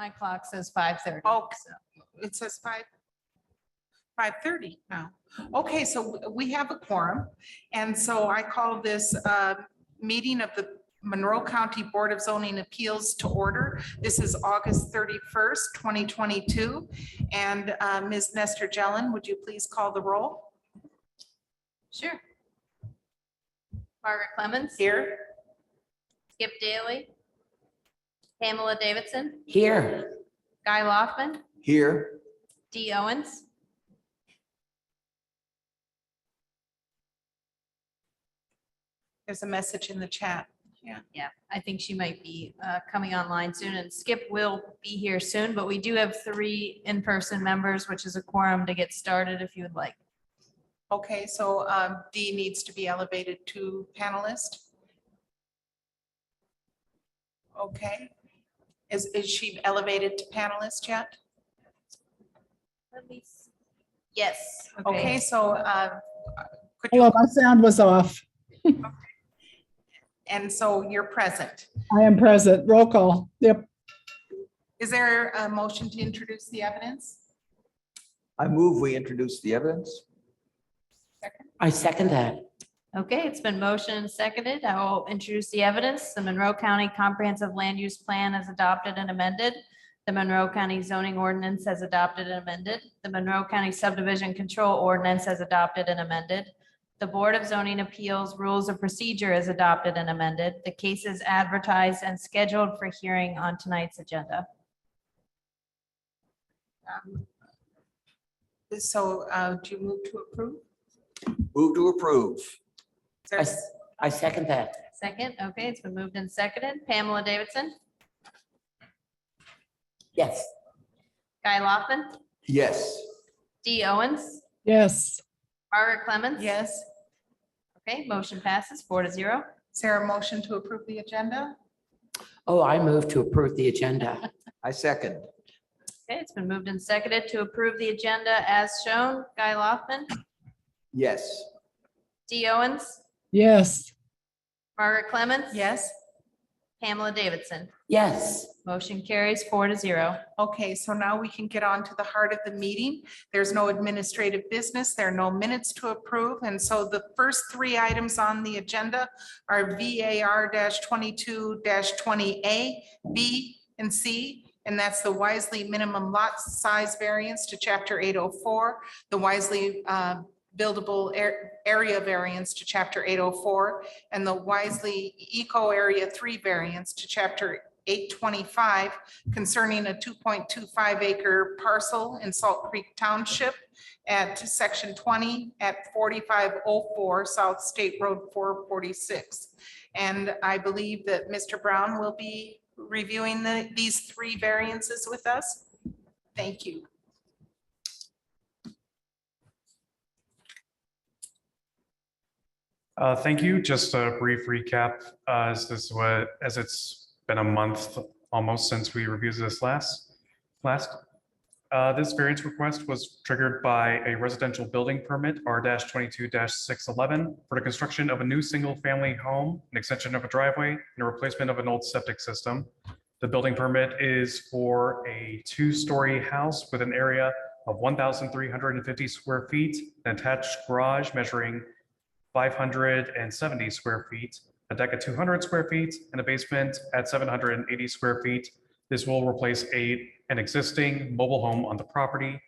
My clock says 5:30. Oh, so. it says 5:30 now. Okay, so we have a quorum. And so I call this meeting of the Monroe County Board of Zoning Appeals to order. This is August 31st, 2022. And Ms. Nestor Jelen, would you please call the roll? Sure. Margaret Clemens. Here. Skip Daly. Pamela Davidson. Here. Guy Loftman. Here. Dee Owens. There's a message in the chat. Yeah, I think she might be coming online soon, and Skip will be here soon, but we do have 3 in-person members, which is a quorum to get started if you would like. Okay, so Dee needs to be elevated to panelist. Okay. Is she elevated to panelist yet? Let me see. Yes. Okay, so could you, Hello, my sound was off. and so you're present. I am present. Roll call. Yep. Is there a motion to introduce the evidence? I move we introduce the evidence. Second. I second that. Okay, it's been motioned and seconded. I will introduce the evidence. The Monroe County Comprehensive Land Use Plan is adopted and amended. The Monroe County Zoning Ordinance has adopted and amended. The Monroe County Subdivision Control Ordinance has adopted and amended. The Board of Zoning Appeals Rules of Procedure is adopted and amended. The case is advertised and scheduled for hearing on tonight's agenda. So do you move to approve? Move to approve. Is there- I second that. Second, okay, it's been moved and seconded. Pamela Davidson, Yes. Guy Loftman, Yes. Dee Owens, Yes. Margaret Clemens. Yes. Okay, motion passes 4-0. Is there a motion to approve the agenda? Oh, I move to approve the agenda. I second. Okay, it's been moved and seconded to approve the agenda as shown. Guy Loftman, Yes. Dee Owens, Yes. Margaret Clemens. Yes. Pamela Davidson. Yes. Motion carries 4-0. Okay, so now we can get on to the heart of the meeting. There's no administrative business. There are no minutes to approve. And so the first 3 items on the agenda are VAR 22-20A, B, and C. And that's the Wisely minimum lot size variance to chapter 804, the Wisely buildable area variance to chapter 804, and the Wisely Eco Area 3 variance to chapter 825 concerning a 2.25 acre parcel in Salt Creek Township at section 20 at 4504 South State Road 446. And I believe that Mr. Brown will be reviewing these 3 variances with us. Thank you. Thank you. Just a brief recap, as it's been a month almost since we reviewed this last. This variance request was triggered by a residential building permit R-22-611 for the construction of a new single-family home, an extension of a driveway, and a replacement of an old septic system. The building permit is for a 2-story house with an area of 1,350 square feet, an attached garage measuring 570 square feet, a deck at 200 square feet, and a basement at 780 square feet. This will replace an existing mobile home on the property.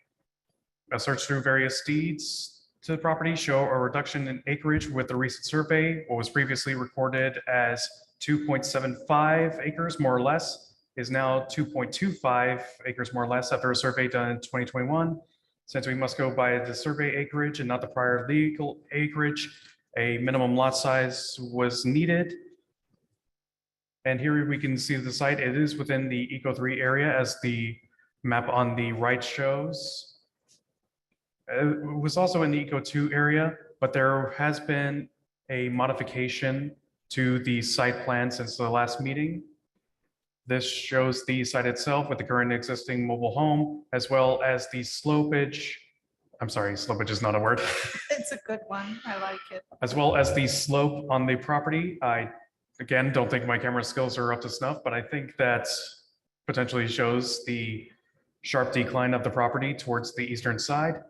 A search through various deeds to the property show a reduction in acreage with the recent survey. What was previously recorded as 2.75 acres more or less is now 2.25 acres more or less after a survey done in 2021. Since we must go by the survey acreage and not the prior legal acreage, a minimum lot size was needed. And here we can see the site. It is within the Eco 3 area as the map on the right shows. It was also in the Eco 2 area, but there has been a modification to the site plan since the last meeting. This shows the site itself with the current existing mobile home, as well as the slopage. I'm sorry, slopage is not a word. It's a good one. I like it. As well as the slope on the property. I, again, don't think my camera skills are up to snuff, but I think that potentially shows the sharp decline of the property towards the eastern side.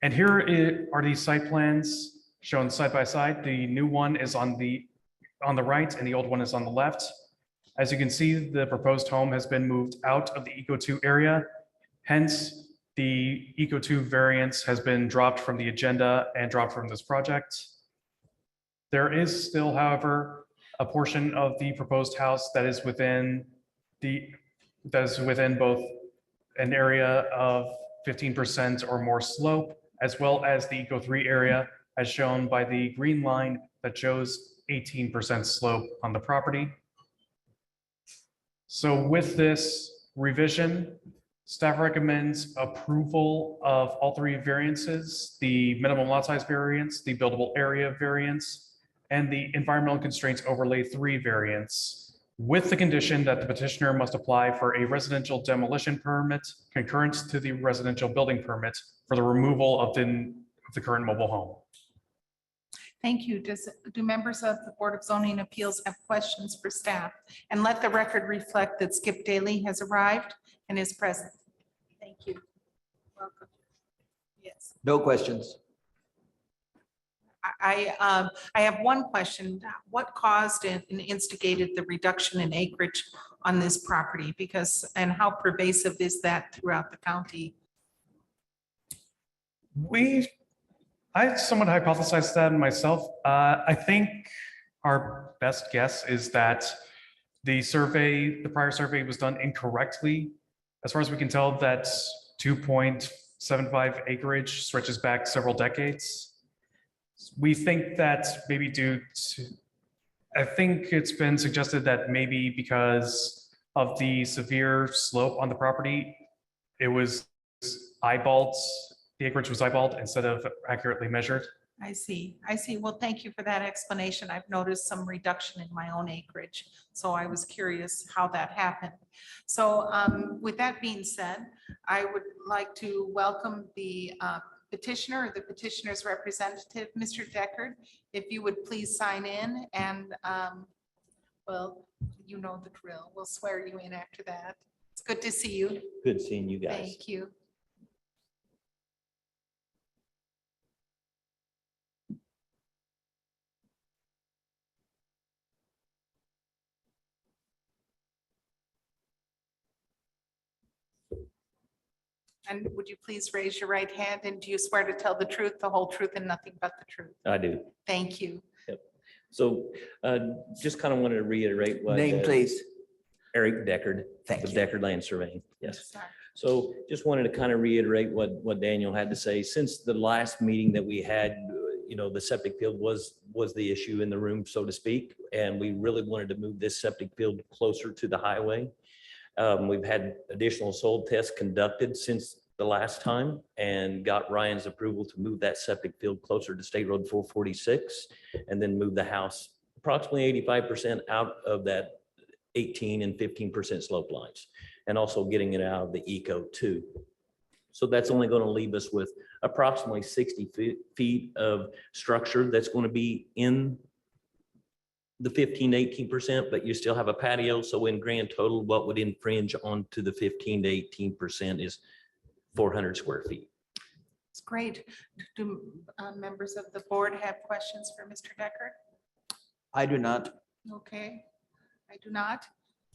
And here are the site plans shown side by side. The new one is on the right and the old one is on the left. As you can see, the proposed home has been moved out of the Eco 2 area. Hence, the Eco 2 variance has been dropped from the agenda and dropped from this project. There is still, however, a portion of the proposed house that is within both an area of 15% or more slope, as well as the Eco 3 area, as shown by the green line that shows 18% slope on the property. So with this revision, staff recommends approval of all three variances: the minimum lot size variance, the buildable area variance, and the environmental constraints overlay 3 variance, with the condition that the petitioner must apply for a residential demolition permit concurrent to the residential building permit for the removal of the current mobile home. Thank you. Do members of the Board of Zoning Appeals have questions for staff? And let the record reflect that Skip Daly has arrived and is present. Thank you. Welcome. Yes. No questions. I have one question. What caused and instigated the reduction in acreage on this property? And how pervasive is that throughout the county? I somewhat hypothesized that myself. I think our best guess is that the prior survey was done incorrectly. As far as we can tell, that 2.75 acreage stretches back several decades. We think that maybe I think it's been suggested that maybe because of the severe slope on the property, it was eyeballed. The acreage was eyeballed instead of accurately measured. I see. Well, thank you for that explanation. I've noticed some reduction in my own acreage, so I was curious how that happened. So with that being said, I would like to welcome the petitioner or the petitioner's representative, Mr. Deckard. If you would please sign in and, well, you know the drill. We'll swear you in after that. It's good to see you. Good seeing you guys. Thank you. And would you please raise your right hand, and do you swear to tell the truth, the whole truth, and nothing but the truth? I do. Thank you. So just kind of wanted to reiterate what. Name, please. Eric Deckard. Thank With you. Deckard Land Surveying. Yes. Sorry. So just wanted to kind of reiterate what Daniel had to say. Since the last meeting that we had, the septic field was the issue in the room, so to speak. And we really wanted to move this septic field closer to the highway. We've had additional soil tests conducted since the last time and got Ryan's approval to move that septic field closer to State Road 446 and then move the house approximately 85% out of that 18 and 15% slope lines, and also getting it out of the Eco 2. So that's only going to leave us with approximately 60 feet of structure that's going to be in the 15 to 18%, but you still have a patio. So in grand total, what would infringe onto the 15 to 18% is 400 square feet. It's great. Do members of the board have questions for Mr. Deckard? I do not. Okay, I do not.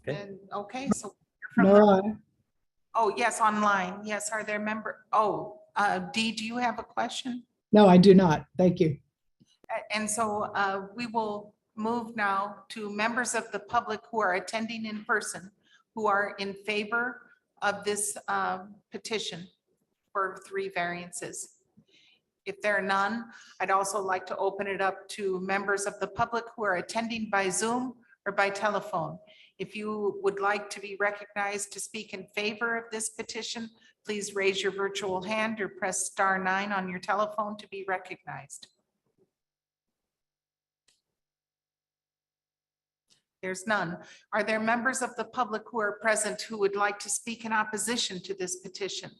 Okay. And okay, so you're from Nor I. oh, yes, online. Yes, are there Dee, do you have a question? No, I do not. Thank you. And so we will move now to members of the public who are attending in person, who are in favor of this petition for 3 variances. If there are none, I'd also like to open it up to members of the public who are attending by Zoom or by telephone. If you would like to be recognized to speak in favor of this petition, please raise your virtual hand or press *9 on your telephone to be recognized. There's none. Are there members of the public who are present who would like to speak in opposition to this petition?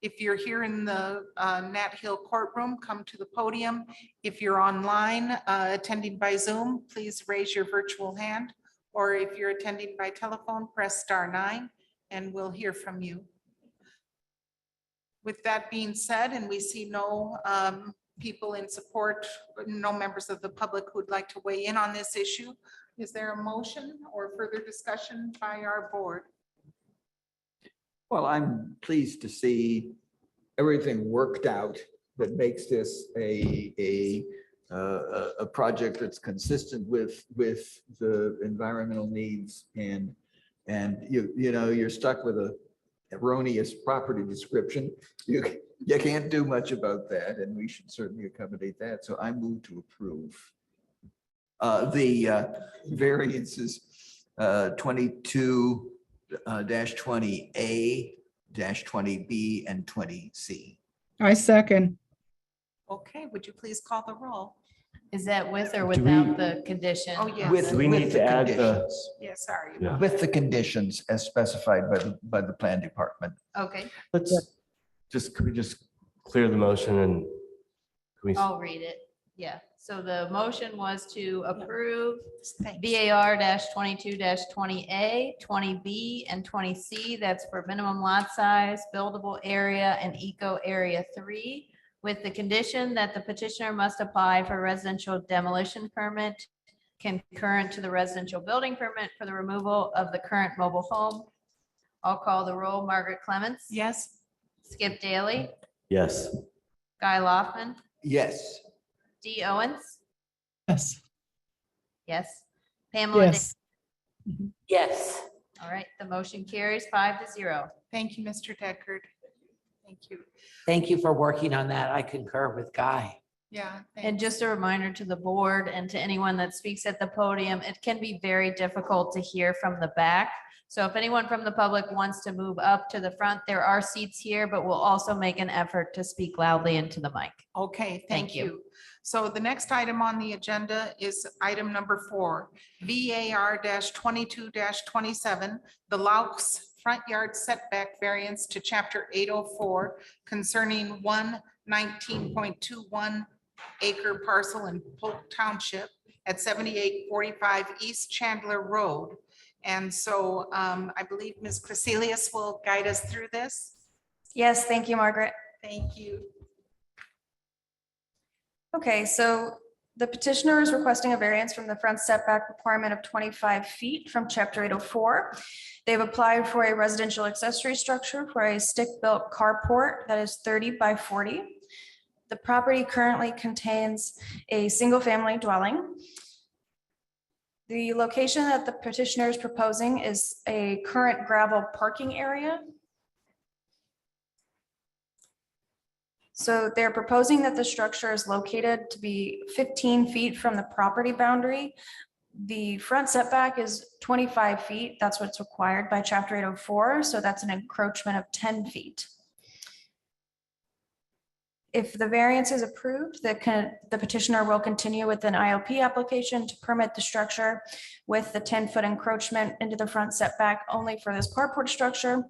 If you're here in the Nat Hill courtroom, come to the podium. If you're online attending by Zoom, please raise your virtual hand or if you're attending by telephone, press *9 and we'll hear from you. With that being said, and we see no people in support, no members of the public who'd like to weigh in on this issue, is there a motion or further discussion by our board? Well, I'm pleased to see everything worked out that makes this a project that's consistent with the environmental needs and you know, you're stuck with a erroneous property description. You can't do much about that, and we should certainly accommodate that. So I move to approve the variances 22 -20A, -20B, and 20C. I second. Okay, would you please call the roll? Is that with or Do without we- the condition? Oh, yes. With- Do we with need the to add the, conditions. Yeah, sorry. Yeah. With the conditions as specified by the plan department. Okay, could we just clear the motion and can we, I'll read it. Yeah, so the motion was to approve Thanks. VAR 22-20A, 20B, and 20C. That's for minimum lot size, buildable area, and eco area 3, with the condition that the petitioner must apply for residential demolition permit concurrent to the residential building permit for the removal of the current mobile home. I'll call the roll. Margaret Clements. Yes, Skip Daly. yes, Guy Loftman. Yes. Dee Owens. Yes. Yes. Pamela. Yes. Yes. All right, the motion carries 5-0. thank you, Mr. Deckard. Thank you. Thank you for working on that. I concur with Guy. Yeah. And thanks. just a reminder to the board and to anyone that speaks at the podium, it can be very difficult to hear from the back. So if anyone from the public wants to move up to the front, there are seats here, but we'll also make an effort to speak loudly into the mic. Okay, Thank thank you. you. So the next item on the agenda is item number 4, VAR 22-27, the Laux front yard setback variance to chapter 804 concerning 119.21 acre parcel in Polk Township at 7845 East Chandler Road. And so I believe Ms. Crecilius will guide us through this. Yes, thank you, Margaret. Thank you. Okay, so the petitioner is requesting a variance from the front setback requirement of 25 feet from chapter 804. They've applied for a residential accessory structure for a stick-built carport that is 30 by 40. The property currently contains a single-family dwelling. The location that the petitioner is proposing is a current gravel parking area. So they're proposing that the structure is located to be 15 feet from the property boundary. The front setback is 25 feet. That's what's required by chapter 804. So that's an encroachment of 10 feet. If the variance is approved, the petitioner will continue with an IOP application to permit the structure with the 10-foot encroachment into the front setback only for this carport structure.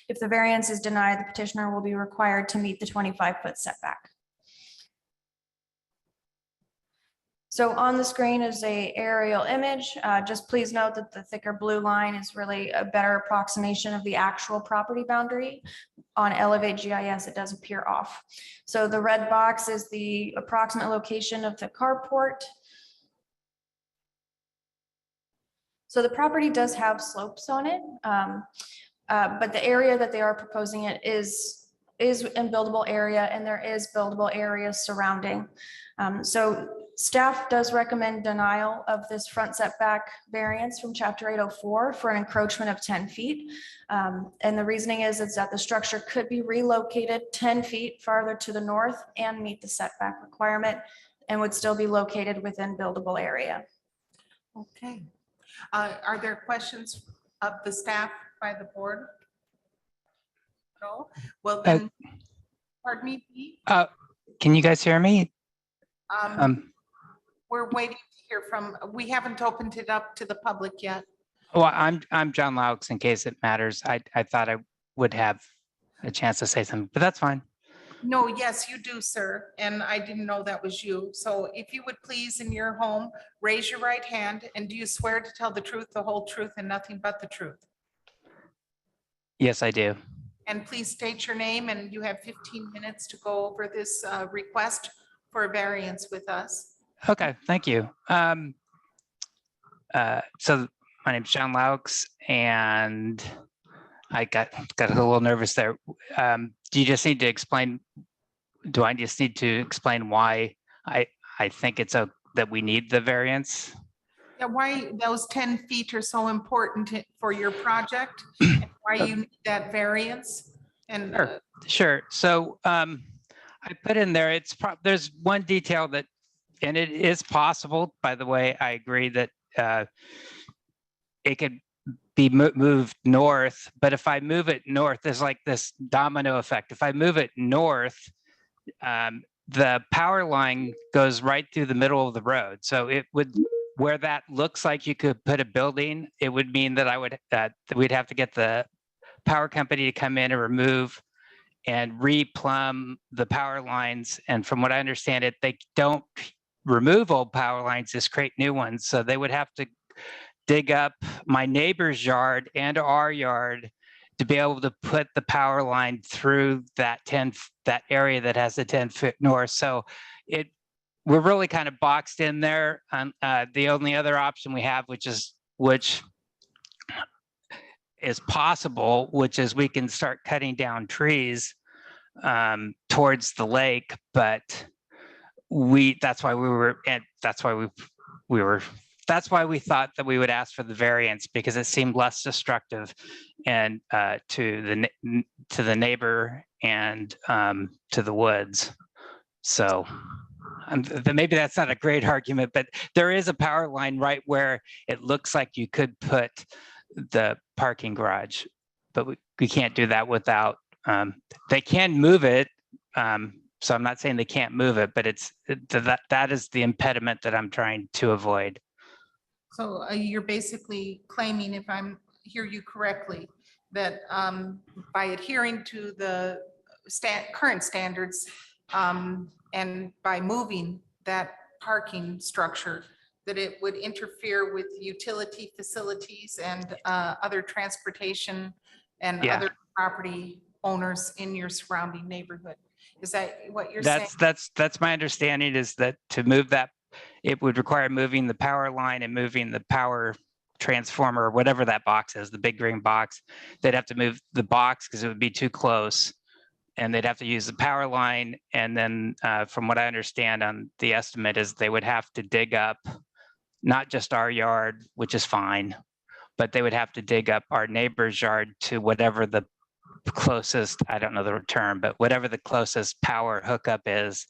If the variance is denied, the petitioner will be required to meet the 25-foot setback. So on the screen is an aerial image. Just please note that the thicker blue line is really a better approximation of the actual property boundary. On Elevate GIS, it does appear off. So the red box is the approximate location of the carport. So the property does have slopes on it, but the area that they are proposing it is in buildable area, and there is buildable areas surrounding. So staff does recommend denial of this front setback variance from chapter 804 for an encroachment of 10 feet. And the reasoning is that the structure could be relocated 10 feet farther to the north and meet the setback requirement and would still be located within buildable area. Okay. Are there questions of the staff by the board? No? Well, then, pardon me, Pete? Can you guys hear me? We're waiting to hear from, we haven't opened it up to the public yet. Well, I'm John Laux, in case it matters. I thought I would have a chance to say something, but that's fine. No, yes, you do, sir. And I didn't know that was you. So if you would please, in your home, raise your right hand. And do you swear to tell the truth, the whole truth, and nothing but the truth? Yes, I do. And please state your name, and you have 15 minutes to go over this request for a variance with us. Okay, thank you. So my name's John Laux, and I got a little nervous there. Do you just need to explain? Do I just need to explain why I think it's that we need the variance? Yeah, why those 10 feet are so important for your project, and why you need that variance? And Sure. So I put in there, there's one detail that, and it is possible, by the way, I agree that it could be moved north, but if I move it north, there's like this domino effect. If I move it north, the power line goes right through the middle of the road. So it would, where that looks like you could put a building, it would mean that we'd have to get the power company to come in and remove and replumb the power lines. And from what I understand it, they don't remove old power lines, just create new ones. So they would have to dig up my neighbor's yard and our yard to be able to put the power line through that area that has the 10-foot north. So we're really kind of boxed in there. The only other option we have, which is possible, which is we can start cutting down trees towards the lake, but that's why we thought that we would ask for the variance, because it seemed less destructive and to the neighbor and to the woods. So maybe that's not a great argument, but there is a power line right where it looks like you could put the parking garage, but we can't do that without, they can move it. So I'm not saying they can't move it, but that is the impediment that I'm trying to avoid. so you're basically claiming, if I'm hear you correctly, that by adhering to the current standards and by moving that parking structure, that it would interfere with utility facilities and other transportation and Yeah. other property owners in your surrounding neighborhood. Is that what you're saying? That's my understanding, is that to move that, it would require moving the power line and moving the power transformer, whatever that box is, the big green box. They'd have to move the box because it would be too close. And they'd have to use the power line. And then from what I understand on the estimate is they would have to dig up not just our yard, which is fine, but they would have to dig up our neighbor's yard to whatever the closest, I don't know the term, but whatever the closest power hookup is.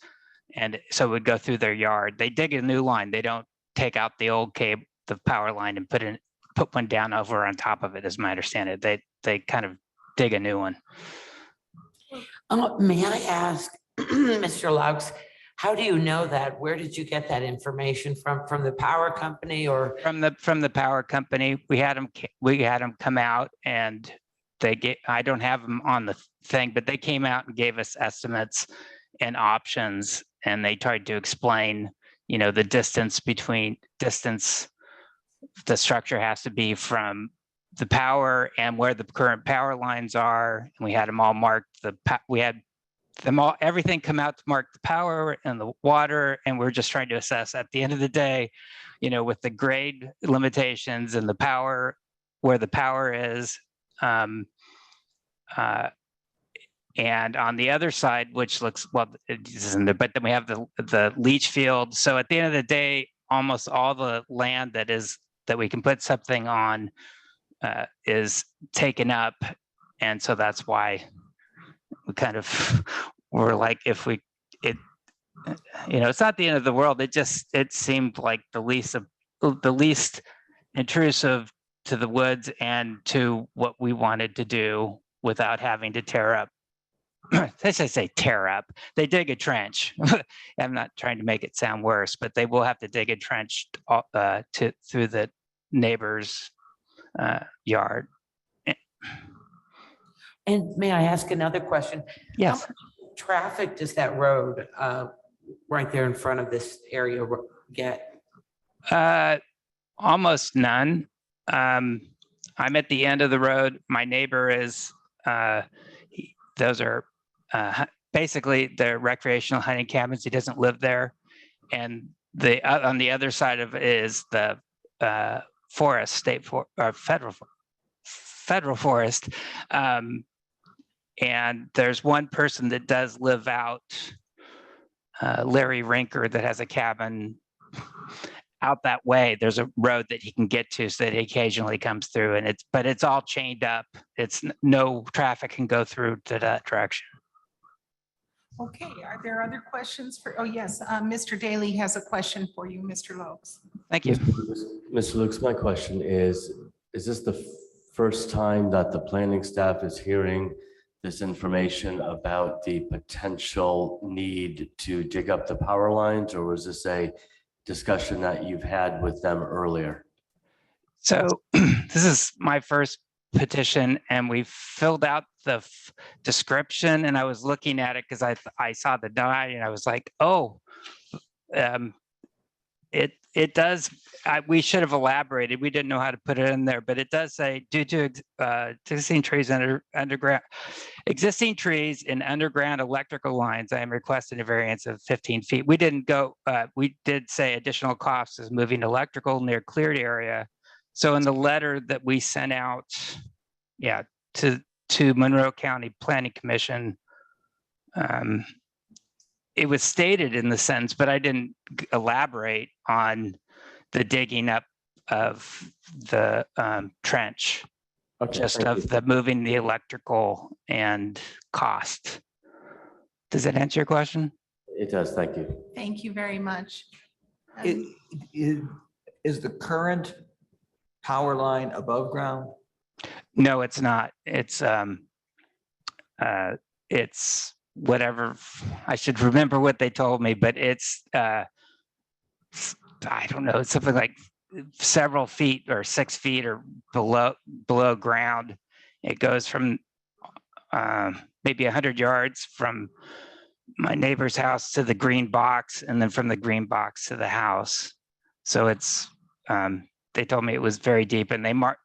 And so it would go through their yard. They dig a new line. They don't take out the old cable, the power line, and put one down over on top of it, as my understanding. They kind of dig a new one. May I ask, Mr. Laux, how do you know that? Where did you get that information from? From the power company or? From the power company. We had them come out, and I don't have them on the thing, but they came out and gave us estimates and options, and they tried to explain, the distance the structure has to be from the power and where the current power lines are. And we had them all marked. We had them all, everything come out to mark the power and the water. And we're just trying to assess at the end of the day, with the grade limitations and the power, where the power is. And on the other side, which looks, well, but then we have the leach field. So at the end of the day, almost all the land that we can put something on is taken up. And so that's why we kind of were like, it's not the end of the world. It seemed like the least intrusive to the woods and to what we wanted to do without having to tear up. I should say tear up. They dig a trench. I'm not trying to make it sound worse, but they will have to dig a trench through the neighbor's yard. And may I ask another question? Yes. traffic does that road right there in front of this area get? Almost none. I'm at the end of the road. My neighbor is, those are basically the recreational hunting cabins. He doesn't live there. And on the other side of it is the forest, federal forest. And there's one person that does live out, Larry Rinker, that has a cabin out that way. There's a road that he can get to so that he occasionally comes through, and but it's all chained up. No traffic can go through to that direction. Okay, are there other questions for, oh, yes, Mr. Daly has a question for you, Mr. Lokes. Thank you. Mr. Lukes, my question is this the first time that the planning staff is hearing this information about the potential need to dig up the power lines, or was this a discussion that you've had with them earlier? So this is my first petition, and we filled out the description, and I was looking at it because I saw the dye, and I was like, oh, it does. We should have elaborated. We didn't know how to put it in there, but it does say due to existing trees existing trees in underground electrical lines, I am requesting a variance of 15 feet. We didn't go. We did say additional costs is moving electrical near cleared area. So in the letter that we sent out, to Monroe County Planning Commission, it was stated in the sentence, but I didn't elaborate on the digging up of the trench, Okay, just thank of you. the moving the electrical and cost. Does that answer your question? It does, thank you. Thank you very much. Is the current power line above ground? No, it's not. It's whatever. I should remember what they told me, but it's I don't know, it's something like several feet or 6 feet or below ground. It goes from maybe 100 yards from my neighbor's house to the green box, and then from the green box to the house. So it's they told me it was very deep, and they marked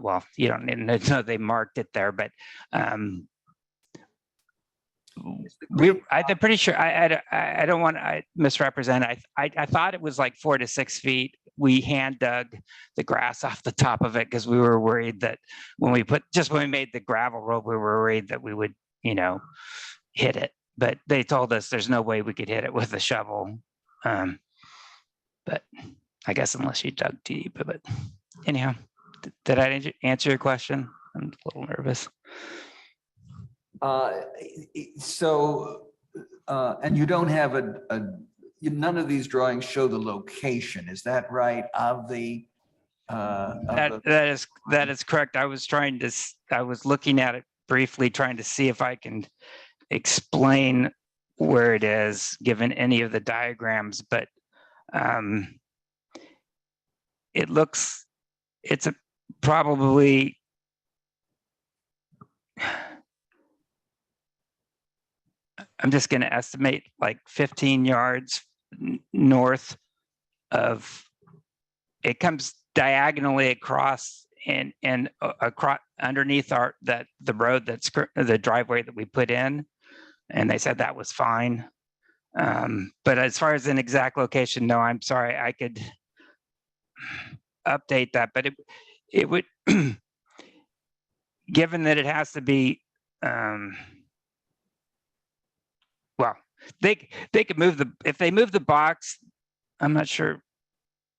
well, you don't need to know they marked it there, but I'm pretty sure. I don't want to misrepresent. I thought it was like 4 to 6 feet. We hand dug the grass off the top of it because we were worried that when we made the gravel road, we were worried that we would, hit it. But they told us there's no way we could hit it with a shovel. But I guess unless you dug deep. But anyhow, did I answer your question? I'm a little nervous. And you don't have none of these drawings show the location, is that right, of the? That is correct. I was looking at it briefly, trying to see if I can explain where it is, given any of the diagrams, but it's probably I'm just going to estimate like 15 yards north of, it comes diagonally across and across underneath the road that's the driveway that we put in. And they said that was fine. But as far as an exact location, no, I'm sorry, I could update that, but it would, given that it has to be, well, they could move if they move the box, I'm not sure.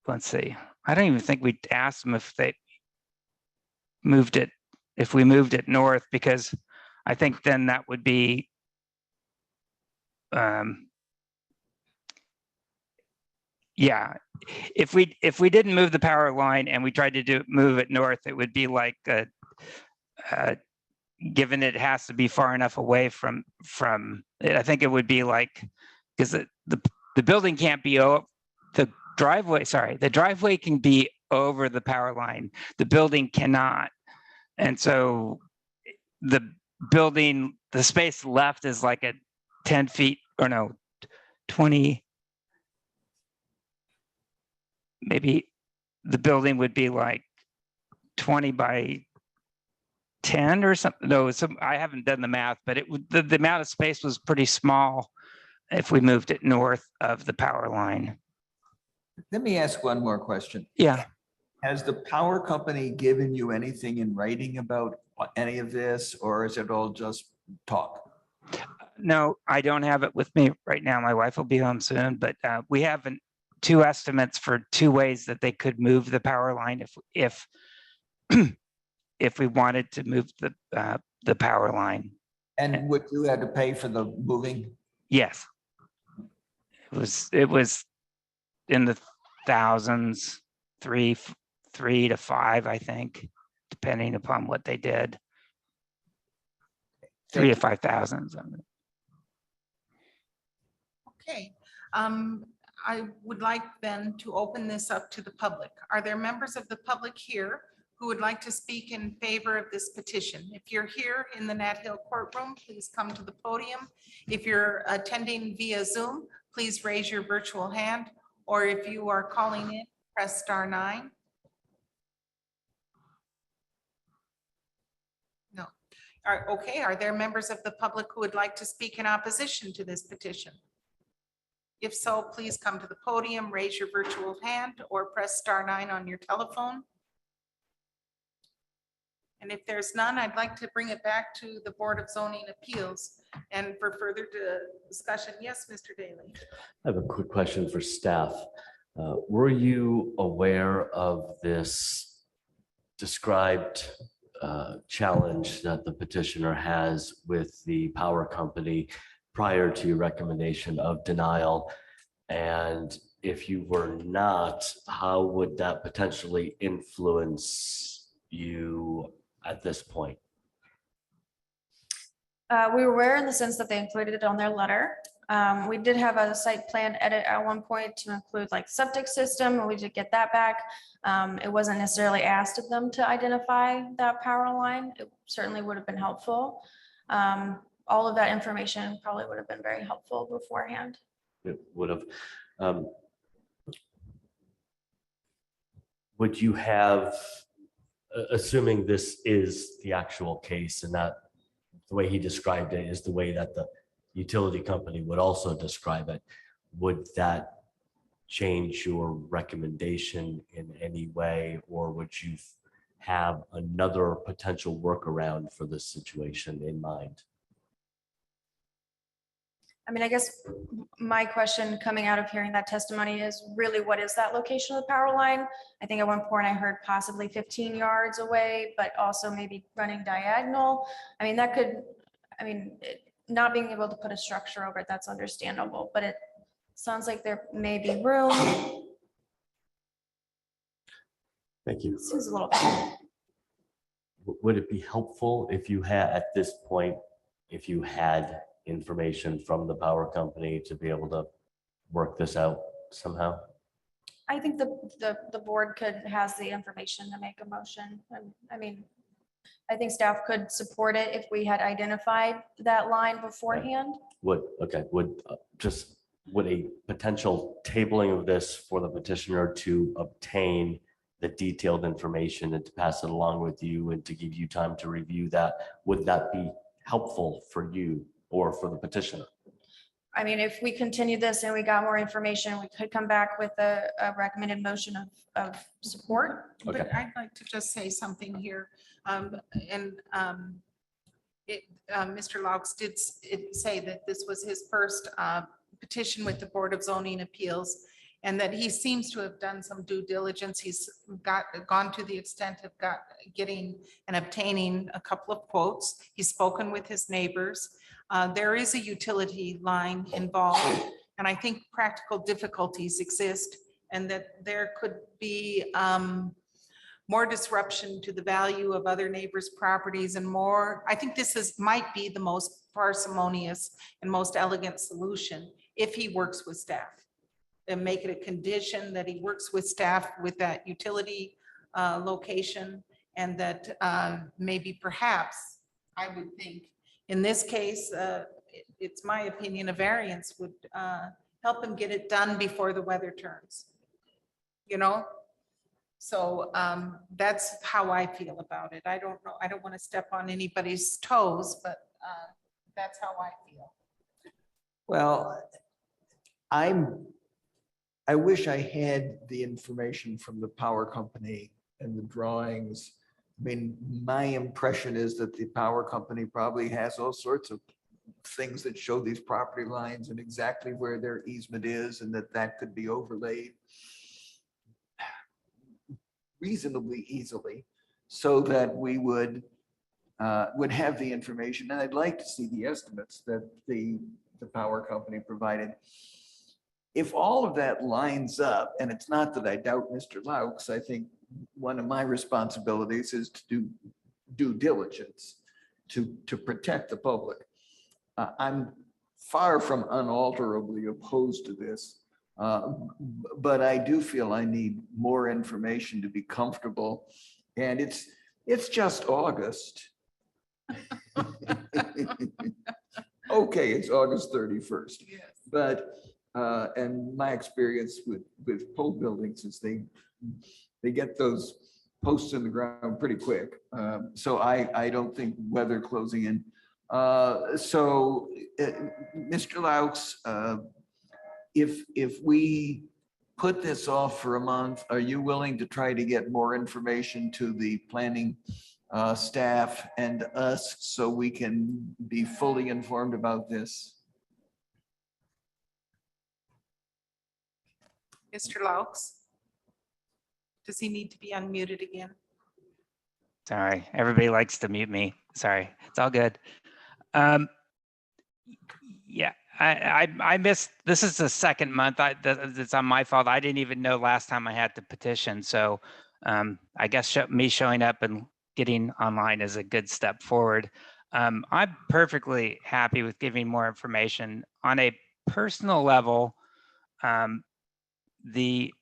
Let's see. I don't even think we asked them if they moved it, if we moved it north, because I think then that would be, yeah, if we didn't move the power line and we tried to move it north, it would be like given it has to be far enough away from it, I think it would be like, because the building can't be the driveway can be over the power line, the building cannot. And so the space left is like 10 feet or no, 20. Maybe the building would be like 20 by 10 or something. No, I haven't done the math, but it would, the amount of space was pretty small if we moved it north of the power line. Let me ask one more question. Yeah. Has the power company given you anything in writing about any of this, or is it all just talk? No, I don't have it with me right now. My wife will be home soon, but we have two estimates for two ways that they could move the power line if if we wanted to move the power line. And would you have to pay for the moving? Yes. It was in the thousands, three to five, I think, depending upon what they did. 3,000 to 5,000. Okay. I would like then to open this up to the public. Are there members of the public here who would like to speak in favor of this petition? If you're here in the Nat Hill courtroom, please come to the podium. If you're attending via Zoom, please raise your virtual hand, or if you are calling in, press *9. No. Okay, are there members of the public who would like to speak in opposition to this petition? If so, please come to the podium, raise your virtual hand, or press *9 on your telephone. And if there's none, I'd like to bring it back to the Board of Zoning Appeals and for further discussion. Yes, Mr. Daly. I have a quick question for staff. Were you aware of this described challenge that the petitioner has with the power company prior to your recommendation of denial? And if you were not, how would that potentially influence you at this point? We were aware in the sense that they included it on their letter. We did have a site plan edit at one point to include like septic system, and we did get that back. It wasn't necessarily asked of them to identify that power line. It certainly would have been helpful. All of that information probably would have been very helpful beforehand. It would have. Would you have, assuming this is the actual case and that the way he described it is the way that the utility company would also describe it, would that change your recommendation in any way, or would you have another potential workaround for this situation in mind? I mean, I guess my question coming out of hearing that testimony is really, what is that location of the power line? I think at one point I heard possibly 15 yards away, but also maybe running diagonal. I mean, that could, not being able to put a structure over it, that's understandable, but it sounds like there may be room. Thank you. Seems a little. Would it be helpful if you had, at this point, if you had information from the power company to be able to work this out somehow? I think the board has the information to make a motion. I mean, I think staff could support it if we had identified that line beforehand. Would a potential tabling of this for the petitioner to obtain the detailed information and to pass it along with you and to give you time to review that, would that be helpful for you or for the petitioner? I mean, if we continue this and we got more information, we could come back with a recommended motion of support. Okay. But I'd like to just say something here. Mr. Laux did say that this was his first petition with the Board of Zoning Appeals, and that he seems to have done some due diligence. He's gone to the extent of getting and obtaining a couple of quotes. He's spoken with his neighbors. There is a utility line involved, and I think practical difficulties exist, and that there could be more disruption to the value of other neighbors' properties and more. I think this might be the most parsimonious and most elegant solution if he works with staff, and make it a condition that he works with staff with that utility location, and that maybe perhaps, I would think, in this case, it's my opinion, a variance would help him get it done before the weather turns. You know? So that's how I feel about it. I don't know. I don't want to step on anybody's toes, but that's how I feel. Well, I wish I had the information from the power company and the drawings. I mean, my impression is that the power company probably has all sorts of things that show these property lines and exactly where their easement is, and that could be overlaid reasonably easily so that we would have the information. And I'd like to see the estimates that the power company provided. If all of that lines up, and it's not that I doubt Mr. Laux, I think one of my responsibilities is to do due diligence to protect the public. I'm far from unalterably opposed to this, but I do feel I need more information to be comfortable. And it's just August. Okay, it's August 31st. Yes. But, and my experience with pole buildings is they get those posts in the ground pretty quick. So I don't think weather closing in. So Mr. Laux, if we put this off for a month, are you willing to try to get more information to the planning staff and us so we can be fully informed about this? Mr. Laux? Does he need to be unmuted again? Sorry, everybody likes to mute me. Sorry, it's all good. Yeah, I missed, this is the second month. It's on my fault. I didn't even know last time I had to petition. So I guess me showing up and getting online is a good step forward. I'm perfectly happy with giving more information. On a personal level, the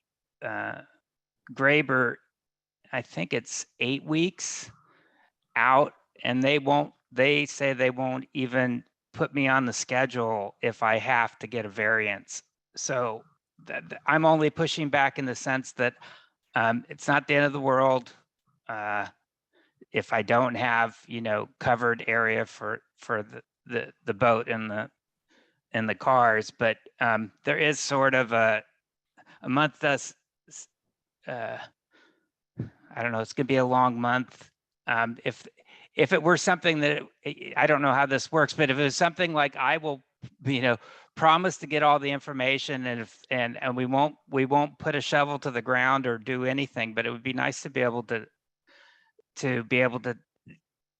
Graber, I think it's 8 weeks out, and they say they won't even put me on the schedule if I have to get a variance. So I'm only pushing back in the sense that it's not the end of the world if I don't have, covered area for the boat and the cars, but there is sort of a month that's I don't know, it's gonna be a long month. If it were something that, I don't know how this works, but if it was something like I will, promise to get all the information and we won't put a shovel to the ground or do anything, but it would be nice to be able to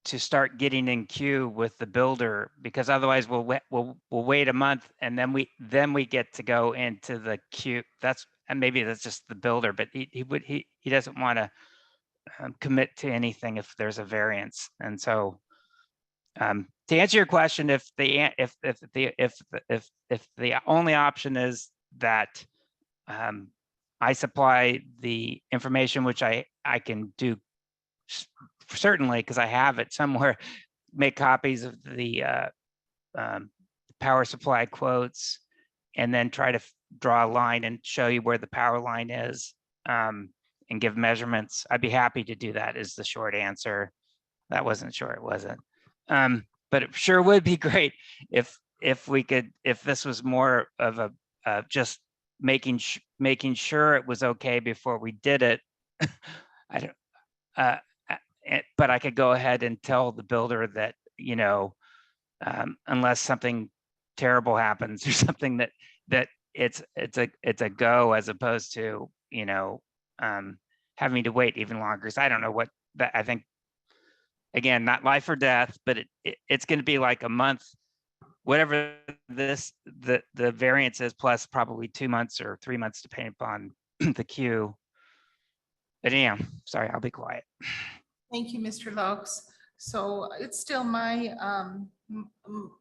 start getting in queue with the builder, because otherwise we'll wait a month and then we get to go into the queue. And maybe that's just the builder, but he doesn't want to commit to anything if there's a variance. And so to answer your question, if the only option is that I supply the information, which I can do certainly because I have it somewhere, make copies of the power supply quotes, and then try to draw a line and show you where the power line is, and give measurements. I'd be happy to do that is the short answer. That wasn't short, it wasn't. But it sure would be great if this was more of a just making sure it was okay before we did it. I don't, but I could go ahead and tell the builder that, unless something terrible happens or something that it's a go, as opposed to, having to wait even longer. Because I don't know what that, I think, again, not life or death, but it's going to be like a month, whatever the variance is, plus probably 2 months or 3 months, depending upon the queue. But yeah, sorry, I'll be quiet. Thank you, Mr. Laux. So it's still my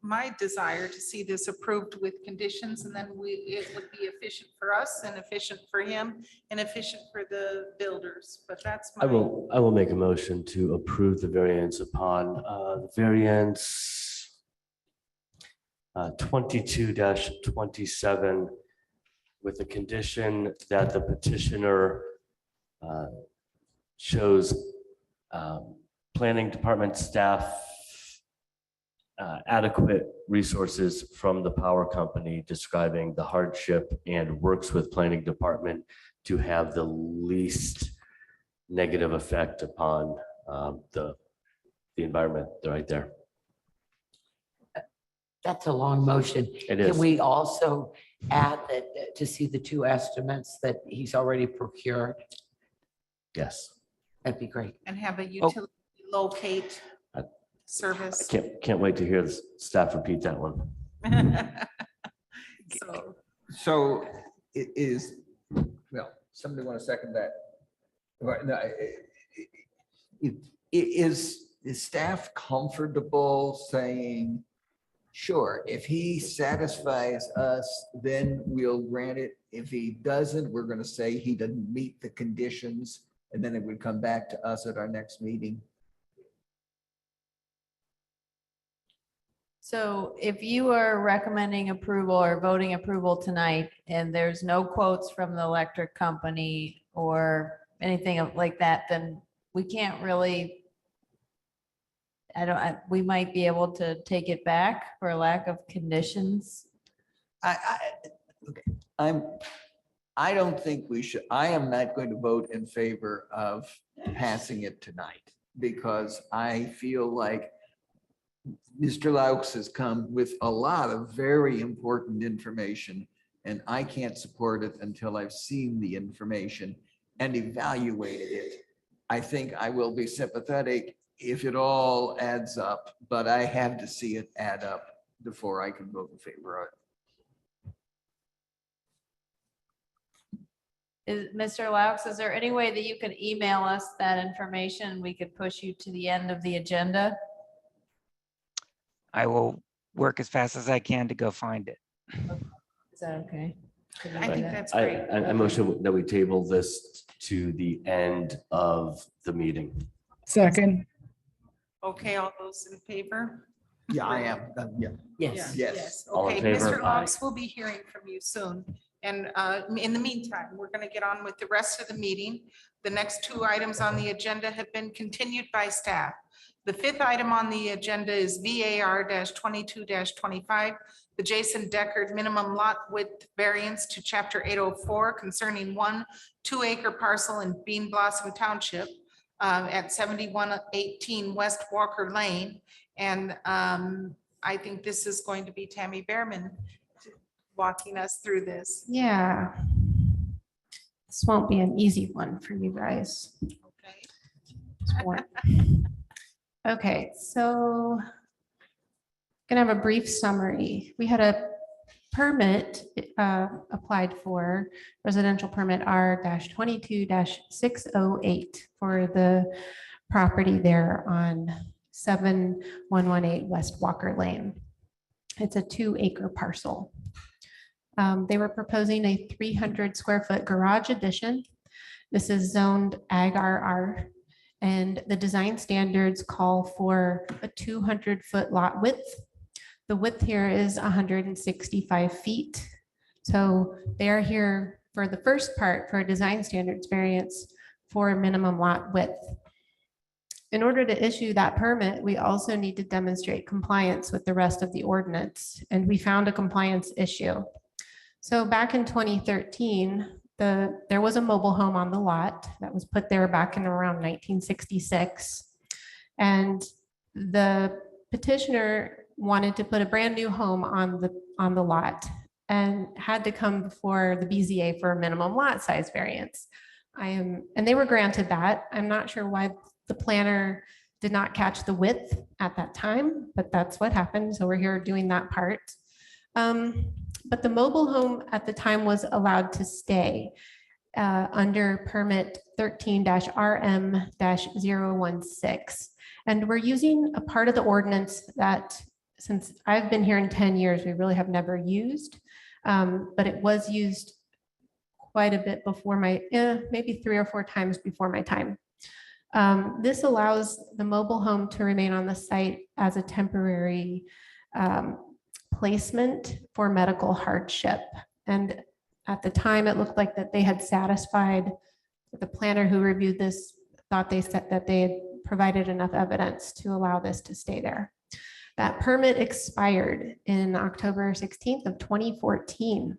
my desire to see this approved with conditions, and then it would be efficient for us and efficient for him and efficient for the builders. But that's I my, will make a motion to approve the variance upon the variance 22-27 with the condition that the petitioner shows planning department staff adequate resources from the power company describing the hardship and works with planning department to have the least negative effect upon the environment right there. That's a long motion. It is. Can we also add that to see the two estimates that he's already procured? Yes. That'd be great. And have a utility locate I service. can't wait to hear the staff repeat that one. So, So it is, well, somebody want to second that? Right, no, is staff comfortable saying, sure, if he satisfies us, then we'll grant it. If he doesn't, we're going to say he doesn't meet the conditions, and then it would come back to us at our next meeting. So if you are recommending approval or voting approval tonight, and there's no quotes from the electric company or anything like that, then we can't really, we might be able to take it back for lack of conditions. I don't think we should, I am not going to vote in favor of passing it tonight because I feel like Mr. Laux has come with a lot of very important information, and I can't support it until I've seen the information and evaluated it. I think I will be sympathetic if it all adds up, but I have to see it add up before I can vote in favor of it. Mr. Laux, is there any way that you could email us that information? We could push you to the end of the agenda? I will work as fast as I can to go find it. Is that okay? Could we I do think that? that's I great. motion that we table this to the end of the meeting. Second, Okay, all those in favor? Yeah, I am. Yeah, Yes. yes. All in Okay, favor? Mr. Laux, we'll be hearing from you soon. And in the meantime, we're going to get on with the rest of the meeting. The next two items on the agenda have been continued by staff. The fifth item on the agenda is VAR 22-25, the Jason Deckard minimum lot width variance to chapter 804 concerning 1 2-acre parcel in Bean Blossom Township at 7118 West Walker Lane. And I think this is going to be Tammy Behrman walking us through this. Yeah. This won't be an easy one for you guys. Okay. Okay, so gonna have a brief summary. We had a permit applied for, residential permit R-22-608 for the property there on 7118 West Walker Lane. It's a 2-acre parcel. They were proposing a 300 square foot garage addition. This is zoned Ag RR, and the design standards call for a 200 foot lot width. The width here is 165 feet. So they're here for the first part for a design standards variance for a minimum lot width. In order to issue that permit, we also need to demonstrate compliance with the rest of the ordinance, and we found a compliance issue. So back in 2013, there was a mobile home on the lot that was put there back in around 1966. And the petitioner wanted to put a brand new home on the lot and had to come before the BZA for a minimum lot size variance. And they were granted that. I'm not sure why the planner did not catch the width at that time, but that's what happened. So we're here doing that part. But the mobile home at the time was allowed to stay under permit 13-RM-016. And we're using a part of the ordinance that, since I've been here in 10 years, we really have never used, but it was used quite a bit before maybe 3 or 4 times before my time. This allows the mobile home to remain on the site as a temporary placement for medical hardship. And at the time, it looked like that they had satisfied, the planner who reviewed this thought they said that they had provided enough evidence to allow this to stay there. That permit expired in October 16th of 2014.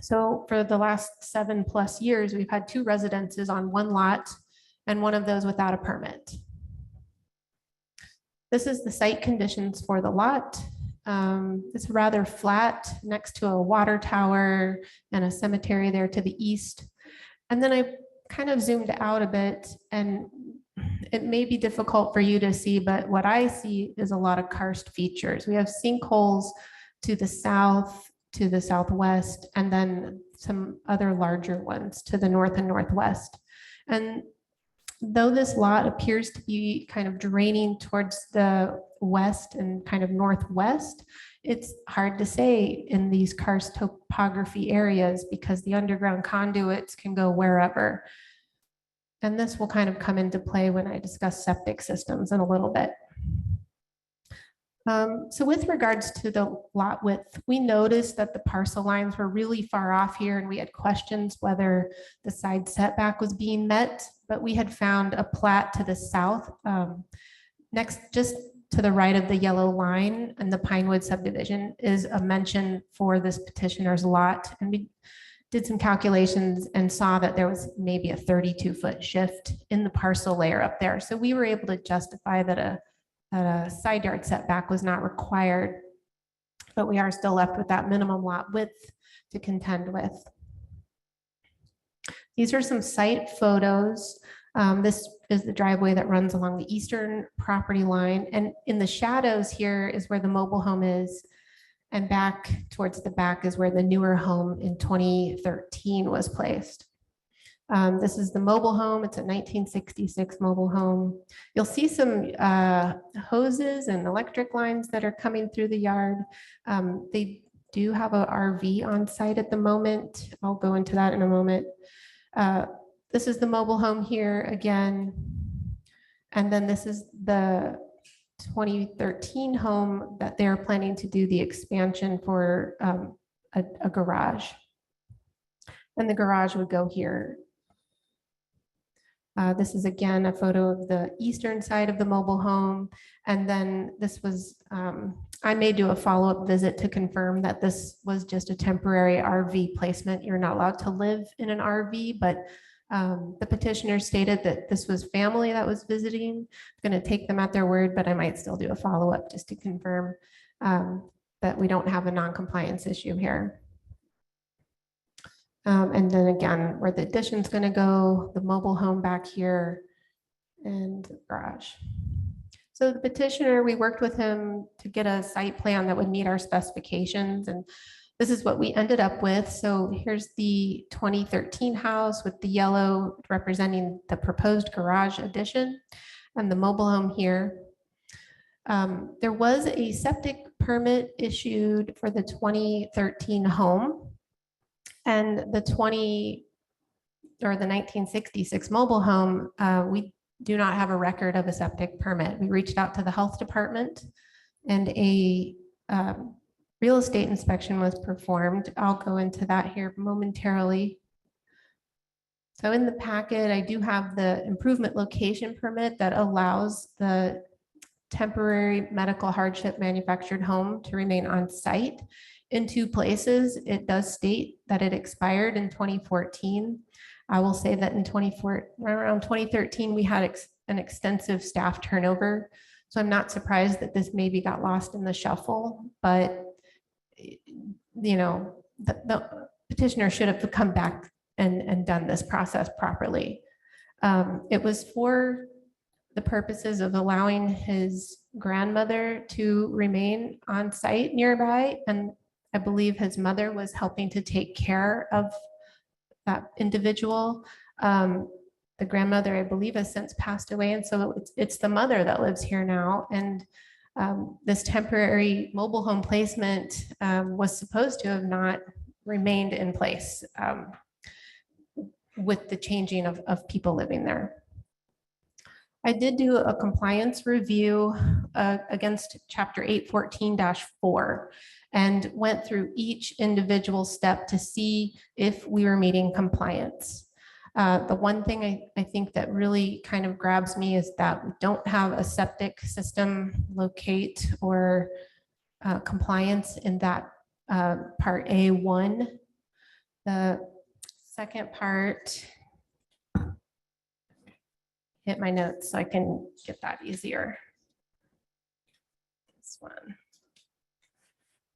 So for the last 7+ years, we've had 2 residences on 1 lot and one of those without a permit. This is the site conditions for the lot. It's rather flat next to a water tower and a cemetery there to the east. And then I kind of zoomed out a bit, and it may be difficult for you to see, but what I see is a lot of karst features. We have sinkholes to the south, to the southwest, and then some other larger ones to the north and northwest. And though this lot appears to be kind of draining towards the west and kind of northwest, it's hard to say in these karst topography areas because the underground conduits can go wherever. And this will kind of come into play when I discuss septic systems in a little bit. So with regards to the lot width, we noticed that the parcel lines were really far off here, and we had questions whether the side setback was being met, but we had found a plat to the south, next, just to the right of the yellow line, and the Pinewood subdivision is a mention for this petitioner's lot. And we did some calculations and saw that there was maybe a 32-foot shift in the parcel layer up there. So we were able to justify that a side yard setback was not required, but we are still left with that minimum lot width to contend with. These are some site photos. This is the driveway that runs along the eastern property line. And in the shadows here is where the mobile home is. And back towards the back is where the newer home in 2013 was placed. This is the mobile home. It's a 1966 mobile home. You'll see some hoses and electric lines that are coming through the yard. They do have an RV on site at the moment. I'll go into that in a moment. This is the mobile home here again. And then this is the 2013 home that they're planning to do the expansion for a garage. And the garage would go here. This is again a photo of the eastern side of the mobile home. And then this was, I may do a follow-up visit to confirm that this was just a temporary RV placement. You're not allowed to live in an RV, but the petitioner stated that this was family that was visiting. I'm going to take them at their word, but I might still do a follow-up just to confirm that we don't have a non-compliance issue here. And then again, where the addition's going to go, the mobile home back here, and the garage. So the petitioner, we worked with him to get a site plan that would meet our specifications, and this is what we ended up with. So here's the 2013 house with the yellow representing the proposed garage addition, and the mobile home here. There was a septic permit issued for the 2013 home. And the 1966 mobile home, we do not have a record of a septic permit. We reached out to the health department and a real estate inspection was performed. I'll go into that here momentarily. So in the packet, I do have the improvement location permit that allows the temporary medical hardship manufactured home to remain on site in 2 places. It does state that it expired in 2014. I will say that in around 2013, we had an extensive staff turnover. So I'm not surprised that this maybe got lost in the shuffle, but you know, the petitioner should have come back and done this process properly. It was for the purposes of allowing his grandmother to remain on site nearby, and I believe his mother was helping to take care of that individual. The grandmother, I believe, has since passed away. And so it's the mother that lives here now. And this temporary mobile home placement was supposed to have not remained in place with the changing of people living there. I did do a compliance review against Chapter 814-4. and went through each individual step to see if we were meeting compliance. The one thing I think that really kind of grabs me is that we don't have a septic system locate or compliance in that part A1. The second part, hit my notes so I can get that easier. This one.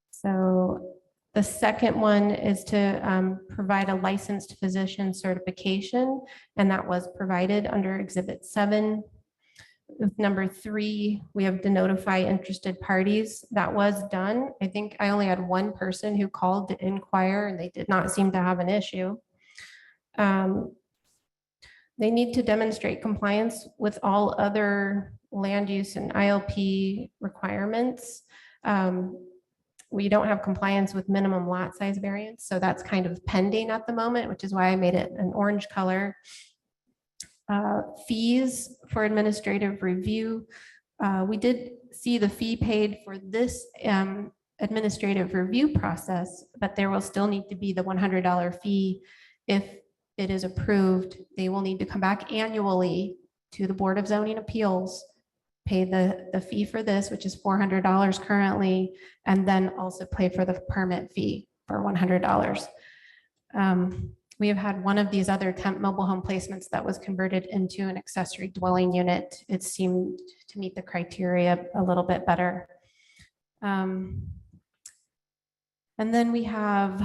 So the second one is to provide a licensed physician certification, and that was provided under Exhibit 7. With number 3, we have to notify interested parties. That was done. I think I only had one person who called to inquire, and they did not seem to have an issue. They need to demonstrate compliance with all other land use and ILP requirements. We don't have compliance with minimum lot size variance, so that's kind of pending at the moment, which is why I made it an orange color. Fees for administrative review. We did see the fee paid for this administrative review process, but there will still need to be the $100 fee. If it is approved, they will need to come back annually to the Board of Zoning Appeals, pay the fee for this, which is $400 currently, and then also pay for the permit fee for $100. We have had one of these other temp mobile home placements that was converted into an accessory dwelling unit. It seemed to meet the criteria a little bit better. And then we have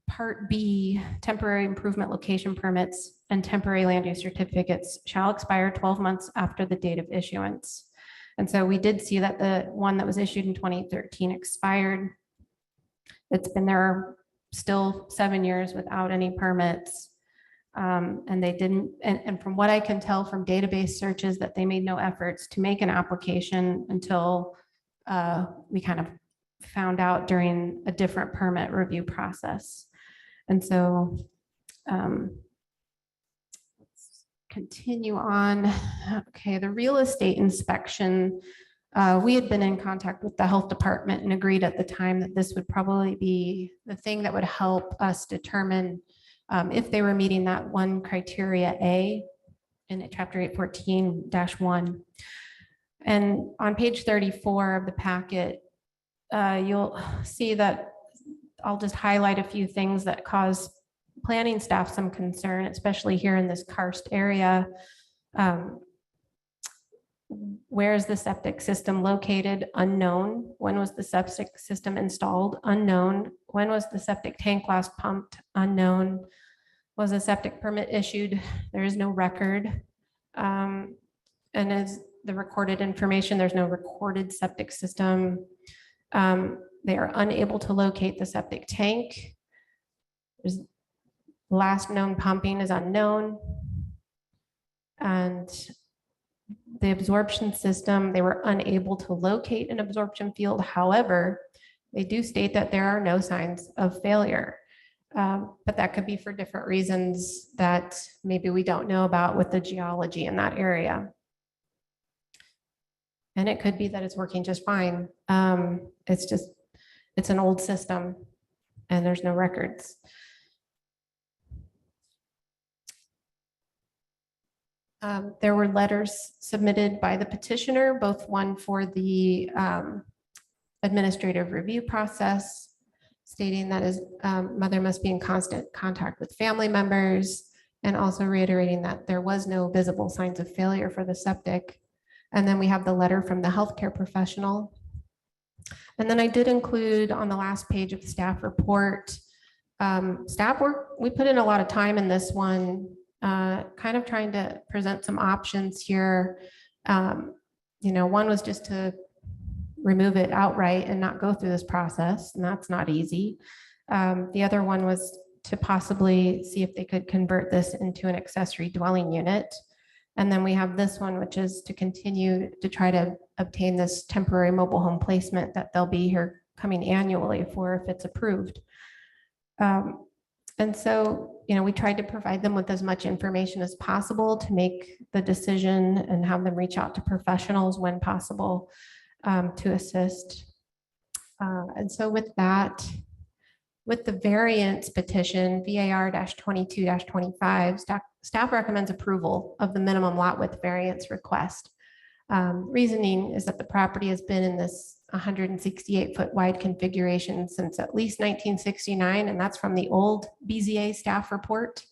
Part B, temporary improvement location permits and temporary land use certificates shall expire 12 months after the date of issuance. And so we did see that the one that was issued in 2013 expired. It's been there still 7 years without any permits. And they didn't, and from what I can tell from database searches, that they made no efforts to make an application until we kind of found out during a different permit review process. And so let's continue on. Okay, the real estate inspection. We had been in contact with the health department and agreed at the time that this would probably be the thing that would help us determine if they were meeting that one criteria A in chapter 814-1. And on page 34 of the packet, you'll see that I'll just highlight a few things that cause planning staff some concern, especially here in this karst area. Where is the septic system located? Unknown. When was the septic system installed? Unknown. When was the septic tank last pumped? Unknown. Was a septic permit issued? There is no record. And as the recorded information, there's no recorded septic system. They are unable to locate the septic tank. There's last known pumping is unknown. And the absorption system, they were unable to locate an absorption field. However, they do state that there are no signs of failure. But that could be for different reasons that maybe we don't know about with the geology in that area. And it could be that it's working just fine. It's an old system and there's no records. There were letters submitted by the petitioner, both one for the administrative review process, stating that his mother must be in constant contact with family members, and also reiterating that there was no visible signs of failure for the septic. And then we have the letter from the healthcare professional. And then I did include on the last page of the staff report, staff work, we put in a lot of time in this one, kind of trying to present some options here. One was just to remove it outright and not go through this process, and that's not easy. The other one was to possibly see if they could convert this into an accessory dwelling unit. And then we have this one, which is to continue to try to obtain this temporary mobile home placement that they'll be here coming annually for if it's approved. And so, we tried to provide them with as much information as possible to make the decision and have them reach out to professionals when possible to assist. And so with that, with the variance petition, VAR 22-25, staff recommends approval of the minimum lot width variance request. Reasoning is that the property has been in this 168-foot wide configuration since at least 1969, and that's from the old BZA staff report,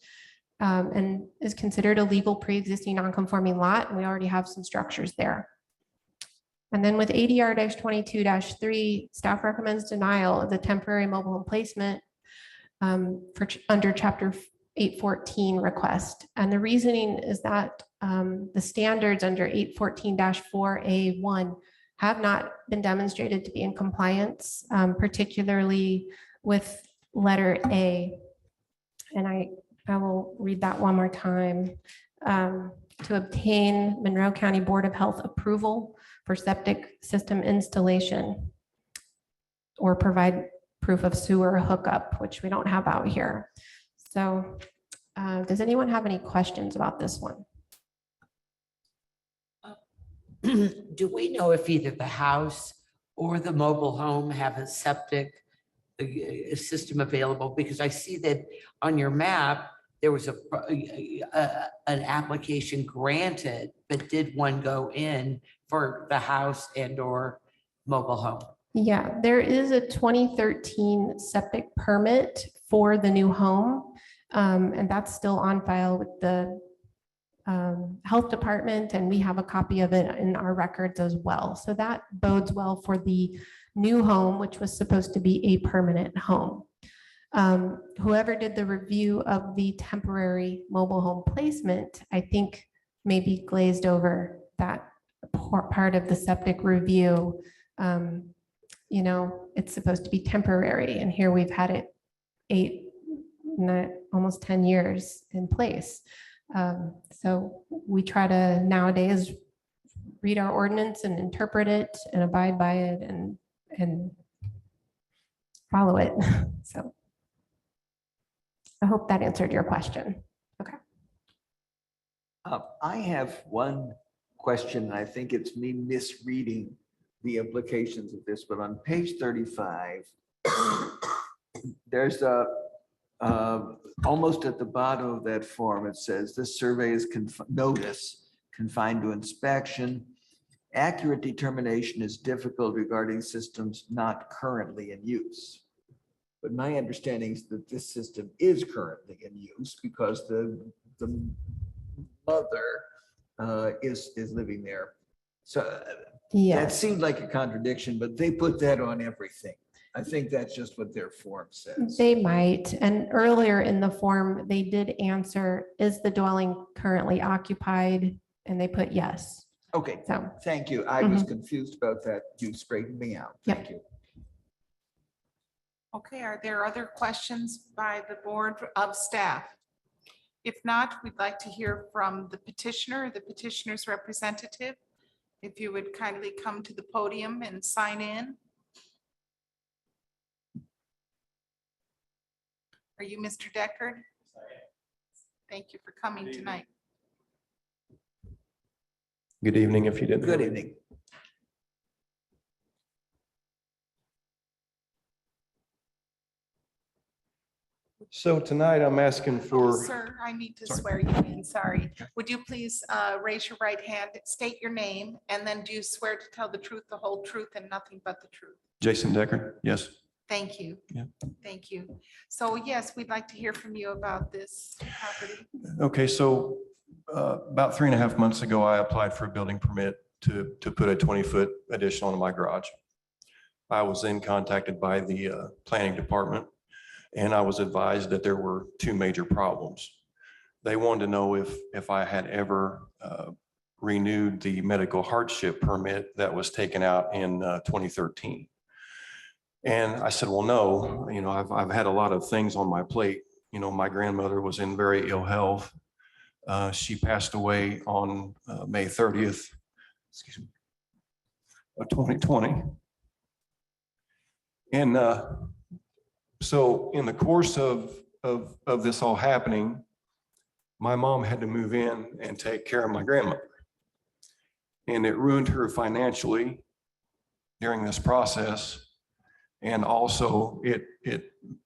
and is considered a legal pre-existing non-conforming lot, and we already have some structures there. And then with ADR 22-3, staff recommends denial of the temporary mobile home placement under chapter 814 request. And the reasoning is that the standards under 814-4A1 have not been demonstrated to be in compliance, particularly with letter A. And I will read that one more time. To obtain Monroe County Board of Health approval for septic system installation or provide proof of sewer hookup, which we don't have out here. So does anyone have any questions about this one? Do we know if either the house or the mobile home have a septic system available? Because I see that on your map, there was an application granted, but did one go in for the house and or mobile home? Yeah, there is a 2013 septic permit for the new home. And that's still on file with the health department, and we have a copy of it in our records as well. So that bodes well for the new home, which was supposed to be a permanent home. Whoever did the review of the temporary mobile home placement, I think maybe glazed over that part of the septic review. You know, it's supposed to be temporary, and here we've had it almost 10 years in place. So we try to nowadays read our ordinance and interpret it and abide by it and follow it. So I hope that answered your question. Okay. I have one question. I think it's me misreading the implications of this, but on page 35, there's a almost at the bottom of that form, it says this survey is notice confined to inspection. Accurate determination is difficult regarding systems not currently in use. But my understanding is that this system is currently in use because the mother is living there. So that Yes, seemed like a contradiction, but they put that on everything. I think that's just what their form says. they might. And earlier in the form, they did answer, is the dwelling currently occupied? And they put yes. Okay, So, thank you. I was confused about that. You straightened me out. Thank you. Okay, are there other questions by the board of staff? If not, we'd like to hear from the petitioner, the petitioner's representative. If you would kindly come to the podium and sign in. Are you Mr. Deckard? Thank you for coming tonight. Good evening, if you didn't. Good evening. So tonight I'm asking Oh, for, sir, I need to Sorry. swear you in, sorry. Would you please raise your right hand, state your name, and then do you swear to tell the truth, the whole truth, and nothing but the truth? Jason Decker, yes. Thank you. Yeah. Thank you. So yes, we'd like to hear from you about this property. Okay, so about 3.5 months ago, I applied for a building permit to put a 20-foot addition on my garage. I was then contacted by the planning department, and I was advised that there were 2 major problems. They wanted to know if I had ever renewed the medical hardship permit that was taken out in 2013. And I said, well, no, you know, I've had a lot of things on my plate. You know, my grandmother was in very ill health. She passed away on May 30th, excuse me, of 2020. And so in the course of this all happening, my mom had to move in and take care of my grandmother. And it ruined her financially during this process. And also it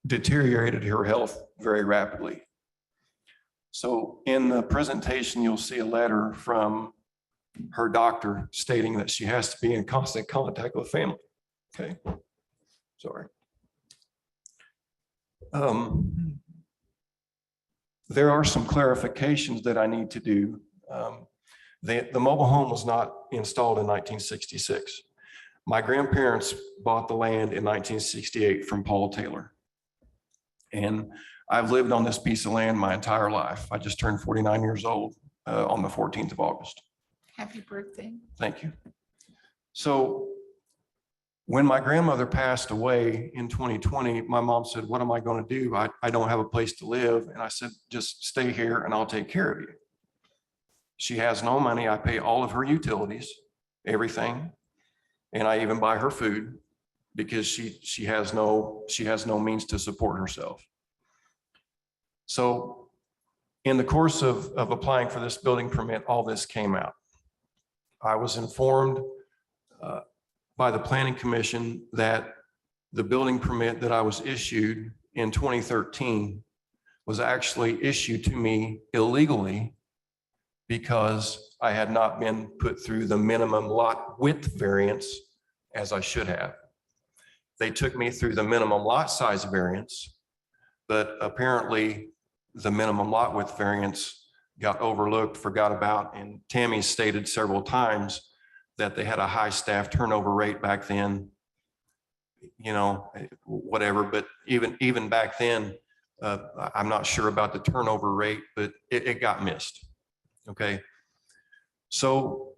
deteriorated her health very rapidly. So in the presentation, you'll see a letter from her doctor stating that she has to be in constant contact with family. Okay, sorry. There are some clarifications that I need to do. The mobile home was not installed in 1966. My grandparents bought the land in 1968 from Paul Taylor. And I've lived on this piece of land my entire life. I just turned 49 years old on the 14th of August. Happy birthday. Thank you. So when my grandmother passed away in 2020, my mom said, what am I going to do? I don't have a place to live. And I said, just stay here and I'll take care of you. She has no money. I pay all of her utilities, everything. And I even buy her food because she has no means to support herself. So in the course of applying for this building permit, all this came out. I was informed by the Planning Commission that the building permit that I was issued in 2013 was actually issued to me illegally because I had not been put through the minimum lot width variance as I should have. They took me through the minimum lot size variance, but apparently the minimum lot width variance got overlooked, forgot about, and Tammy stated several times that they had a high staff turnover rate back then, you know, whatever, but even back then, I'm not sure about the turnover rate, but it got missed, okay? So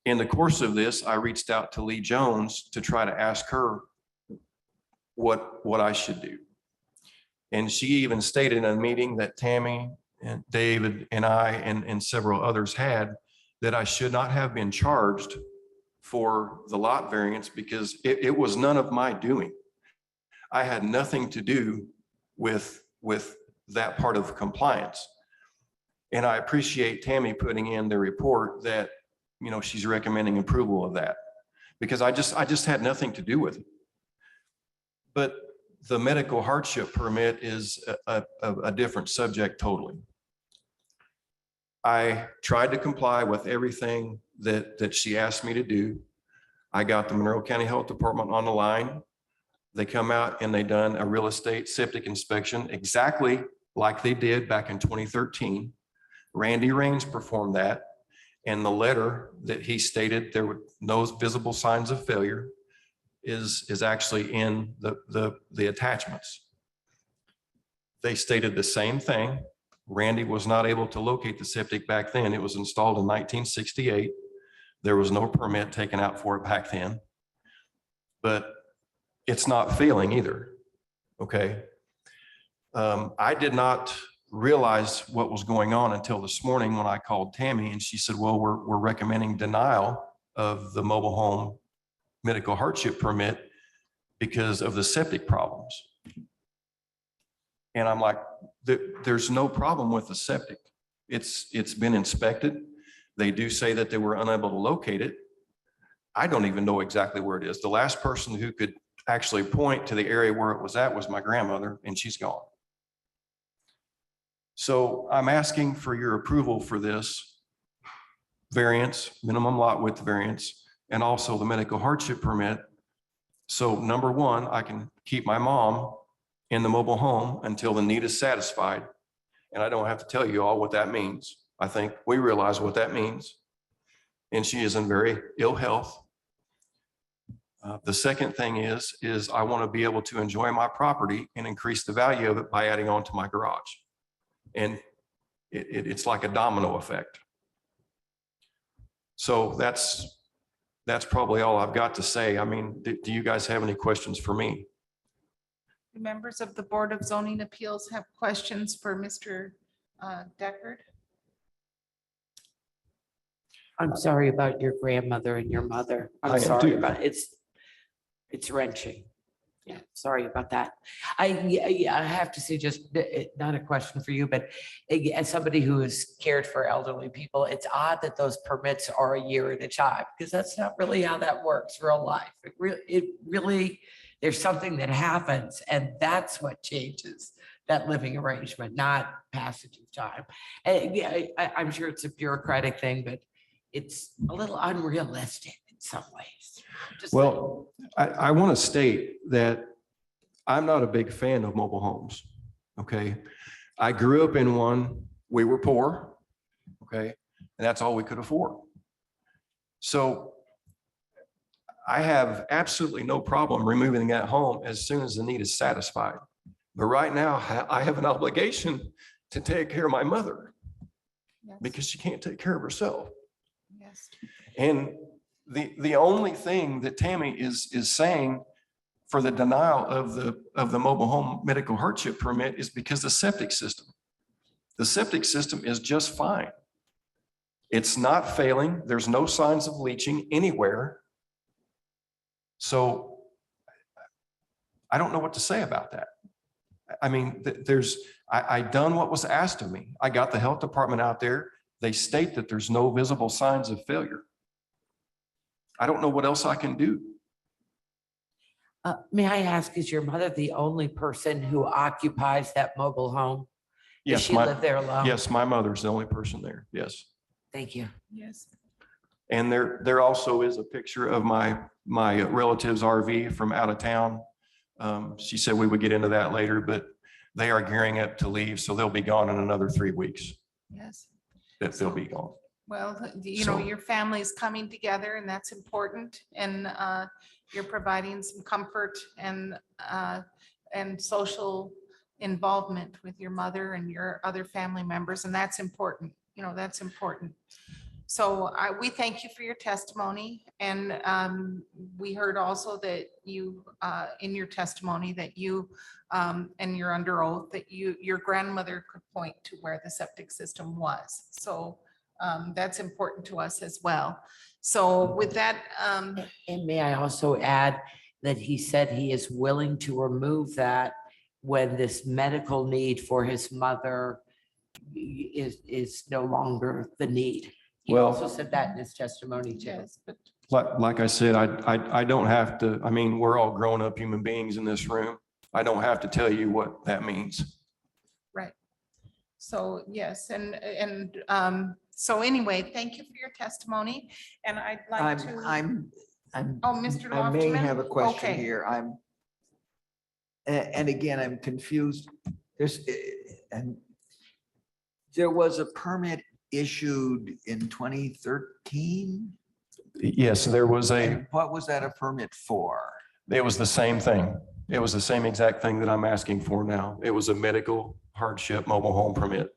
in the course of this, I reached out to Lee Jones to try to ask her what I should do. And she even stated in a meeting that Tammy and David and I and several others had that I should not have been charged for the lot variance because it was none of my doing. I had nothing to do with that part of compliance. And I appreciate Tammy putting in the report that, you know, she's recommending approval of that because I just had nothing to do with it. But the medical hardship permit is a different subject totally. I tried to comply with everything that she asked me to do. I got the Monroe County Health Department on the line. They come out and they done a real estate septic inspection exactly like they did back in 2013. Randy Raines performed that. And the letter that he stated there were no visible signs of failure is actually in the attachments. They stated the same thing. Randy was not able to locate the septic back then. It was installed in 1968. There was no permit taken out for it back then. But it's not failing either, okay? I did not realize what was going on until this morning when I called Tammy and she said, well, we're recommending denial of the mobile home medical hardship permit because of the septic problems. And I'm like, there's no problem with the septic. It's been inspected. They do say that they were unable to locate it. I don't even know exactly where it is. The last person who could actually point to the area where it was at was my grandmother, and she's gone. So I'm asking for your approval for this variance, minimum lot width variance, and also the medical hardship permit. So number one, I can keep my mom in the mobile home until the need is satisfied. And I don't have to tell you all what that means. I think we realize what that means. And she is in very ill health. The second thing is I want to be able to enjoy my property and increase the value of it by adding on to my garage. And it's like a domino effect. So that's probably all I've got to say. I mean, do you guys have any questions for me? Do members of the Board of Zoning Appeals have questions for Mr. Deckard? I'm sorry about your grandmother and your mother. I I'm am sorry too. about it. It's wrenching. Yeah, sorry about that. I have to say, just not a question for you, but as somebody who has cared for elderly people, it's odd that those permits are a year at a time because that's not really how that works real life. It really There's something that happens and that's what changes that living arrangement, not passage of time. And yeah, I'm sure it's a bureaucratic thing, but it's a little unrealistic in some ways. Just saying. Well, I want to state that I'm not a big fan of mobile homes. Okay. I grew up in one. We were poor. Okay. And that's all we could afford. So I have absolutely no problem removing that home as soon as the need is satisfied. But right now I have an obligation to take care of my mother Yes. because she can't take care of herself. Yes. And the only thing that Tammy is saying for the denial of the mobile home medical hardship permit is because the septic system. The septic system is just fine. It's not failing. There's no signs of leaching anywhere. So I don't know what to say about that. I mean, I done what was asked of me. I got the health department out there. They state that there's no visible signs of failure. I don't know what else I can do. May I ask, is your mother the only person who occupies that mobile home? Does Yes, she live there alone? yes, my mother's the only person there. Yes. Thank you. Yes. And there also is a picture of my relative's RV from out of town. She said we would get into that later, but they are gearing up to leave, so they'll be gone in another 3 weeks. Yes. That they'll be gone. Well, you know, So- your family's coming together and that's important. And you're providing some comfort and social involvement with your mother and your other family members. And that's important. You know, that's important. So we thank you for your testimony. And we heard also that you, in your testimony, that you, and you're under oath, that your grandmother could point to where the septic system was. So that's important to us as well. So with that, And may I also add that he said he is willing to remove that when this medical need for his mother is no longer the need. He Well- also said that in his testimony too. yes, but Like I said, I don't have to, I mean, we're all grown up human beings in this room. I don't have to tell you what that means. right. So yes, and so anyway, thank you for your testimony. And I'd like to. I'm, Oh, Mr. I may Loftman? have a question Okay. here. And again, I'm confused. And there was a permit issued in 2013? Yes, there was And what was that a permit for? it was the same thing. It was the same exact thing that I'm asking for now. It was a medical hardship mobile home permit.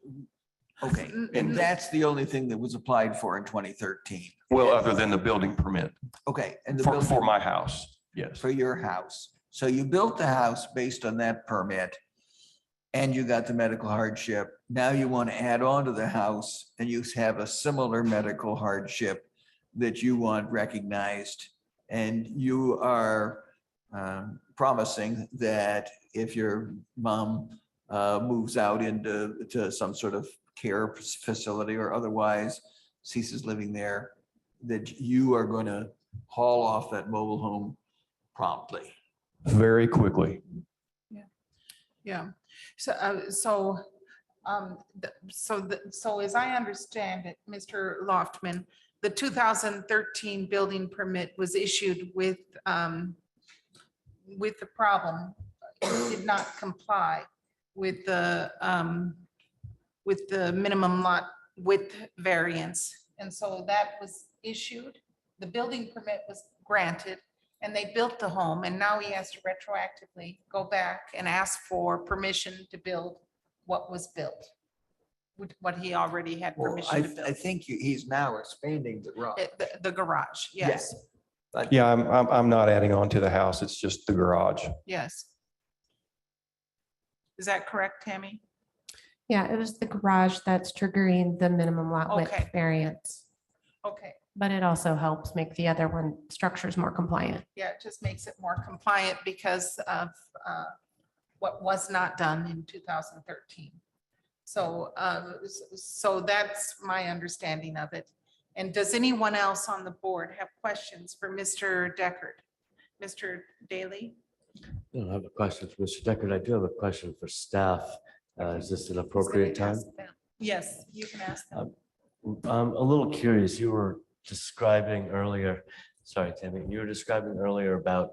Okay, and that's the only thing that was applied for in 2013? Well, other than the building permit Okay, and the for building my house. Yes. for your house. So you built the house based on that permit and you got the medical hardship. Now you want to add on to the house and you have a similar medical hardship that you want recognized. And you are promising that if your mom moves out to some sort of care facility or otherwise ceases living there, that you are going to haul off that mobile home promptly. Very quickly. Yeah, so as I understand it, Mr. Loftman, the 2013 building permit was issued with the problem. It did not comply with the minimum lot width variance. And so that was issued, the building permit was granted, and they built the home, and now he has to retroactively go back and ask for permission to build what was built, what he already had Well, permission to I build. think he's now expanding the garage. The garage, yes, But Yeah, I'm not adding on to the house. It's just the garage. yes. Is that correct, Tammy? Yeah, it was the garage that's triggering the minimum lot width Okay. variance. Okay, But it also helps make the other one structures more compliant. yeah, it just makes it more compliant because of what was not done in 2013. So, so that's my understanding of it. And does anyone else on the board have questions for Mr. Deckard? Mr. Daly? I don't have a question for Mr. Deckard. I do have a question for staff. Is this an appropriate time? Yes, you can ask them. I'm a little curious. You were describing earlier, sorry, Tammy, you were describing earlier about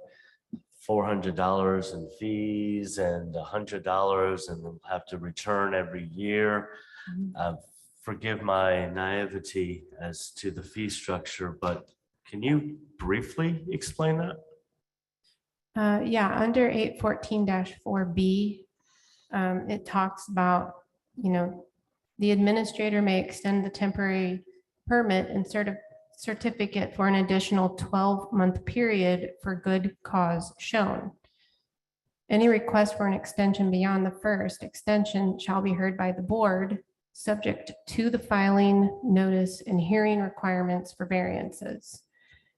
$400 in fees and $100 and they'll have to return every year. Forgive my naivety as to the fee structure, but can you briefly explain that? Yeah, under 814-4B, it talks about, the administrator may extend the temporary permit and certificate for an additional 12-month period for good cause shown. Any request for an extension beyond the first extension shall be heard by the board, subject to the filing, notice, and hearing requirements for variances.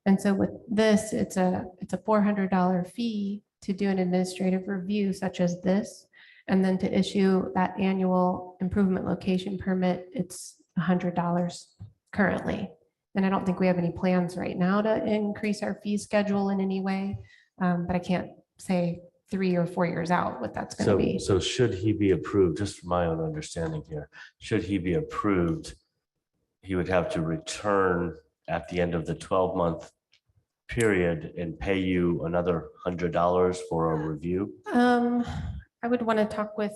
And so with this, it's a $400 fee to do an administrative review such as this. And then to issue that annual improvement location permit, it's $100 currently. And I don't think we have any plans right now to increase our fee schedule in any way. But I can't say 3 or 4 years out what that's going to be. So should he be approved, just from my own understanding here, should he be approved, he would have to return at the end of the 12-month period and pay you another $100 for a review? I would want to talk with,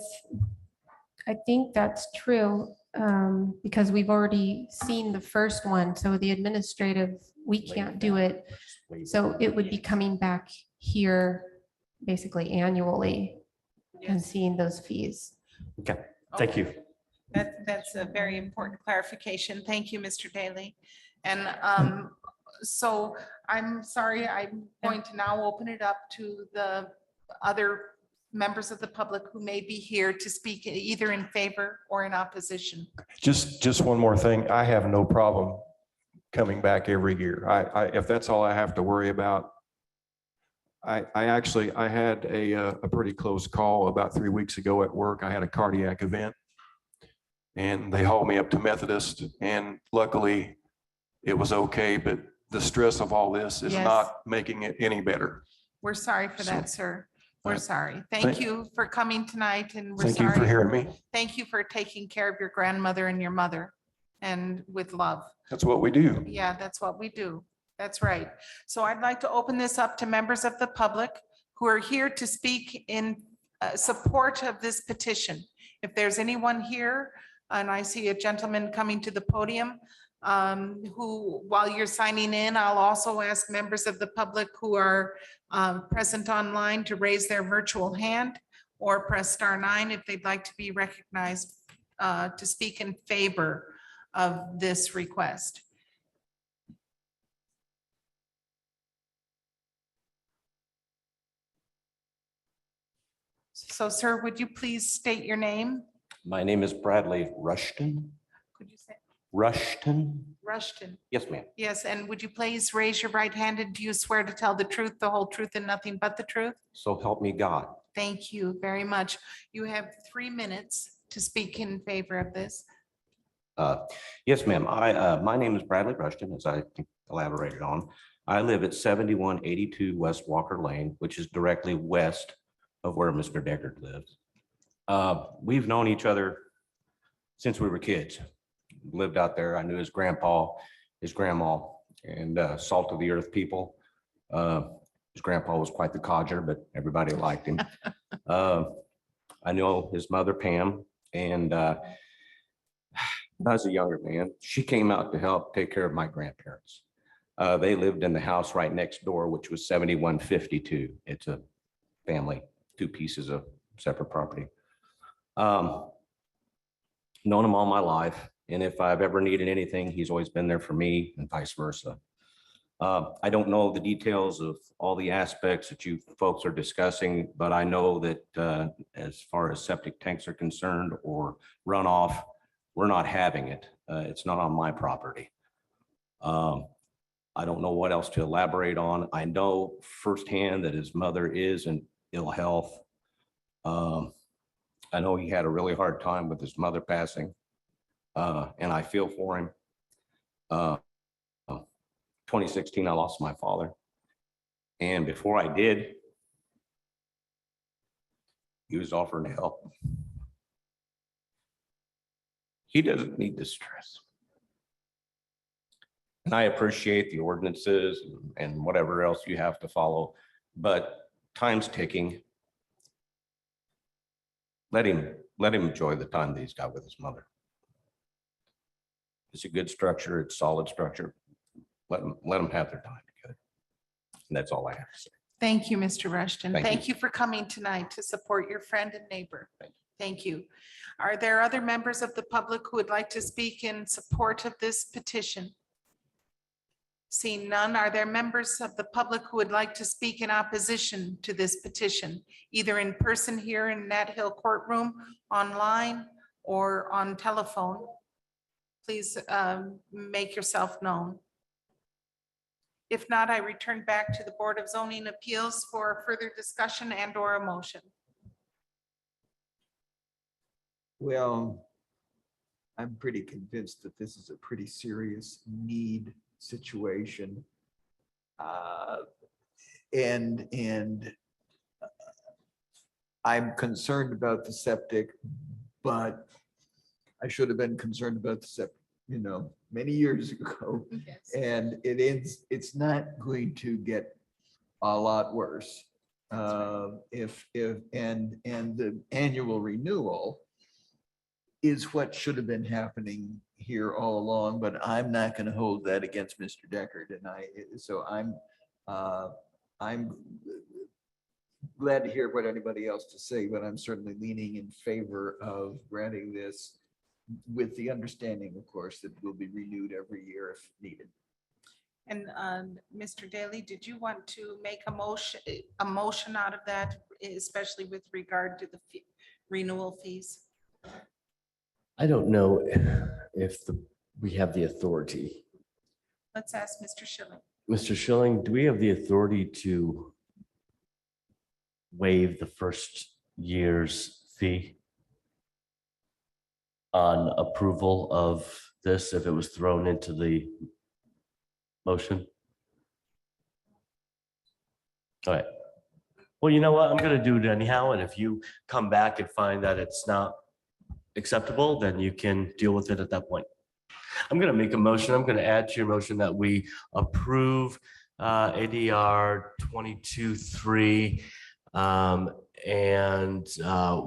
I think that's true, because we've already seen the first one. So the administrative, we can't do it. So it would be coming back here basically annually and seeing those fees. Okay, thank you. That's a very important clarification. Thank you, Mr. Daly. And so I'm sorry, I'm going to now open it up to the other members of the public who may be here to speak either in favor or in opposition. Just one more thing. I have no problem coming back every year. If that's all I have to worry about. I had a pretty close call about 3 weeks ago at work. I had a cardiac event and they hauled me up to Methodist and luckily it was okay, but the stress of all this is Yes. not making it any better. We're sorry for that, sir. We're sorry. Thank thank- you for coming tonight and we're Thank you for sorry. hearing me. Thank you for taking care of your grandmother and your mother and with love. That's what we do. Yeah, that's what we do. That's right. So I'd like to open this up to members of the public who are here to speak in support of this petition. If there's anyone here, and I see a gentleman coming to the podium, who, while you're signing in, I'll also ask members of the public who are present online to raise their virtual hand or press *9 if they'd like to be recognized to speak in favor of this request. So, sir, would you please state your name? My name is Bradley Rushton. Could you say Rushton? Rushton? Yes, ma'am. Yes, and would you please raise your right hand and do you swear to tell the truth, the whole truth, and nothing but the truth? So help me God. Thank you very much. You have 3 minutes to speak in favor of this. Yes, ma'am. My name is Bradley Rushton, as I elaborated on. I live at 7182 West Walker Lane, which is directly west of where Mr. Deckard lives. We've known each other since we were kids. Lived out there. I knew his grandpa, his grandma, and salt of the earth people. His grandpa was quite the codger, but everybody liked him. I know his mother, Pam, and as a younger man, she came out to help take care of my grandparents. They lived in the house right next door, which was 7152. It's a family, 2 pieces of separate property. Known him all my life. And if I've ever needed anything, he's always been there for me and vice versa. I don't know the details of all the aspects that you folks are discussing, but I know that as far as septic tanks are concerned or runoff, we're not having it. It's not on my property. I don't know what else to elaborate on. I know firsthand that his mother is in ill health. I know he had a really hard time with his mother passing. And I feel for him. 2016, I lost my father. And before I did, He was offering to help. He doesn't need the stress. And I appreciate the ordinances and whatever else you have to follow, but time's ticking. Let him enjoy the time that he's got with his mother. It's a good structure. It's solid structure. Let them have their time together. And that's all I have to say. Thank you, Mr. Rushton. Thank you. Thank you for coming tonight to support your friend and neighbor. Thank you. Are there other members of the public who would like to speak in support of this petition? Seeing none, are there members of the public who would like to speak in opposition to this petition, either in person here in Nat Hill courtroom, online, or on telephone? Please make yourself known. If not, I return back to the Board of Zoning Appeals for further discussion and or a motion. Well, I'm pretty convinced that this is a pretty serious need situation. And I'm concerned about the septic, but I should have been concerned about the septic, many years ago. And it's not going to get a lot worse. And the annual renewal is what should have been happening here all along, but I'm not going to hold that against Mr. Deckard. And I'm glad to hear what anybody else to say, but I'm certainly leaning in favor of granting this with the understanding, of course, that will be renewed every year if needed. And Mr. Daly, did you want to make a motion out of that, especially with regard to the renewal fees? I don't know if we have the authority. Let's ask Mr. Schilling. Mr. Schilling, do we have the authority to waive the first year's fee on approval of this if it was thrown into the motion? All right. Well, you know what? I'm going to do it anyhow. And if you come back and find that it's not acceptable, then you can deal with it at that point. I'm going to make a motion. I'm going to add to your motion that we approve ADR 22-3 and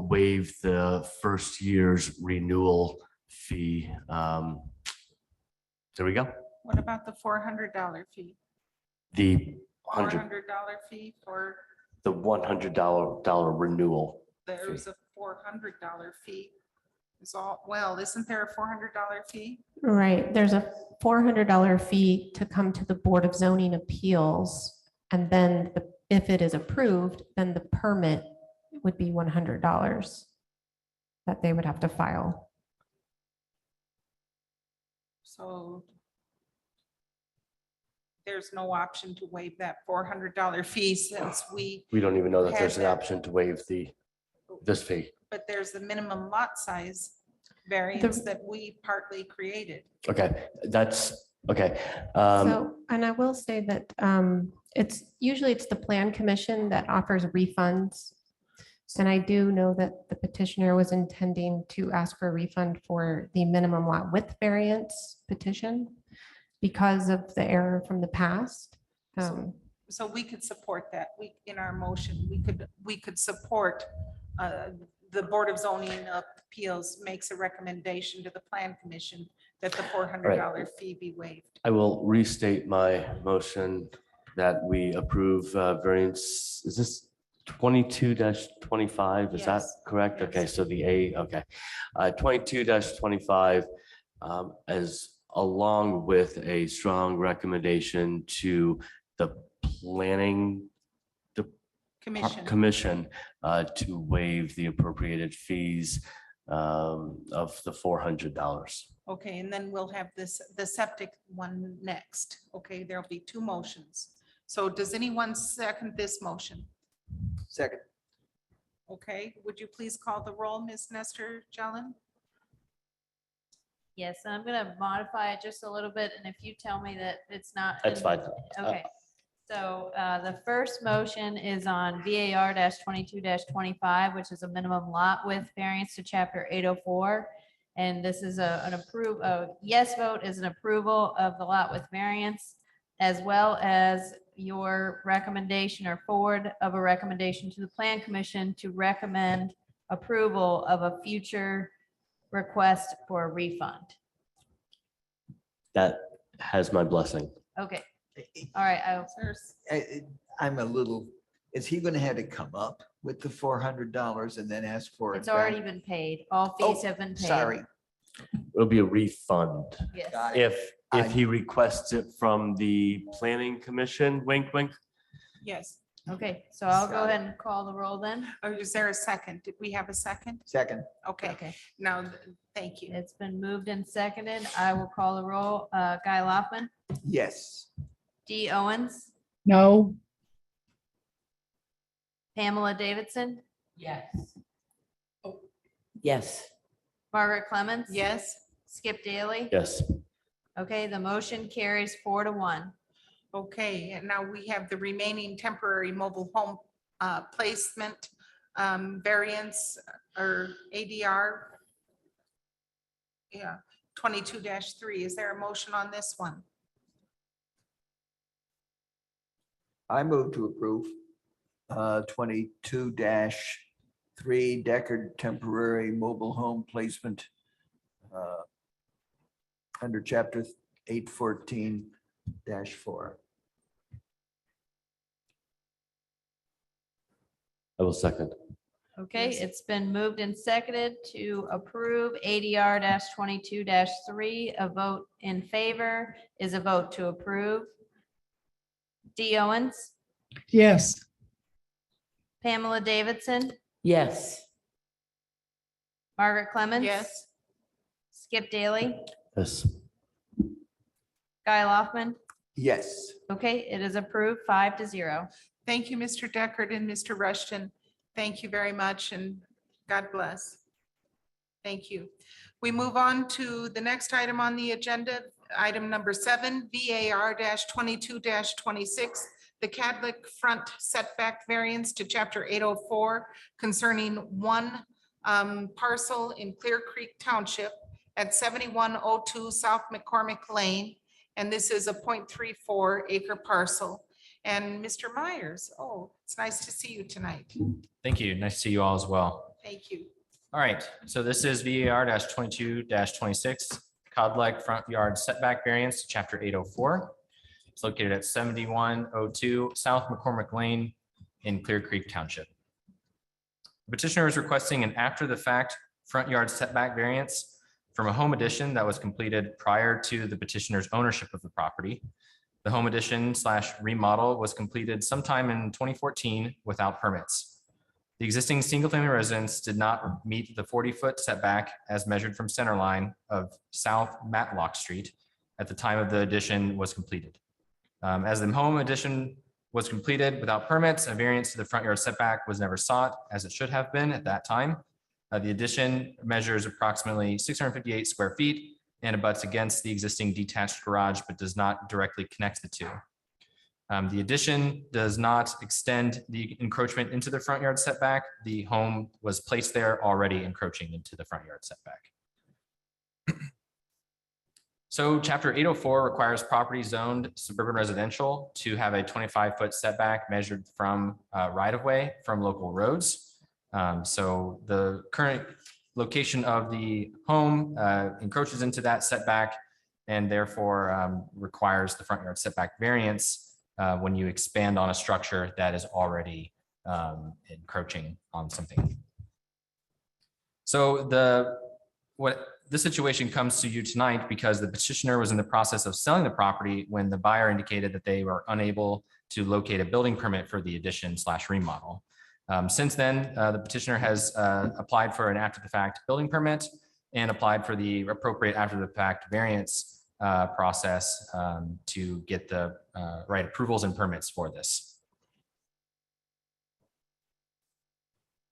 waive the first year's renewal fee. There we go. What about the $400 fee? The $400 fee for, $100 renewal. there's a $400 fee. Is all, well, isn't there a $400 fee? Right, there's a $400 fee to come to the Board of Zoning Appeals. And then if it is approved, then the permit would be $100 that they would have to file. So there's no option to waive that $400 fee since we, We don't even know that there's an Had that. option to waive this fee. but there's the minimum lot size variance that we partly created. Okay, that's, okay. So, and I will say that it's usually the Plan Commission that offers refunds. And I do know that the petitioner was intending to ask for a refund for the minimum lot width variance petition because of the error from the past. So we could support that. We, in our motion, we could support the Board of Zoning Appeals makes a recommendation to the Plan Commission that the $400 fee be waived. I will restate my motion that we approve variance, is this 22-25, is that Yes. correct? Okay, Yes. so the A, okay. 22-25 as along with a strong recommendation to the planning commission to waive the appropriated fees of the $400. Okay, and then we'll have the septic one next. Okay, there'll be two motions. So does anyone second this motion? Second. Okay, would you please call the roll, Ms. Nestor Jelen? Yes, I'm gonna modify it just a little bit, and if you tell me that it's not. That's fine. Okay, So the first motion is on VAR 22-25, which is a minimum lot width variance to chapter 804. And this is a yes vote is an approval of the lot width variance, as well as your recommendation or forward of a recommendation to the Plan Commission to recommend approval of a future request for a refund. That has my blessing. Okay, all right, I'm a little, is he gonna have to come up with the $400 and then ask for it it's already back? been paid. All fees have been paid. Sorry. It'll be a refund. Yes. Got it. If he requests it from the planning commission, wink, wink. Yes. Okay, so I'll go ahead and call the roll then. Or is there a second? Did we have a second? Second, Okay, Okay, now, thank you. it's been moved and seconded. I will call the roll. Guy Loftman, yes. Dee Owens, No, Pamela Davidson, Yes. Yes. Margaret Clemens. Yes. Skip Daly. Yes. Okay, the motion carries 4-1. Okay, and now we have the remaining temporary mobile home placement variance or ADR. Yeah, 22-3. Is there a motion on this one? I move to approve 22-3 Deckard temporary mobile home placement under chapter 814-4. I will second. Okay, Yes. it's been moved and seconded to approve ADR 22-3. A vote in favor is a vote to approve. Dee Owens, yes, Pamela Davidson, Yes. Margaret Clemens. Yes. Skip Daly, Yes. Guy Loftman. Yes. Okay, it is approved 5-0. Thank you, Mr. Deckard and Mr. Rushton. Thank you very much and God bless. Thank you. We move on to the next item on the agenda, item number 7, VAR 22-26, the Cadlick front setback variance to chapter 804 concerning one parcel in Clear Creek Township at 7102 South McCormick Lane. And this is a 0.34 acre parcel. And Mr. Myers, oh, it's nice to see you tonight. Thank you. Nice to see you all as well. Thank you. All right, so this is VAR 22-26, Codlike front yard setback variance, chapter 804. It's located at 7102 South McCormick Lane in Clear Creek Township. Petitioner is requesting an after-the-fact front yard setback variance from a home addition that was completed prior to the petitioner's ownership of the property. The home addition / remodel was completed sometime in 2014 without permits. The existing single-family residence did not meet the 40-foot setback as measured from center line of South Matlock Street at the time of the addition was completed. As the home addition was completed without permits, a variance to the front yard setback was never sought, as it should have been at that time. The addition measures approximately 658 square feet and abuts against the existing detached garage, but does not directly connect the two. The addition does not extend the encroachment into the front yard setback. The home was placed there already encroaching into the front yard setback. So chapter 804 requires property zoned suburban residential to have a 25-foot setback measured from right-of-way from local roads. So the current location of the home encroaches into that setback and therefore requires the front yard setback variance when you expand on a structure that is already encroaching on something. So this situation comes to you tonight because the petitioner was in the process of selling the property when the buyer indicated that they were unable to locate a building permit for the addition / remodel. Since then, the petitioner has applied for an after-the-fact building permit and applied for the appropriate after-the-fact variance process to get the right approvals and permits for this.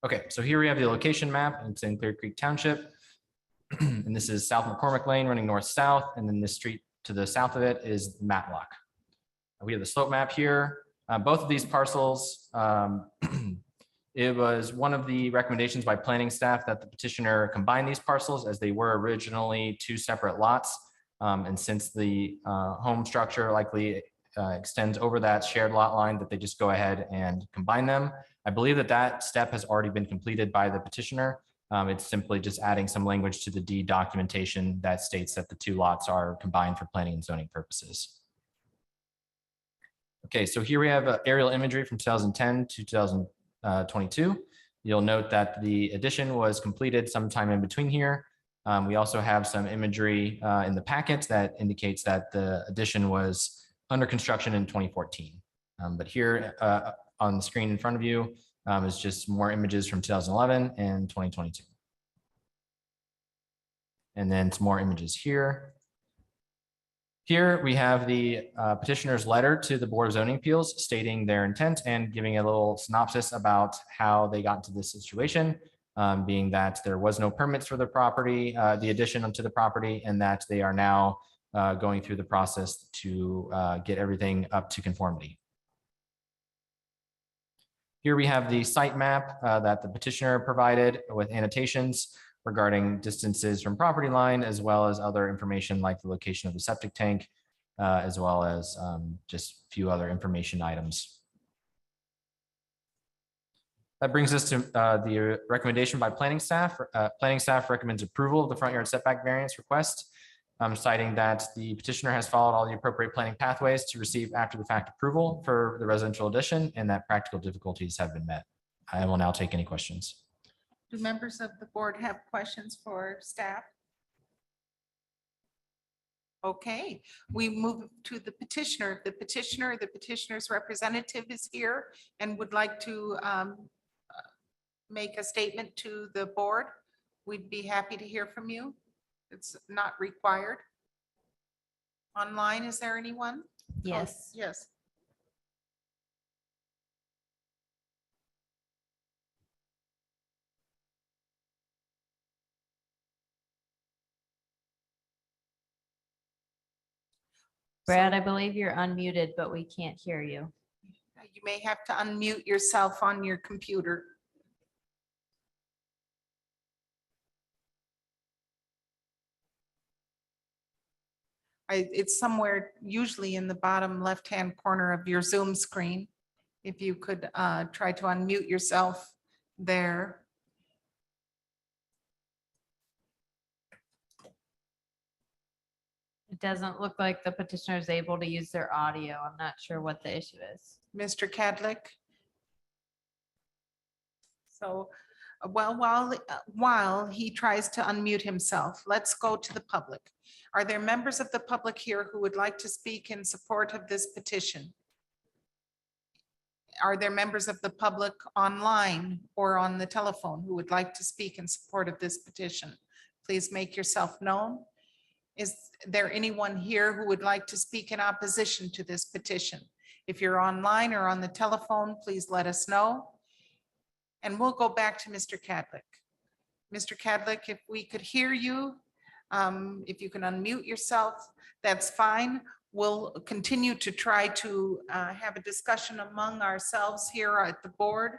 Okay, so here we have the location map. It's in Clear Creek Township. And this is South McCormick Lane running north-south. And then this street to the south of it is Matlock. We have the slope map here. Both of these parcels, it was one of the recommendations by planning staff that the petitioner combine these parcels as they were originally two separate lots. And since the home structure likely extends over that shared lot line, that they just go ahead and combine them. I believe that that step has already been completed by the petitioner. It's simply just adding some language to the deed documentation that states that the two lots are combined for planning and zoning purposes. Okay, so here we have aerial imagery from 2010 to 2022. You'll note that the addition was completed sometime in between here. We also have some imagery in the packet that indicates that the addition was under construction in 2014. But here on the screen in front of you is just more images from 2011 and 2022. And then some more images here. Here we have the petitioner's letter to the Board of Zoning Appeals stating their intent and giving a little synopsis about how they got into this situation, being that there was no permits for the property, the addition onto the property, and that they are now going through the process to get everything up to conformity. Here we have the site map that the petitioner provided with annotations regarding distances from property line, as well as other information like the location of the septic tank, as well as just a few other information items. That brings us to the recommendation by planning staff. Planning staff recommends approval of the front yard setback variance request, citing that the petitioner has followed all the appropriate planning pathways to receive after the fact approval for the residential addition and that practical difficulties have been met. I will now take any questions. Do members of the board have questions for staff? Okay, we move to the petitioner. The petitioner's representative is here and would like to make a statement to the board. We'd be happy to hear from you. It's not required. Online, is there anyone? Yes. Yes. Brad, I believe you're unmuted, but we can't hear you. You may have to unmute yourself on your computer. It's somewhere usually in the bottom left-hand corner of your Zoom screen. If you could try to unmute yourself there. It doesn't look like the petitioner is able to use their audio. I'm not sure what the issue is. Mr. Cadlick? So, well, while he tries to unmute himself, let's go to the public. Are there members of the public here who would like to speak in support of this petition? Are there members of the public online or on the telephone who would like to speak in support of this petition? Please make yourself known. Is there anyone here who would like to speak in opposition to this petition? If you're online or on the telephone, please let us know. And we'll go back to Mr. Cadlick. Mr. Cadlick, if we could hear you, if you can unmute yourself, that's fine. We'll continue to try to have a discussion among ourselves here at the board.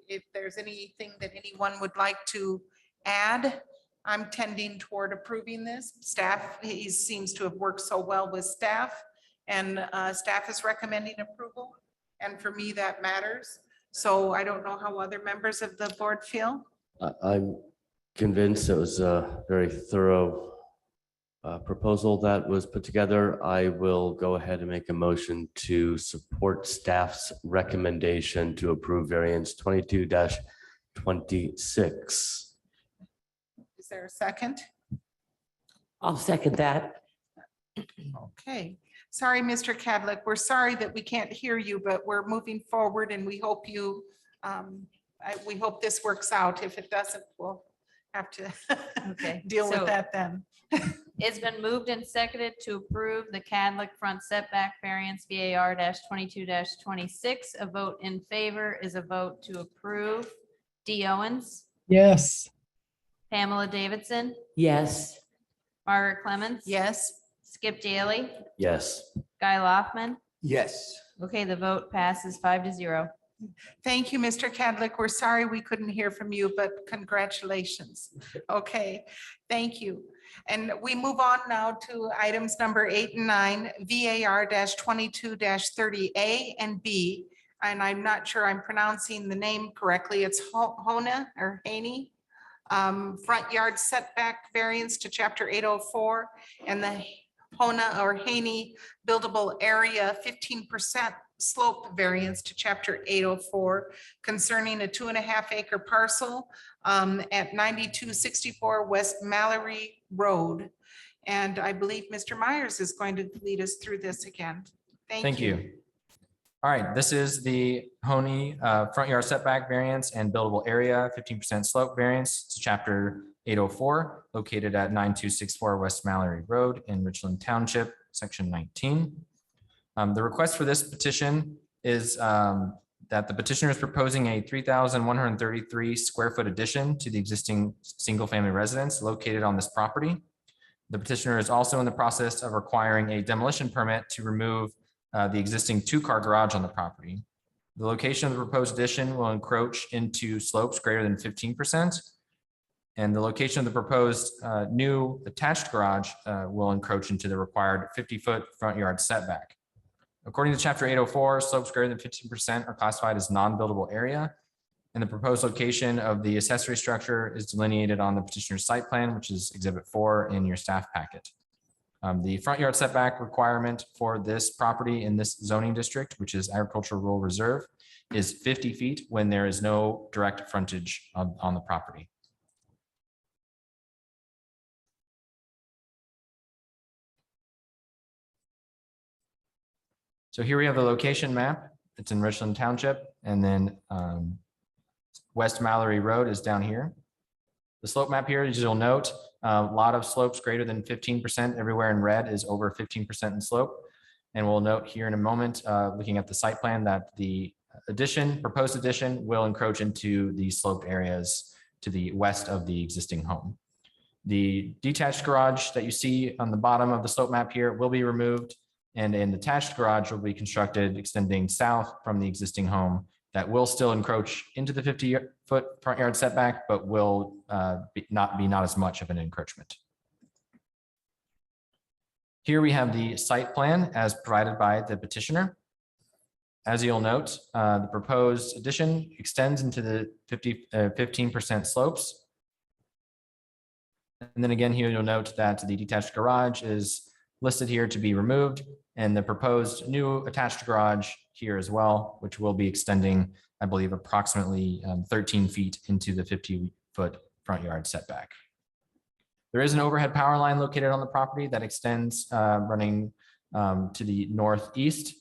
If there's anything that anyone would like to add, I'm tending toward approving this. Staff, he seems to have worked so well with staff, and staff is recommending approval. And for me, that matters. So I don't know how other members of the board feel. I'm convinced it was a very thorough proposal that was put together. I will go ahead and make a motion to support staff's recommendation to approve variance 22-26. Is there a second? I'll second that. Okay. Sorry, Mr. Cadlick. We're sorry that we can't hear you, but we're moving forward and we hope you, we hope this works out. If it doesn't, we'll have to Okay, deal with so- that then. It's been moved and seconded to approve the Cadlick front setback variance VAR 22-26. A vote in favor is a vote to approve. Dee Owens, Yes. Pamela Davidson, Yes. Margaret Clemens. Yes. Skip Daly, Yes. Guy Loftman. Yes. Okay, the vote passes 5-0. Thank you, Mr. Cadlick. We're sorry we couldn't hear from you, but congratulations. Okay, thank you. And we move on now to items number 8 and 9, VAR 22-30A and B. And I'm not sure I'm pronouncing the name correctly. It's Hona or Haney. Front yard setback variance to chapter 804 and the Hona or Haney buildable area 15% slope variance to chapter 804 concerning a 2.5 acre parcel at 9264 West Mallory Road. And I believe Mr. Myers is going to lead us through this again. Thank you. All right, this is the Honey front yard setback variance and buildable area 15% slope variance to chapter 804 located at 9264 West Mallory Road in Richland Township, section 19. The request for this petition is that the petitioner is proposing a 3,133 square foot addition to the existing single family residence located on this property. The petitioner is also in the process of requiring a demolition permit to remove the existing 2-car garage on the property. The location of the proposed addition will encroach into slopes greater than 15%. And the location of the proposed new attached garage will encroach into the required 50-foot front yard setback. According to chapter 804, slopes greater than 15% are classified as non-buildable area. And the proposed location of the accessory structure is delineated on the petitioner's site plan, which is exhibit 4 in your staff packet. The front yard setback requirement for this property in this zoning district, which is agricultural rural reserve, is 50 feet when there is no direct frontage on the property. So here we have the location map. It's in Richland Township, and then West Mallory Road is down here. The slope map here, as you'll note, a lot of slopes greater than 15%. Everywhere in red is over 15% in slope. And we'll note here in a moment, looking at the site plan, that the proposed addition will encroach into the sloped areas to the west of the existing home. The detached garage that you see on the bottom of the slope map here will be removed, and an attached garage will be constructed extending south from the existing home that will still encroach into the 50-foot front yard setback, but will not as much of an encroachment. Here we have the site plan as provided by the petitioner. As you'll note, the proposed addition extends into the 15% slopes. And then again, here you'll note that the detached garage is listed here to be removed, and the proposed new attached garage here as well, which will be extending, I believe, approximately 13 feet into the 50-foot front yard setback. There is an overhead power line located on the property that extends running to the northeast,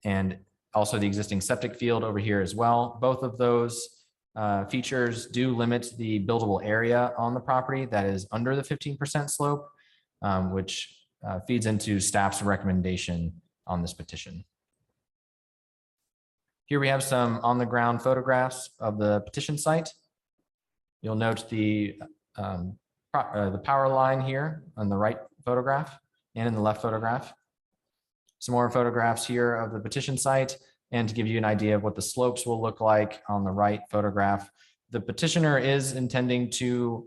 and also the existing septic field over here as well. Both of those features do limit the buildable area on the property that is under the 15% slope, which feeds into staff's recommendation on this petition. Here we have some on the ground photographs of the petition site. You'll note the power line here on the right photograph and in the left photograph. Some more photographs here of the petition site, and to give you an idea of what the slopes will look like on the right photograph. The petitioner is intending to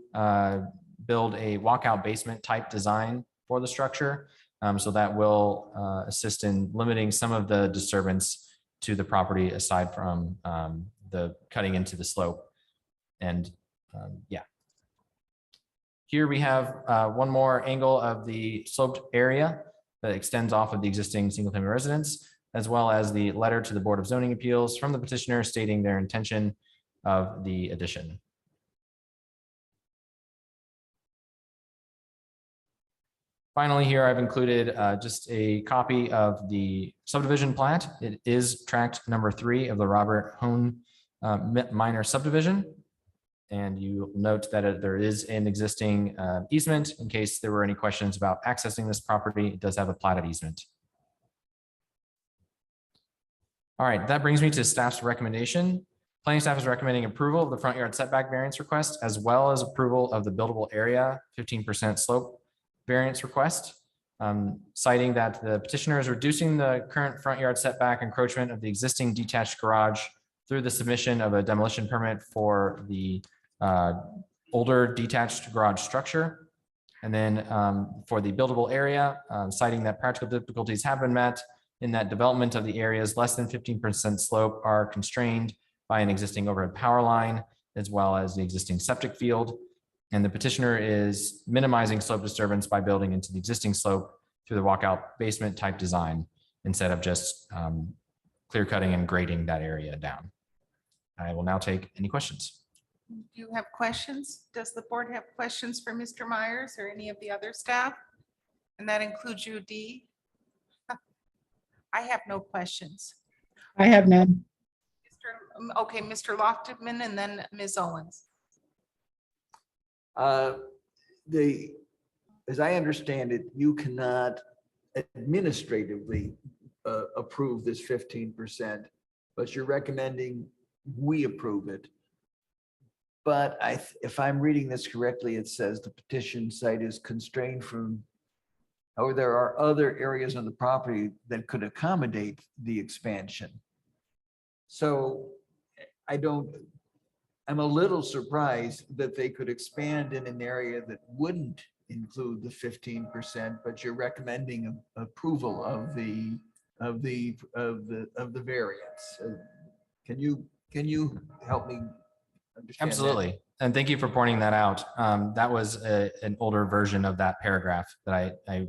build a walkout basement type design for the structure. So that will assist in limiting some of the disturbance to the property aside from the cutting into the slope. And yeah. Here we have one more angle of the sloped area that extends off of the existing single family residence, as well as the letter to the Board of Zoning Appeals from the petitioner stating their intention of the addition. Finally, here I've included just a copy of the subdivision plat. It is tract number 3 of the Robert Hone minor subdivision. And you note that there is an existing easement in case there were any questions about accessing this property. It does have a platted easement. All right, that brings me to staff's recommendation. Planning staff is recommending approval of the front yard setback variance request, as well as approval of the buildable area 15% slope variance request. citing that the petitioner is reducing the current front yard setback encroachment of the existing detached garage through the submission of a demolition permit for the older detached garage structure. And then for the buildable area, citing that practical difficulties have been met in that development of the areas less than 15% slope are constrained by an existing overhead power line, as well as the existing septic field. And the petitioner is minimizing slope disturbance by building into the existing slope through the walkout basement type design instead of just clear cutting and grading that area down. I will now take any questions. Do you have questions? Does the board have questions for Mr. Myers or any of the other staff? And that includes you, Dee. I have no questions. I have none. Okay, Mr. Loftman and then Ms. Owens. As I understand it, you cannot administratively approve this 15%, but you're recommending we approve it. But if I'm reading this correctly, it says the petition site is constrained from, or there are other areas on the property that could accommodate the expansion. So I'm a little surprised that they could expand in an area that wouldn't include the 15%, but you're recommending approval of the variance. Can you help me understand? Absolutely. And thank you for pointing that out. That was an older version of that paragraph that I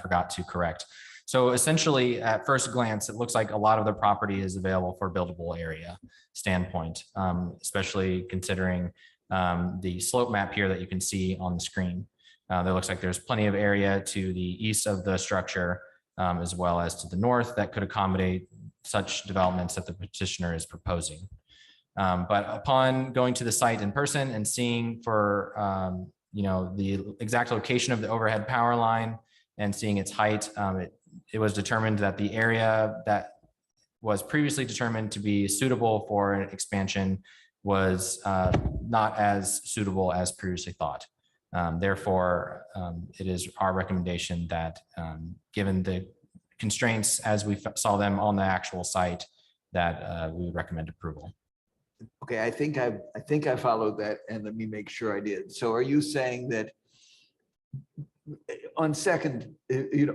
forgot to correct. So essentially, at first glance, it looks like a lot of the property is available for buildable area standpoint, especially considering the slope map here that you can see on the screen. There looks like there's plenty of area to the east of the structure, as well as to the north that could accommodate such developments that the petitioner is proposing. But upon going to the site in person and seeing for the exact location of the overhead power line and seeing its height, it was determined that the area that was previously determined to be suitable for an expansion was not as suitable as previously thought. Therefore, it is our recommendation that given the constraints as we saw them on the actual site, that we would recommend approval. Okay, I think I followed that, and let me make sure I did. So are you saying that on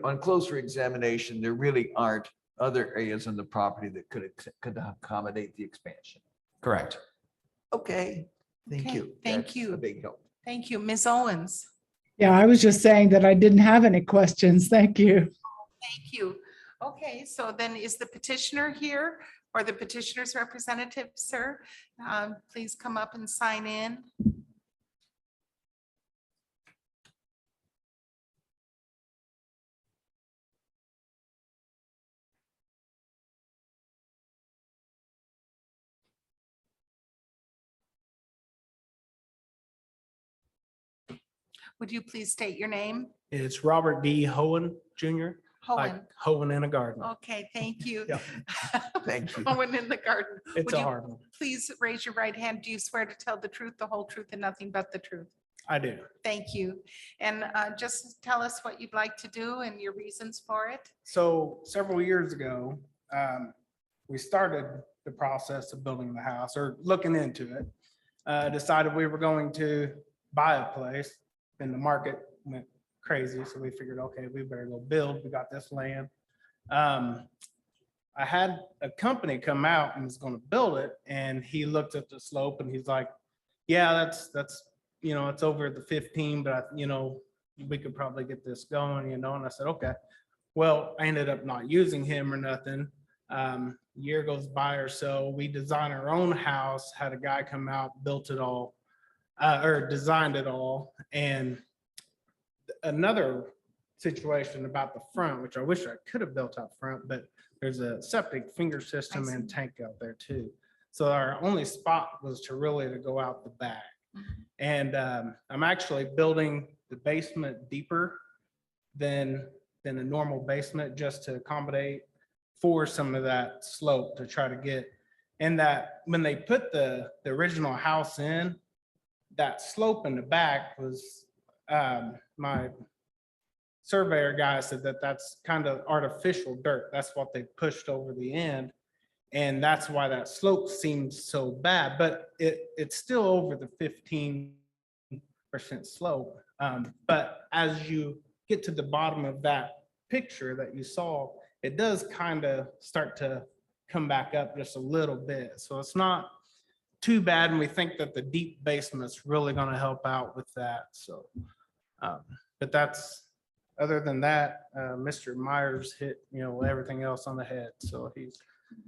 on closer examination, there really aren't other areas on the property that could accommodate the expansion? Correct. Okay, thank Okay, you. thank That's you. a big help. Thank you, Ms. Owens. Yeah, I was just saying that I didn't have any questions. Thank you. Thank you. Okay, so then is the petitioner here or the petitioner's representative, sir? Please come up and sign in. Would you please state your name? It's Robert D. Hohen Jr. like Hohen. Hohen in a garden. Okay, thank you. Yeah. Thank you. Hohen in the garden. It's Would a you hard one. Please raise your right hand. Do you swear to tell the truth, the whole truth, and nothing but the truth? I do. Thank you. And just tell us what you'd like to do and your reasons for it. So several years ago, we started the process of building the house or looking into it. Decided we were going to buy a place, and the market went crazy. So we figured, okay, we better go build. We got this land. I had a company come out and was going to build it, and he looked at the slope and he's like, yeah, that's it's over the 15, but we could probably get this going, and I said, okay. Well, I ended up not using him or nothing. Year goes by or so, we designed our own house, had a guy come out, built it all, or designed it all. And another situation about the front, which I wish I could have built out front, but there's a septic finger system and tank out there too. So our only spot was to go out the back. And I'm actually building the basement deeper than a normal basement, just to accommodate for some of that slope, to try to get. And that when they put the original house in, that slope in the back was my surveyor guy said that that's kind of artificial dirt. That's what they pushed over the end. And that's why that slope seems so bad, but it's still over the 15% slope. But as you get to the bottom of that picture that you saw, it does kind of start to come back up just a little bit. So it's not too bad. And we think that the deep basement's really going to help out with that. So, but that's, other than that, Mr. Myers hit, everything else on the head. So he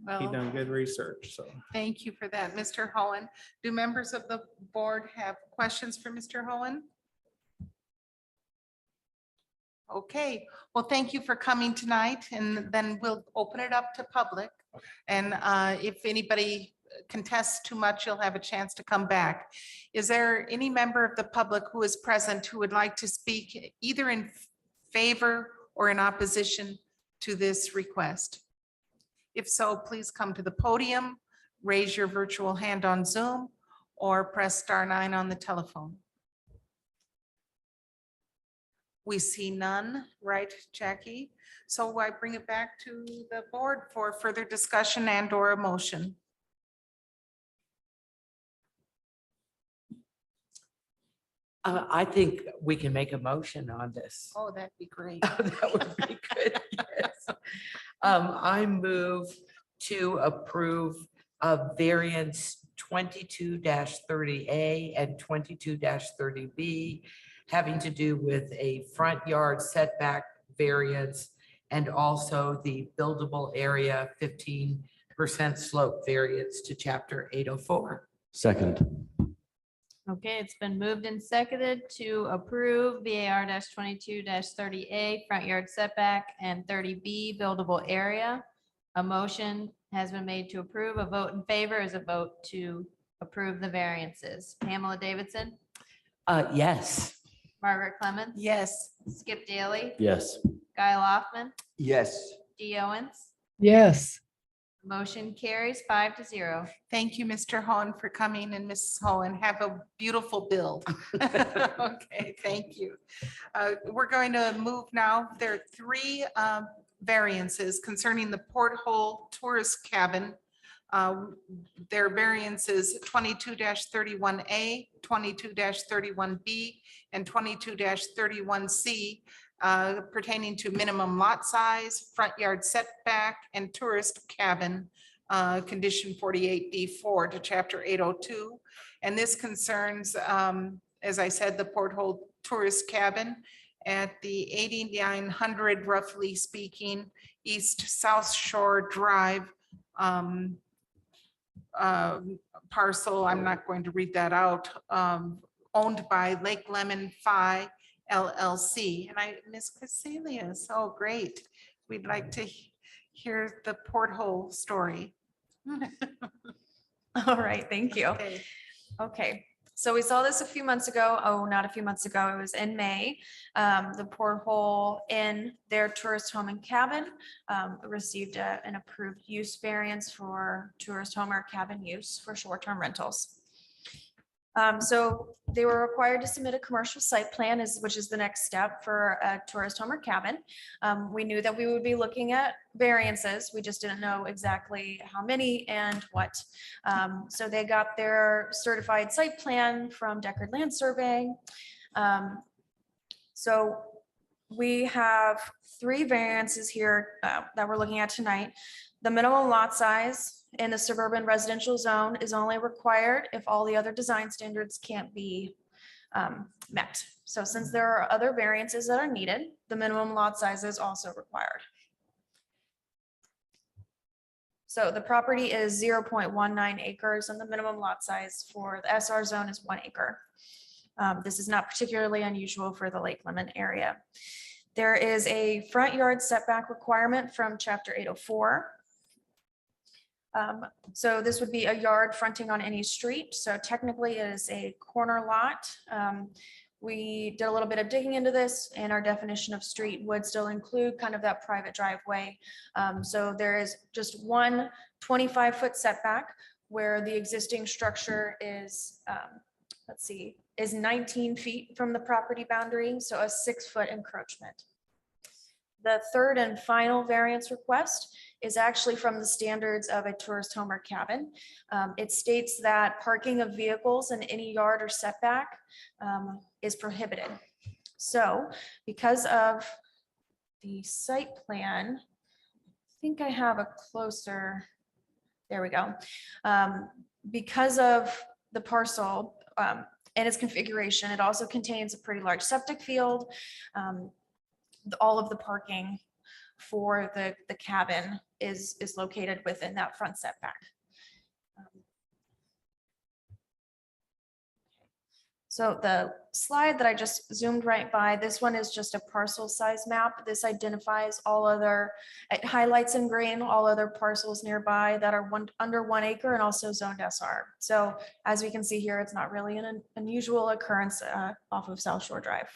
Well, done good research. So thank you for that, Mr. Hohen. Do members of the board have questions for Mr. Hohen? Okay, well, thank you for coming tonight, and then we'll open it up to public. And if anybody contests too much, you'll have a chance to come back. Is there any member of the public who is present who would like to speak either in favor or in opposition to this request? If so, please come to the podium, raise your virtual hand on Zoom, or press *9 on the telephone. We see none, right, Jackie? So I bring it back to the board for further discussion and or a motion. I think we can make a motion on this. Oh, that'd be great. That would be good, yes. I move to approve variance 22-30A and 22-30B having to do with a front yard setback variance and also the buildable area 15% slope variance to chapter 804. Second. Okay, it's been moved and seconded to approve VAR 22-30A front yard setback and 30B buildable area. A motion has been made to approve. A vote in favor is a vote to approve the variances. Pamela Davidson, Yes. Margaret Clemens. Yes. Skip Daly, Yes. Guy Loftman, Yes. Dee Owens. Yes. Motion carries 5-0. Thank you, Mr. Hohen, for coming, and Mrs. Hohen. Have a beautiful build. Okay, thank you. We're going to move now. There are 3 variances concerning the Porthole Tourist Cabin. Their variances 22-31A, 22-31B, and 22-31C pertaining to minimum lot size, front yard setback, and tourist cabin, condition 48D4 to chapter 802. And this concerns, as I said, the Porthole Tourist Cabin at the 8900, roughly speaking, East South Shore Drive parcel. I'm not going to read that out. Owned by Lake Lemon Phi LLC. And Ms. Casilius, oh, great. We'd like to hear the Porthole story. All right, thank you. Okay. Okay, so we saw this a few months ago. Oh, not a few months ago. It was in May. The Porthole Inn, their tourist home and cabin, received an approved use variance for tourist home or cabin use for short-term rentals. So they were required to submit a commercial site plan, which is the next step for a tourist home or cabin. We knew that we would be looking at variances. We just didn't know exactly how many and what. So they got their certified site plan from Deckard Land Surveying. So we have 3 variances here that we're looking at tonight. The minimum lot size in the suburban residential zone is only required if all the other design standards can't be met. So since there are other variances that are needed, the minimum lot size is also required. So the property is 0.19 acres and the minimum lot size for the SR zone is 1 acre. This is not particularly unusual for the Lake Lemon area. There is a front yard setback requirement from chapter 804. So this would be a yard fronting on any street. So technically it is a corner lot. We did a little bit of digging into this, and our definition of street would still include kind of that private driveway. So there is just one 25-foot setback where the existing structure is, is 19 feet from the property boundary. So a 6-foot encroachment. The third and final variance request is actually from the standards of a tourist home or cabin. It states that parking of vehicles in any yard or setback is prohibited. So because of the site plan, I think I have a closer, there we go. Because of the parcel and its configuration, it also contains a pretty large septic field. All of the parking for the cabin is located within that front setback. So the slide that I just zoomed right by, this one is just a parcel size map. This identifies all other, it highlights in green all other parcels nearby that are under 1 acre and also zoned SR. So as we can see here, it's not really an unusual occurrence off of South Shore Drive.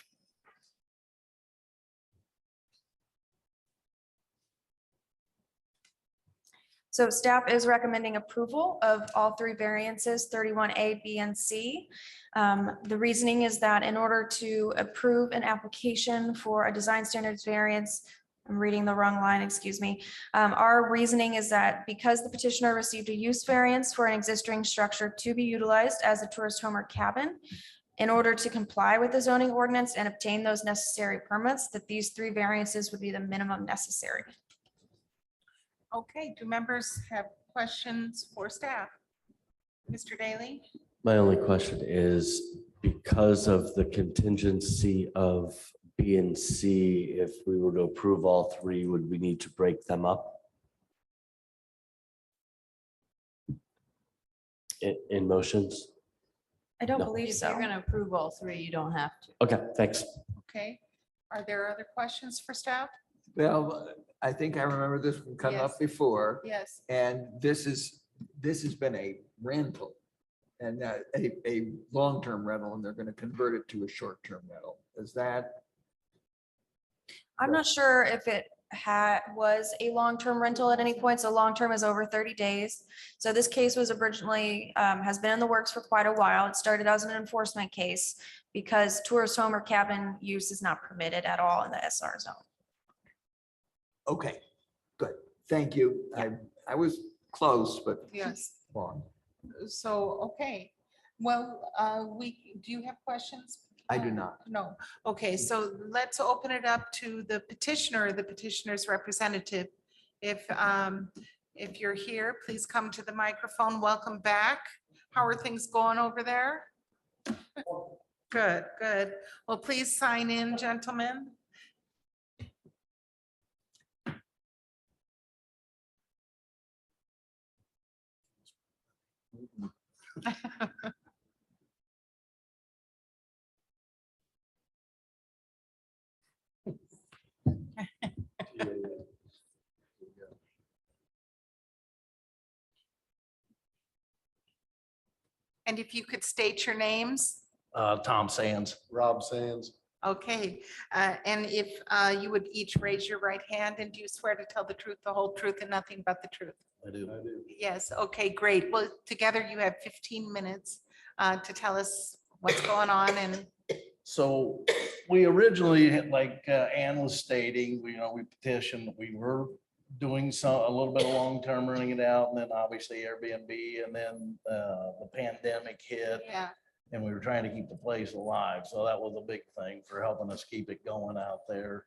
So staff is recommending approval of all three variances, 31A, B, and C. The reasoning is that in order to approve an application for a design standards variance, I'm reading the wrong line, excuse me. Our reasoning is that because the petitioner received a use variance for an existing structure to be utilized as a tourist home or cabin, in order to comply with the zoning ordinance and obtain those necessary permits, that these three variances would be the minimum necessary. Okay, do members have questions for staff? Mr. Daly? My only question is, because of the contingency of B and C, if we were to approve all three, would we need to break them up? In motions? I don't No. believe If you're so. going to approve all three, you don't have to. Okay, thanks. Okay, are there other questions for staff? Well, I think I remember this one coming Yes. up before, Yes. and this has been a rental and a long-term rental, and they're going to convert it to a short-term rental. Is that? I'm not sure if it was a long-term rental at any point. So long-term is over 30 days. So this case was originally, has been in the works for quite a while. It started as an enforcement case because tourist home or cabin use is not permitted at all in the SR zone. Okay, good. Thank you. I was close, but Yes. long. So, okay, well, do you have questions? I do not. No. Okay, so let's open it up to the petitioner, the petitioner's representative. If you're here, please come to the microphone. Welcome back. How are things going over there? Good, good. Well, please sign in, gentlemen. And if you could state your names. Tom Sands. Rob Sands. Okay, and if you would each raise your right hand, and do you swear to tell the truth, the whole truth, and nothing but the truth? I do. Yes, okay, great. Well, together you have 15 minutes to tell us what's going on and. So we originally, like Ann was stating, we petitioned, we were doing a little bit of long-term renting it out, and then obviously Airbnb, and then the pandemic hit. Yeah. And we were trying to keep the place alive. So that was a big thing for helping us keep it going out there.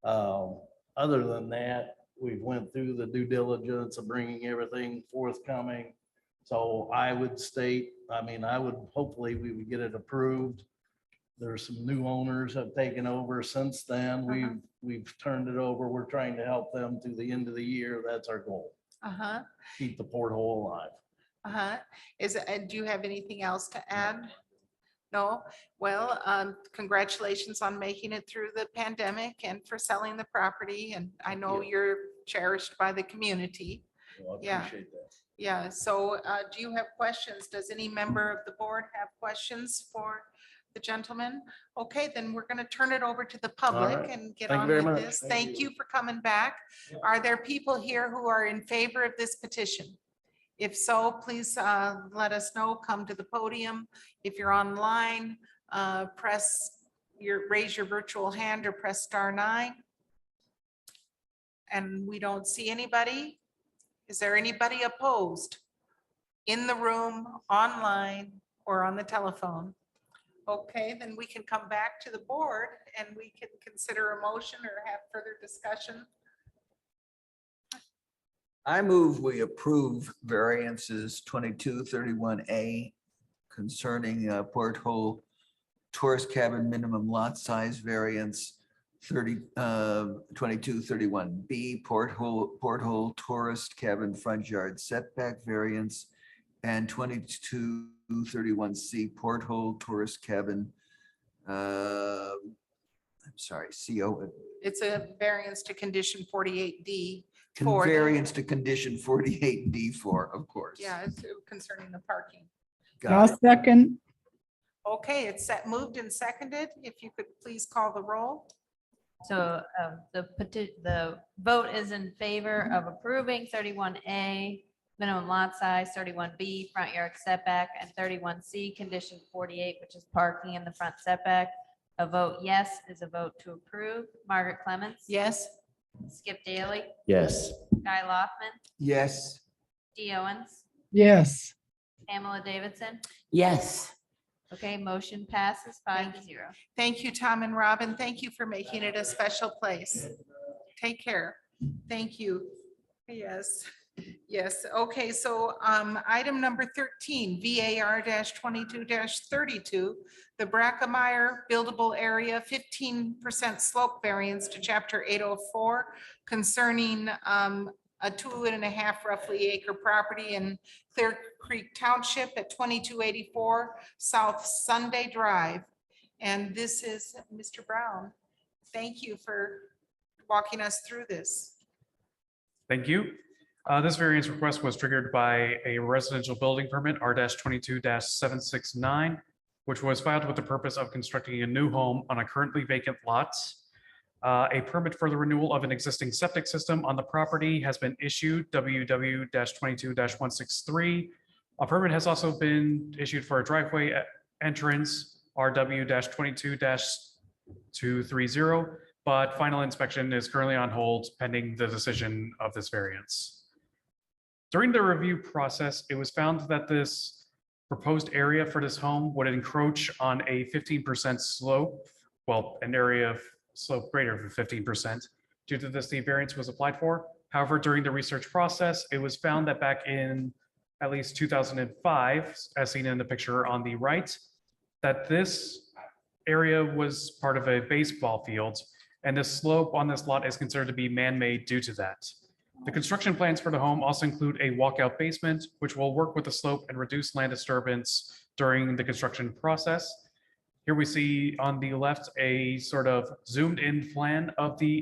Other than that, we've went through the due diligence of bringing everything forthcoming. So I would state, hopefully we would get it approved. There's some new owners have taken over since then. We've turned it over. We're trying to help them through the end of the year. That's our goal. Keep the porthole alive. Do you have anything else to add? No? Well, congratulations on making it through the pandemic and for selling the property. And I know you're cherished by the community. Well, I Yeah. appreciate that. Yeah, so do you have questions? Does any member of the board have questions for the gentleman? Okay, then we're going to turn it over to the public right. and get Thank you on very with much. this. Thank Thank you. you for coming back. Are there people here who are in favor of this petition? If so, please let us know. Come to the podium. If you're online, raise your virtual hand or press *9. And we don't see anybody. Is there anybody opposed in the room, online, or on the telephone? Okay, then we can come back to the board and we can consider a motion or have further discussion. I move we approve variances 2231A concerning porthole tourist cabin minimum lot size variance 2231B porthole tourist cabin front yard setback variance and 2231C porthole tourist cabin. I'm sorry, CO. It's a variance to condition 48D. Variance to condition 48D4, of course. Yeah, it's concerning the parking. Got I'll it. second. Okay, it's moved and seconded. If you could please call the roll. So the vote is in favor of approving 31A, minimum lot size, 31B, front yard setback, and 31C, condition 48, which is parking in the front setback. A vote yes is a vote to approve. Margaret Clemens? Yes. Skip Daly? Yes. Guy Loftman? Yes. Dee Owens? Yes. Pamela Davidson? Yes. Okay, motion passes 5-0. Thank you, Tom and Robin. Thank you for making it a special place. Take care. Thank you. Yes, yes. Okay, so item number 13, VAR 22-32, the Brackemeyer buildable area 15% slope variance to chapter 804 concerning a 2.5 roughly acre property in Clear Creek Township at 2284 South Sunday Drive. And this is Mr. Brown. Thank you for walking us through this. Thank you. This variance request was triggered by a residential building permit R-22-769, which was filed with the purpose of constructing a new home on a currently vacant lot. A permit for the renewal of an existing septic system on the property has been issued, WW-22-163. A permit has also been issued for a driveway entrance, RW-22-230, but final inspection is currently on hold pending the decision of this variance. During the review process, it was found that this proposed area for this home would encroach on a 15% slope, well, an area of slope greater than 15%. Due to this, the variance was applied for. However, during the research process, it was found that back in at least 2005, as seen in the picture on the right, that this area was part of a baseball field, and the slope on this lot is considered to be man-made due to that. The construction plans for the home also include a walkout basement, which will work with the slope and reduce land disturbance during the construction process. Here we see on the left a sort of zoomed in plan of the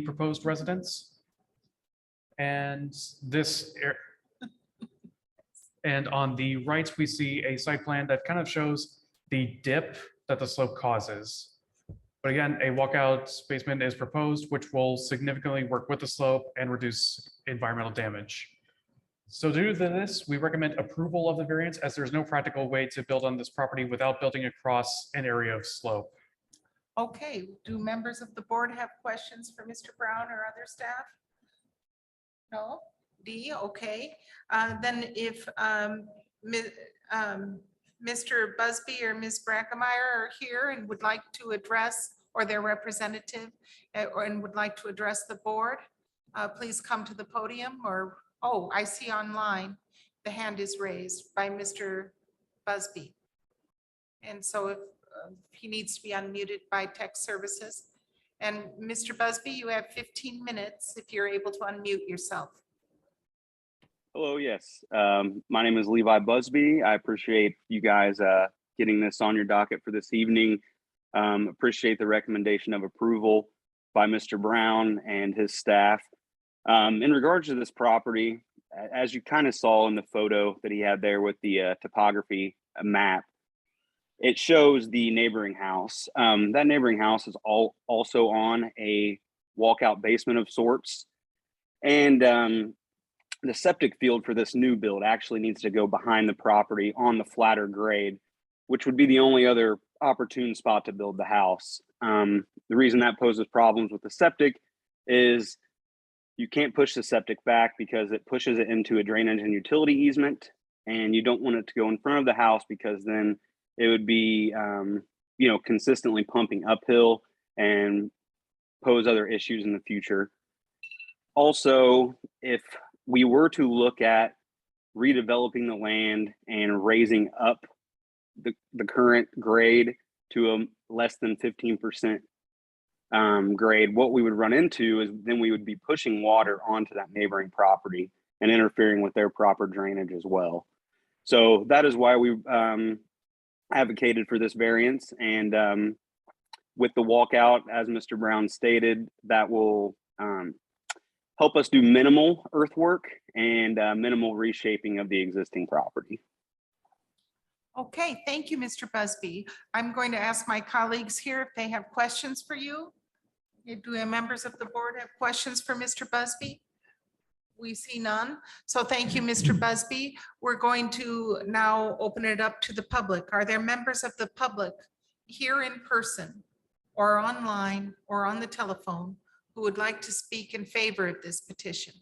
proposed residence. And and on the right, we see a site plan that kind of shows the dip that the slope causes. But again, a walkout basement is proposed, which will significantly work with the slope and reduce environmental damage. So due to this, we recommend approval of the variance as there's no practical way to build on this property without building across an area of slope. Okay, do members of the board have questions for Mr. Brown or other staff? No? D, okay. Then if Mr. Busby or Ms. Brackemeyer are here and would like to address, or their representative, and would like to address the board, please come to the podium. Or, oh, I see online, the hand is raised by Mr. Busby. And so if he needs to be unmuted by tech services. And Mr. Busby, you have 15 minutes if you're able to unmute yourself. Hello, yes. My name is Levi Busby. I appreciate you guys getting this on your docket for this evening. Appreciate the recommendation of approval by Mr. Brown and his staff. In regards to this property, as you kind of saw in the photo that he had there with the topography map, it shows the neighboring house. That neighboring house is also on a walkout basement of sorts. And the septic field for this new build actually needs to go behind the property on the flatter grade, which would be the only other opportune spot to build the house. The reason that poses problems with the septic is you can't push the septic back because it pushes it into a drainage and utility easement, and you don't want it to go in front of the house because then it would be, consistently pumping uphill and pose other issues in the future. Also, if we were to look at redeveloping the land and raising up the current grade to a less than 15% grade, what we would run into is then we would be pushing water onto that neighboring property and interfering with their proper drainage as well. So that is why we advocated for this variance. And with the walkout, as Mr. Brown stated, that will help us do minimal earthwork and minimal reshaping of the existing property. Okay, thank you, Mr. Busby. I'm going to ask my colleagues here if they have questions for you. Do members of the board have questions for Mr. Busby? We see none. So thank you, Mr. Busby. We're going to now open it up to the public. Are there members of the public here in person or online or on the telephone who would like to speak in favor of this petition?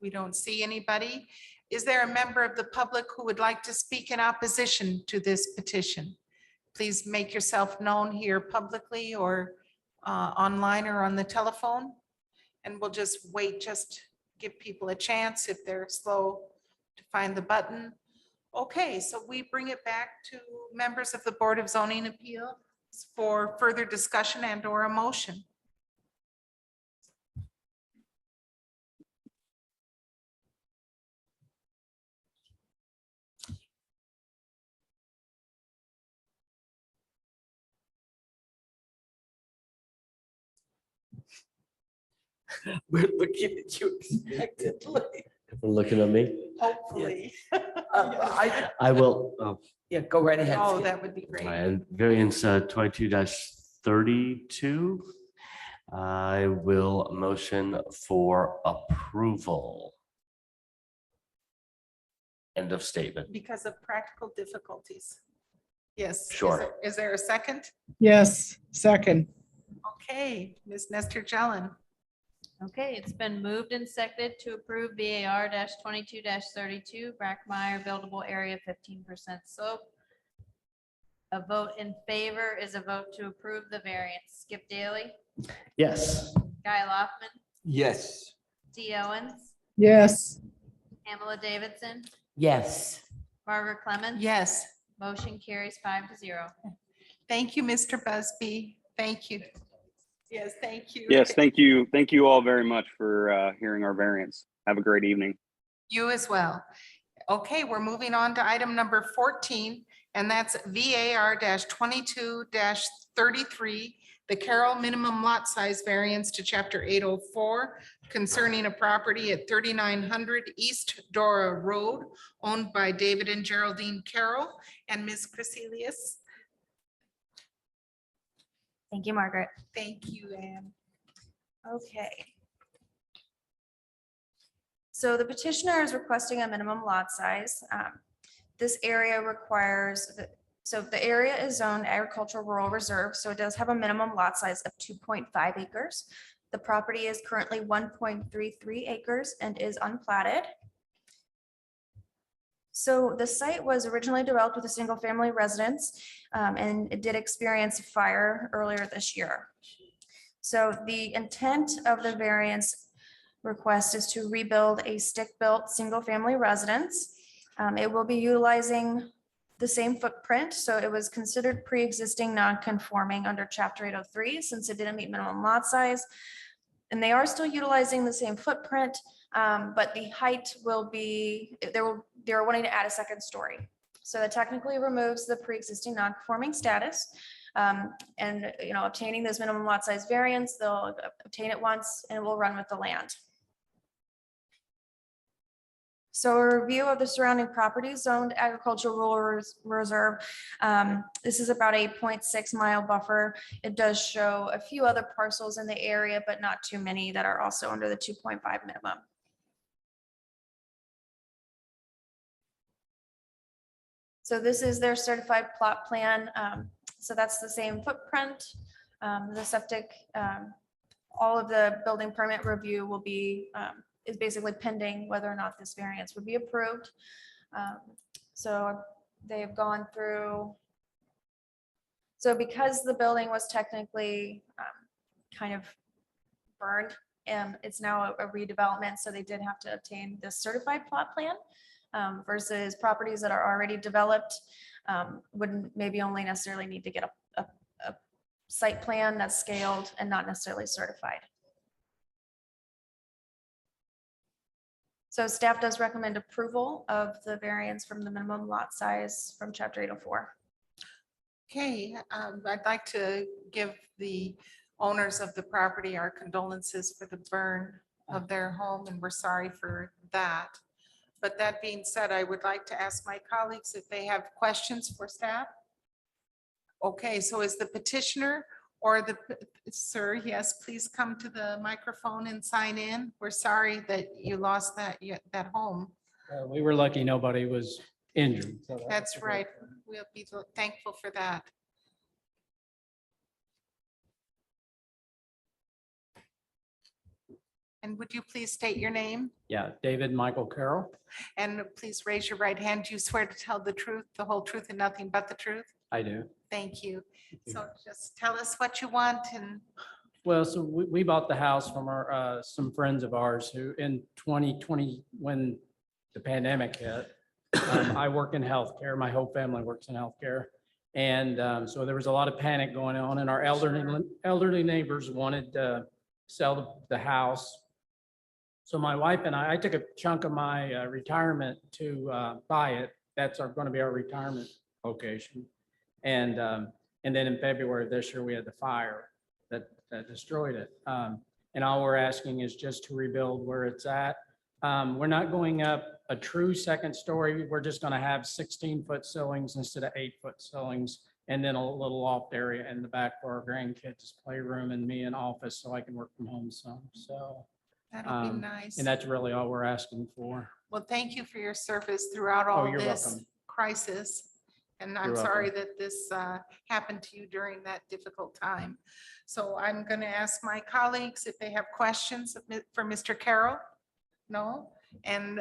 We don't see anybody. Is there a member of the public who would like to speak in opposition to this petition? Please make yourself known here publicly or online or on the telephone. And we'll just wait, just give people a chance if they're slow to find the button. Okay, so we bring it back to members of the Board of Zoning Appeals for further discussion and or a motion. We're looking at you expectantly. We're looking at me. Hopefully. I will, Yeah, go right ahead. Oh, that would be great. and variance 22-32. I will motion for approval. End of statement. Because of practical difficulties. Yes. Sure. Is there a second? Yes, second. Okay, Ms. Nestor Jelen. Okay, it's been moved and seconded to approve VAR 22-32, Brackmeyer buildable area 15% slope. A vote in favor is a vote to approve the variance. Skip Daly, Yes. Guy Loftman, Yes. Dee Owens, Yes, Pamela Davidson, Yes. Margaret Clemens. Yes, Motion carries 5-0. thank you, Mr. Busby. Thank you. Yes, thank you. Yes, thank you. Thank you all very much for hearing our variance. Have a great evening. You as well. Okay, we're moving on to item number 14, and that's VAR 22-33, the Carroll minimum lot size variance to chapter 804 concerning a property at 3900 East Dora Road owned by David and Geraldine Carroll and Ms. Crecelius. Thank you, Margaret. Thank you, Anne. Okay. So the petitioner is requesting a minimum lot size. This area requires, so the area is zoned agricultural rural reserve, so it does have a minimum lot size of 2.5 acres. The property is currently 1.33 acres and is unplatted. So the site was originally developed with a single family residence, and it did experience a fire earlier this year. So the intent of the variance request is to rebuild a stick-built single-family residence. It will be utilizing the same footprint, so it was considered pre-existing non-conforming under Chapter 803 since it didn't meet minimum lot size. And they are still utilizing the same footprint, but the height will be, they're wanting to add a second story. So that technically removes the pre-existing non-conforming status. And obtaining this minimum lot size variance, they'll obtain it once and it will run with the land. So a review of the surrounding properties zoned agricultural rural reserve. This is about a 0.6 mile buffer. It does show a few other parcels in the area, but not too many that are also under the 2.5 minimum. So this is their certified plot plan. So that's the same footprint. The septic, all of the building permit review will be, is basically pending whether or not this variance would be approved. So they have gone through. So because the building was technically kind of burned, it's now a redevelopment, so they did have to obtain the certified plot plan versus properties that are already developed wouldn't maybe only necessarily need to get a site plan that's scaled and not necessarily certified. So staff does recommend approval of the variance from the minimum lot size from chapter 804. Okay, I'd like to give the owners of the property our condolences for the burn of their home, and we're sorry for that. But that being said, I would like to ask my colleagues if they have questions for staff. Okay, so is the petitioner or the, sir, yes, please come to the microphone and sign in. We're sorry that you lost that home. We were lucky nobody was injured. That's right. We'll be thankful for that. And would you please state your name? Yeah, David Michael Carroll. And please raise your right hand. Do you swear to tell the truth, the whole truth, and nothing but the truth? I do. Thank you. So just tell us what you want and Well, so we bought the house from our, some friends of ours who in 2020, when the pandemic hit, I work in healthcare. My whole family works in healthcare. And so there was a lot of panic going on, and our elderly neighbors wanted to sell the house. So my wife and I took a chunk of my retirement to buy it. That's going to be our retirement location. And then in February of this year, we had the fire that destroyed it. And all we're asking is just to rebuild where it's at. We're not going up a true second story. We're just going to have 16-foot ceilings instead of 8-foot ceilings, and then a little loft area in the back for our grandkids' playroom and me an office so I can work from home some. So that'll be nice. and that's really all we're asking for. Well, thank you for your service throughout Oh, all you're this welcome. crisis. And I'm You're sorry welcome. that this happened to you during that difficult time. So I'm going to ask my colleagues if they have questions for Mr. Carroll. No? And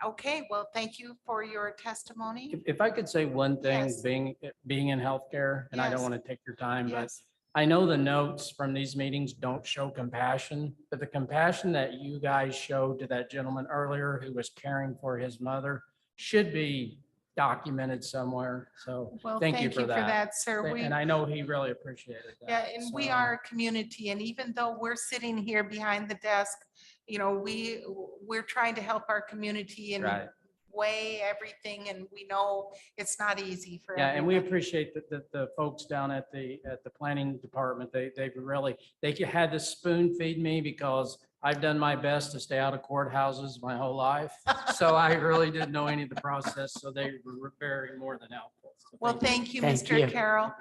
okay, well, thank you for your testimony. If I could say one thing, Yes. being in healthcare, and I don't Yes. want to take your time, but Yes. I know the notes from these meetings don't show compassion, but the compassion that you guys showed to that gentleman earlier who was caring for his mother should be documented somewhere. So Well, thank you for that. sir. We- And I know he really appreciated that. Yeah, and we So, are a community, and even though we're sitting here behind the desk, you know, we're trying to help our community and Right. weigh everything, and we know it's not easy for Yeah, and we everybody. appreciate the folks down at the planning department. They really, they had to spoon feed me because I've done my best to stay out of courthouses my whole life. So I really didn't know any of the process, so they were very more than helpful. So Well, thank you, Mr. Carroll.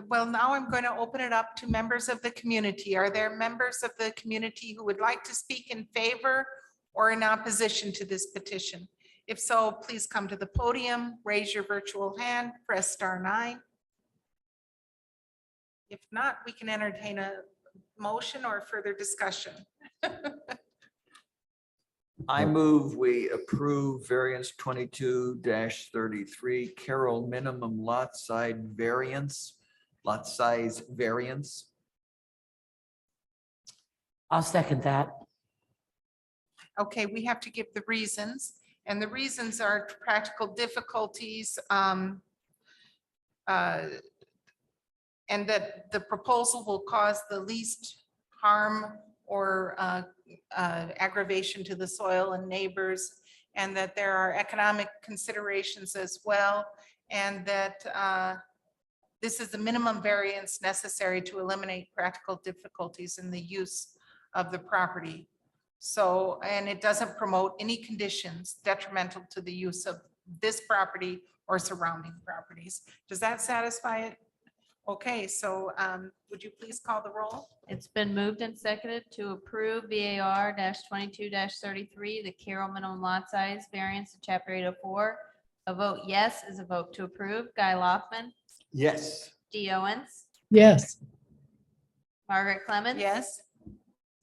Well, now I'm going to open it up to members of the community. Are there members of the community who would like to speak in favor or in opposition to this petition? If so, please come to the podium, raise your virtual hand, press *9. If not, we can entertain a motion or further discussion. I move we approve variance 22-33 Carroll minimum lot size variance. I'll second that. Okay, we have to give the reasons, and the reasons are practical difficulties, and that the proposal will cause the least harm or aggravation to the soil and neighbors, and that there are economic considerations as well, and that this is the minimum variance necessary to eliminate practical difficulties in the use of the property. So, and it doesn't promote any conditions detrimental to the use of this property or surrounding properties. Does that satisfy it? Okay, so would you please call the roll? It's been moved and seconded to approve VAR 22-33, the Carroll minimum lot size variance in chapter 804. A vote yes is a vote to approve. Guy Loftman, Yes. Dee Owens, Yes. Margaret Clemens. Yes.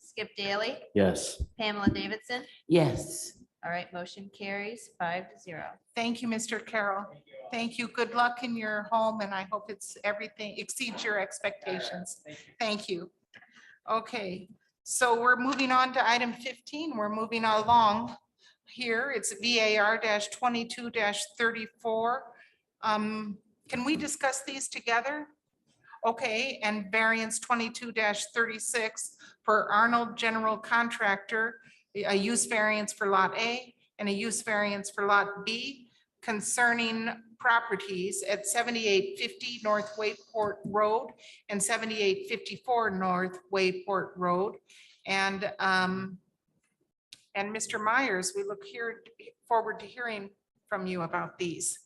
Skip Daly, Yes. Pamela Davidson. Yes. All right, motion carries 5-0. Thank you, Mr. Carroll. Thank you. Good luck in your home, and I hope it's everything exceeds your expectations. Thank you. Okay, so we're moving on to item 15. We're moving along here. It's VAR 22 34. Can we discuss these together? Okay, and variance 22 36 for Arnold General Contractor, a use variance for Lot A and a use variance for Lot B concerning properties at 7850 North Wayport Road and 7854 North Wayport Road. And Mr. Myers, we look forward to hearing from you about these.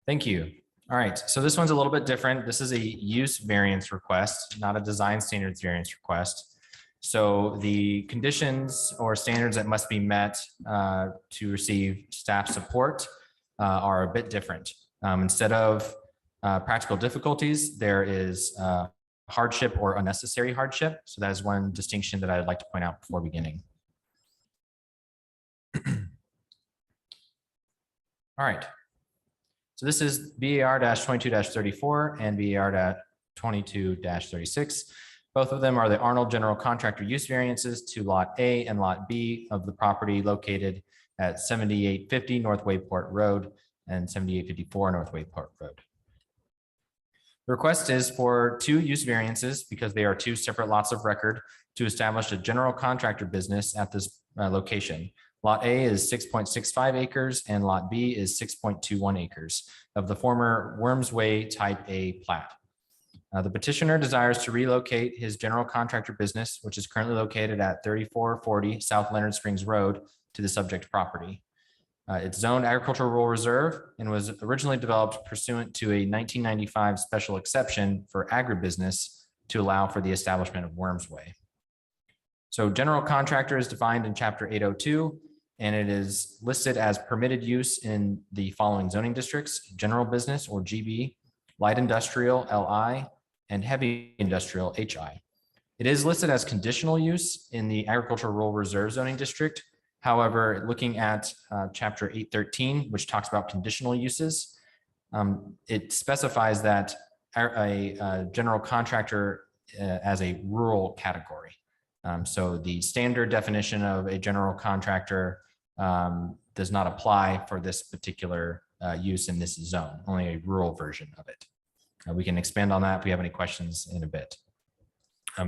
Thank you. All right, so this one's a little bit different. This is a use variance request, not a design standards variance request. So the conditions or standards that must be met to receive staff support are a bit different. Instead of practical difficulties, there is hardship or unnecessary hardship. So that is one distinction that I'd like to point out before beginning. All right. So this is VAR 22 34 and VAR 22 36. Both of them are the Arnold General Contractor use variances to Lot A and Lot B of the property located at 7850 North Wayport Road and 7854 North Wayport Road. The request is for two use variances because they are two separate lots of record to establish a general contractor business at this location. Lot A is 6.65 acres and Lot B is 6.21 acres of the former Worms Way Type A plat. The petitioner desires to relocate his general contractor business, which is currently located at 3440 South Leonard Springs Road, to the subject property. It's zoned agricultural rural reserve and was originally developed pursuant to a 1995 special exception for agribusiness to allow for the establishment of Worms Way. So general contractor is defined in Chapter 802, and it is listed as permitted use in the following zoning districts: general business or GB, light industrial LI, and heavy industrial HI. It is listed as conditional use in the agricultural rural reserve zoning district. However, looking at Chapter 813, which talks about conditional uses, it specifies that a general contractor as a rural category. So the standard definition of a general contractor does not apply for this particular use in this zone, only a rural version of it. We can expand on that if we have any questions in a bit.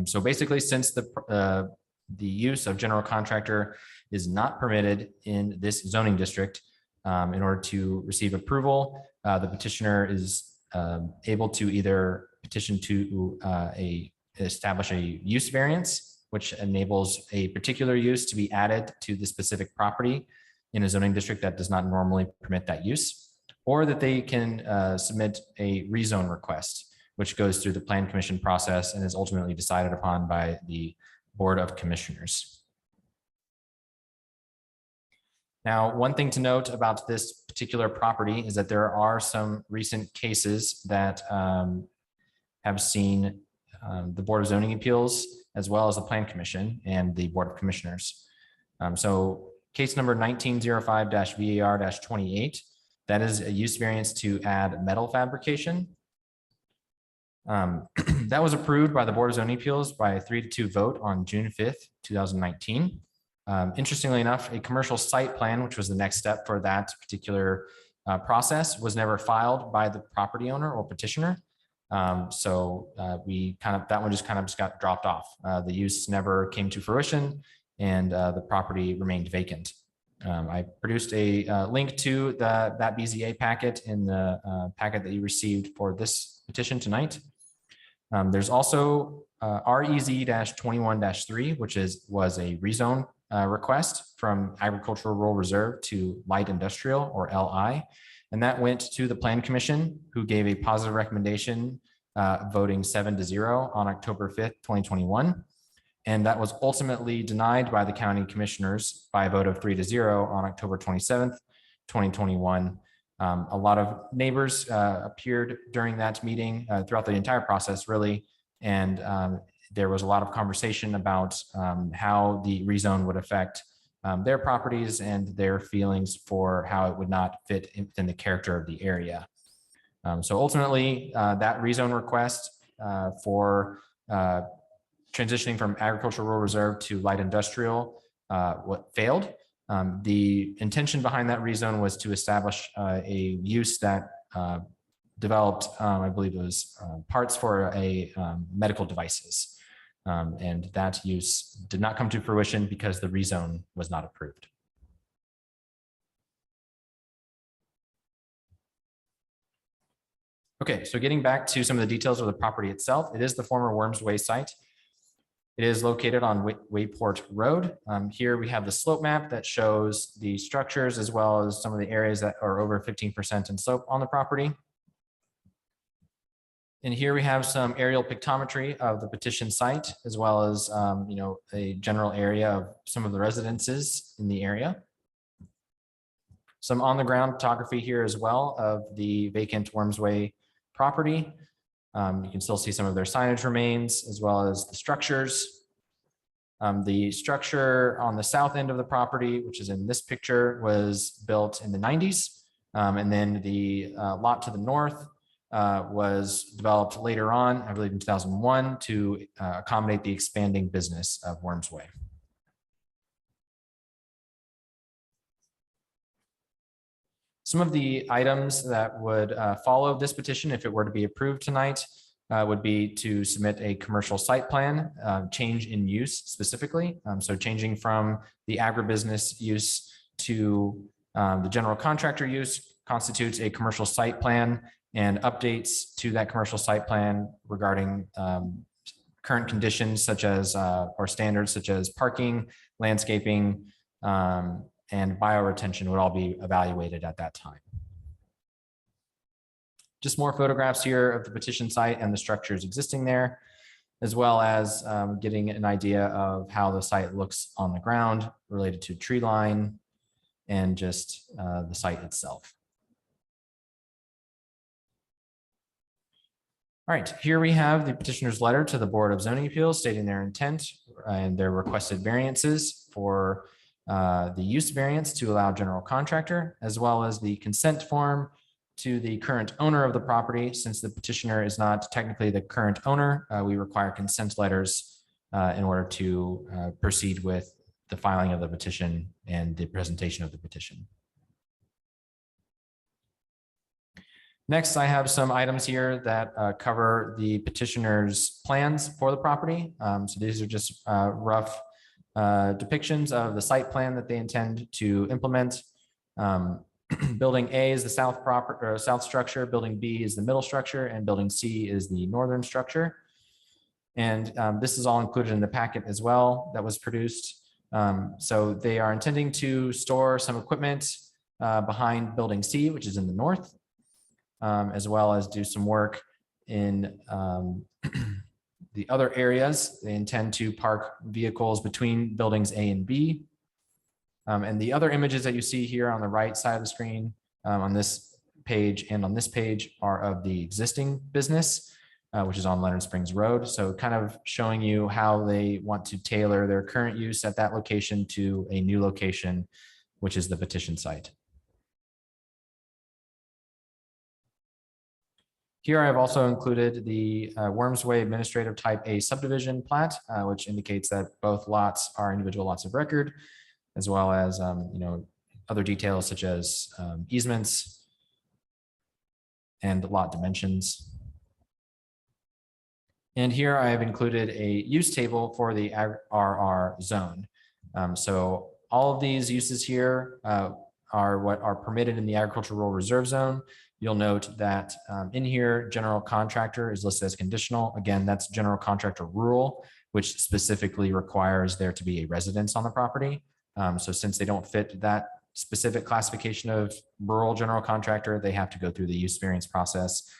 So basically, since the use of general contractor is not permitted in this zoning district, in order to receive approval, the petitioner is able to either petition to establish a use variance, which enables a particular use to be added to the specific property in a zoning district that does not normally permit that use, or that they can submit a rezone request, which goes through the Plan Commission process and is ultimately decided upon by the Board of Commissioners. Now, one thing to note about this particular property is that there are some recent cases that have seen the Board of Zoning Appeals, as well as the Plan Commission and the Board of Commissioners. So case number 1905-VAR-28, that is a use variance to add metal fabrication. That was approved by the Board of Zoning Appeals by a 3-2 vote on June 5th, 2019. Interestingly enough, a commercial site plan, which was the next step for that particular process, was never filed by the property owner or petitioner. So that one just got dropped off. The use never came to fruition, and the property remained vacant. I produced a link to that BZA packet in the packet that you received for this petition tonight. There's also REZ-21-3, which was a rezone request from agricultural rural reserve to light industrial, or LI. And that went to the Plan Commission, who gave a positive recommendation, voting 7-0 on October 5th, 2021. And that was ultimately denied by the County Commissioners by a vote of 3-0 on October 27th, 2021. A lot of neighbors appeared during that meeting throughout the entire process, really. And there was a lot of conversation about how the rezone would affect their properties and their feelings for how it would not fit within the character of the area. So ultimately, that rezone request for transitioning from agricultural rural reserve to light industrial what failed. The intention behind that rezone was to establish a use that developed, I believe it was parts for a medical devices. And that use did not come to fruition because the rezone was not approved. Okay, so getting back to some of the details of the property itself, it is the former Worms Way site. It is located on Wayport Road. Here we have the slope map that shows the structures as well as some of the areas that are over 15% in slope on the property. And here we have some aerial pictometry of the petition site, as well as a general area of some of the residences in the area. Some on the ground photography here as well of the vacant Worms Way property. You can still see some of their signage remains as well as the structures. The structure on the south end of the property, which is in this picture, was built in the 90s. And then the lot to the north was developed later on, I believe in 2001, to accommodate the expanding business of Worms Way. Some of the items that would follow this petition, if it were to be approved tonight, would be to submit a commercial site plan, change in use specifically. So changing from the agribusiness use to the general contractor use constitutes a commercial site plan, and updates to that commercial site plan regarding current conditions such as or standards such as parking, landscaping, and bioretention would all be evaluated at that time. Just more photographs here of the petition site and the structures existing there, as well as getting an idea of how the site looks on the ground related to tree line and just the site itself. All right, here we have the petitioner's letter to the Board of Zoning Appeals stating their intent and their requested variances for the use variance to allow general contractor, as well as the consent form to the current owner of the property. Since the petitioner is not technically the current owner, we require consent letters in order to proceed with the filing of the petition and the presentation of the petition. Next, I have some items here that cover the petitioner's plans for the property. So these are just rough depictions of the site plan that they intend to implement. Building A is the south structure, building B is the middle structure, and building C is the northern structure. And this is all included in the packet as well that was produced. So they are intending to store some equipment behind building C, which is in the north, as well as do some work in the other areas. They intend to park vehicles between buildings A and B. And the other images that you see here on the right side of the screen on this page and on this page are of the existing business, which is on Leonard Springs Road. So kind of showing you how they want to tailor their current use at that location to a new location, which is the petition site. Here I have also included the Worms Way Administrative Type A subdivision plat, which indicates that both lots are individual lots of record, as well as other details such as easements and lot dimensions. And here I have included a use table for the RR zone. So all of these uses here are what are permitted in the agricultural rural reserve zone. You'll note that in here, general contractor is listed as conditional. Again, that's general contractor rural, which specifically requires there to be a residence on the property. So since they don't fit that specific classification of rural general contractor, they have to go through the use variance process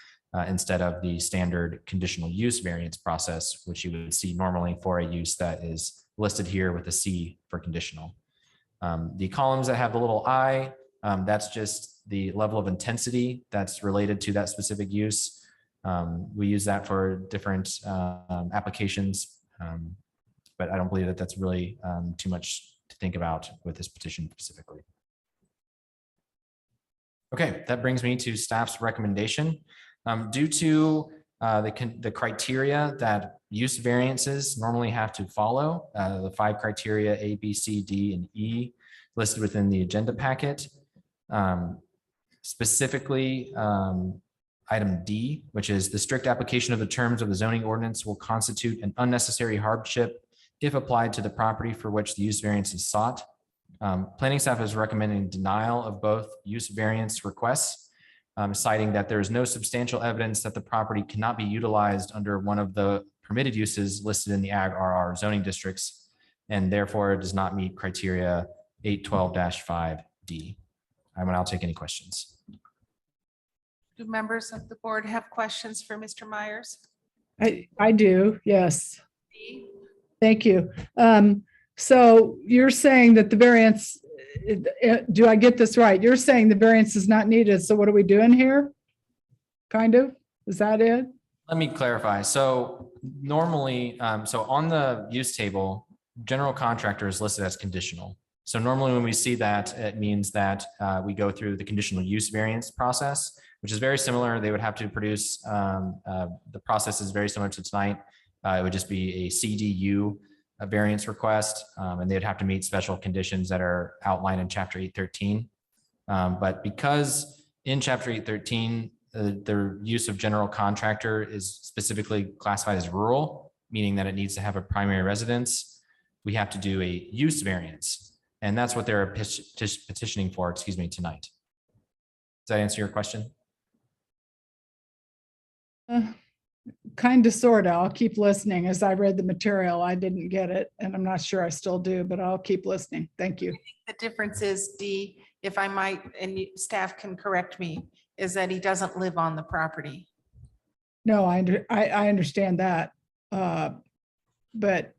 instead of the standard conditional use variance process, which you would see normally for a use that is listed here with a C for conditional. The columns that have the little I, that's just the level of intensity that's related to that specific use. We use that for different applications, but I don't believe that that's really too much to think about with this petition specifically. Okay, that brings me to staff's recommendation. Due to the criteria that use variances normally have to follow, the 5 criteria A, B, C, D, and E listed within the agenda packet. Specifically, item D, which is the strict application of the terms of the zoning ordinance will constitute an unnecessary hardship if applied to the property for which the use variance is sought. Planning staff is recommending denial of both use variance requests, citing that there is no substantial evidence that the property cannot be utilized under one of the permitted uses listed in the Ag RR zoning districts, and therefore does not meet criteria 812-5D. I will now take any questions. Do members of the board have questions for Mr. Myers? I do, yes. Thank you. So you're saying that the variance, do I get this right? You're saying the variance is not needed. So what are we doing here? Kind of, is that it? Let me clarify. So normally, so on the use table, general contractor is listed as conditional. So normally when we see that, it means that we go through the conditional use variance process, which is very similar. They would have to produce, the process is very similar to tonight. It would just be a CDU variance request, and they'd have to meet special conditions that are outlined in Chapter 813. But because in Chapter 813, the use of general contractor is specifically classified as rural, meaning that it needs to have a primary residence, we have to do a use variance. And that's what they're petitioning for, tonight. Does that answer your question? Kind of, sort of. I'll keep listening. As I read the material, I didn't get it, and I'm not sure I still do, but I'll keep listening. Thank you. The difference is, D, if I might, and staff can correct me, is that he doesn't live on the property. No, I understand that. But,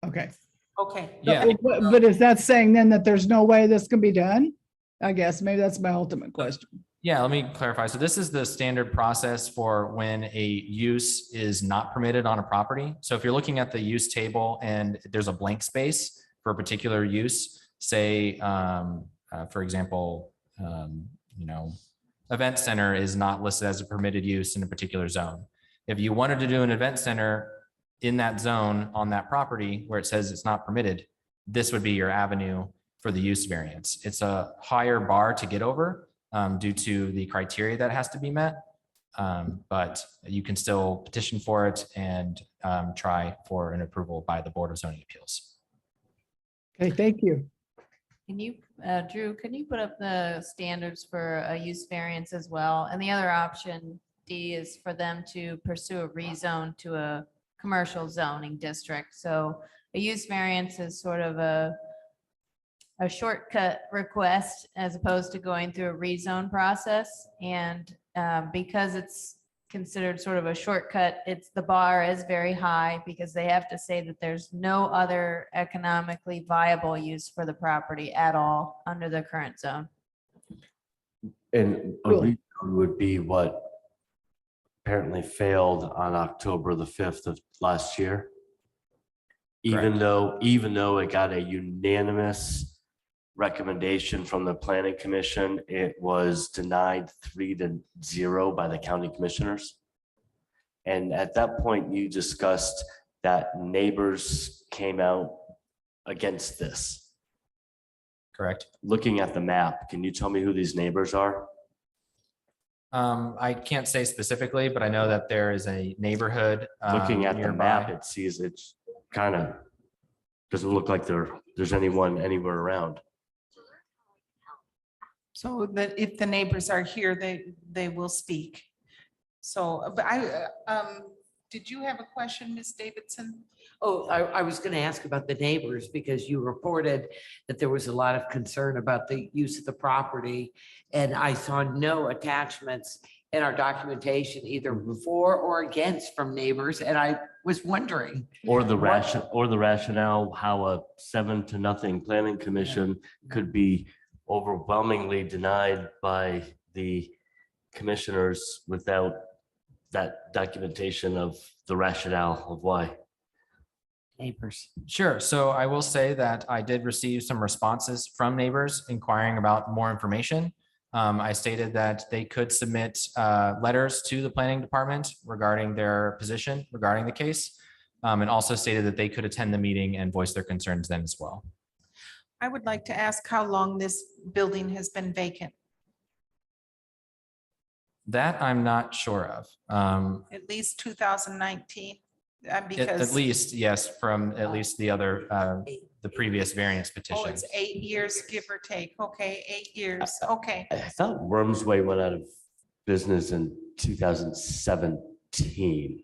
okay. Okay. Yeah. But is that saying then that there's no way this can be done? I guess maybe that's my ultimate question. Yeah, let me clarify. So this is the standard process for when a use is not permitted on a property. So if you're looking at the use table and there's a blank space for a particular use, say, for example, event center is not listed as a permitted use in a particular zone. If you wanted to do an event center in that zone on that property where it says it's not permitted, this would be your avenue for the use variance. It's a higher bar to get over due to the criteria that has to be met. But you can still petition for it and try for an approval by the Board of Zoning Appeals. Okay, thank you. Can you, Drew, can you put up the standards for a use variance as well? And the other option, D, is for them to pursue a rezone to a commercial zoning district. So a use variance is sort of a shortcut request as opposed to going through a rezone process. And because it's considered sort of a shortcut, the bar is very high because they have to say that there's no other economically viable use for the property at all under the current zone. And a rezone would be what apparently failed on October the 5th of last year. Even though it got a unanimous recommendation from the Planning Commission, it was denied 3-0 by the county commissioners. And at that point, you discussed that neighbors came out against this. Correct. Looking at the map, can you tell me who these neighbors are? I can't say specifically, but I know that there is a neighborhood. Looking at the map, nearby. it's kind of, doesn't look like there's anyone anywhere around. So that if the neighbors are here, they will speak. So, but did you have a question, Ms. Davidson? Oh, I was going to ask about the neighbors because you reported that there was a lot of concern about the use of the property. And I saw no attachments in our documentation, either for or against from neighbors. And I was wondering. Or the rationale how a 7-0 planning commission could be overwhelmingly denied by the commissioners without that documentation of the rationale of why. Neighbors. Sure. So I will say that I did receive some responses from neighbors inquiring about more information. I stated that they could submit letters to the planning department regarding their position regarding the case. And also stated that they could attend the meeting and voice their concerns then as well. I would like to ask how long this building has been vacant. That I'm not sure of. At least 2019. At Because, least, yes, from at least the other, the previous variance oh, petition. it's 8 years, give or take. Okay, 8 years. Okay. I thought Wormsway went out of business in 2017.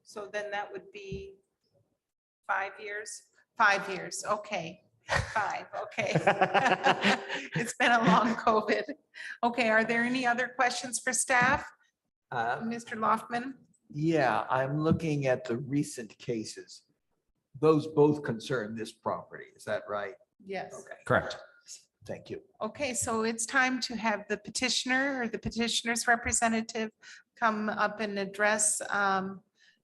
So then that would be 5 years? 5 years, okay. 5, okay. It's been a long COVID. Okay, are there any other questions for staff? Mr. Loftman? Yeah, I'm looking at the recent cases. Those both concern this property, is that right? Yes. Okay, Correct. thank you. Okay, so it's time to have the petitioner or the petitioner's representative come up and address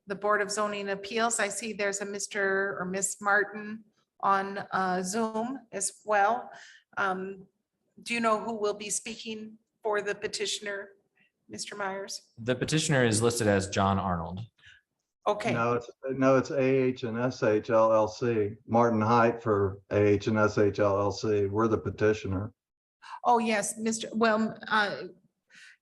the Board of Zoning Appeals. I see there's a Mr. or Miss Martin on Zoom as well. Do you know who will be speaking for the petitioner, Mr. Myers? The petitioner is listed as John Arnold. Okay, No, it's AH and SH LLC, Martin Height for AH and SH LLC. We're the petitioner. oh, yes, Mr. Well,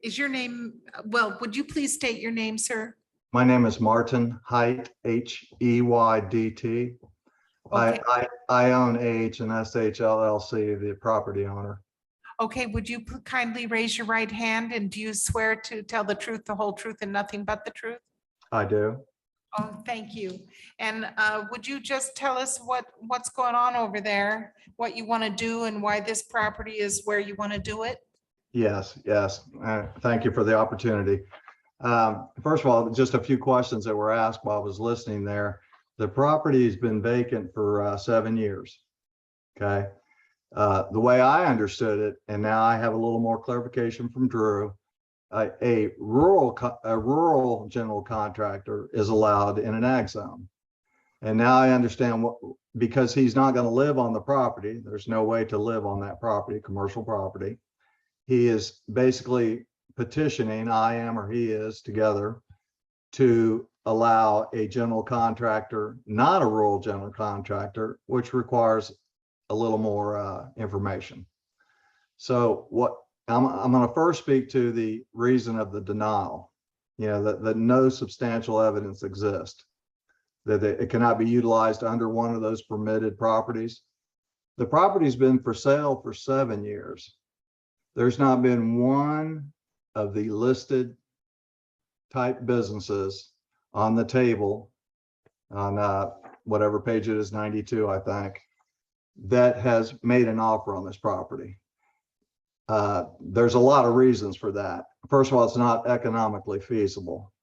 is your name, well, would you please state your name, sir? My name is Martin Height, HEYDT. Okay. I own AH and SH LLC, the property owner. Okay, would you kindly raise your right hand, and do you swear to tell the truth, the whole truth, and nothing but the truth? I do. Oh, thank you. And would you just tell us what's going on over there, what you want to do, and why this property is where you want to do it? Yes, yes. Thank you for the opportunity. First of all, just a few questions that were asked while I was listening there. The property's been vacant for 7 years. Okay. The way I understood it, and now I have a little more clarification from Drew, a rural general contractor is allowed in an ag zone. And now I understand what, because he's not going to live on the property, there's no way to live on that property, commercial property. He is basically petitioning, I am or he is together, to allow a general contractor, not a rural general contractor, which requires a little more information. So what I'm going to first speak to the reason of the denial, that no substantial evidence exists, that it cannot be utilized under one of those permitted properties. The property's been for sale for 7 years. There's not been one of the listed type businesses on the table on whatever page it is, 92, I think, that has made an offer on this property. There's a lot of reasons for that. First of all, it's not economically feasible.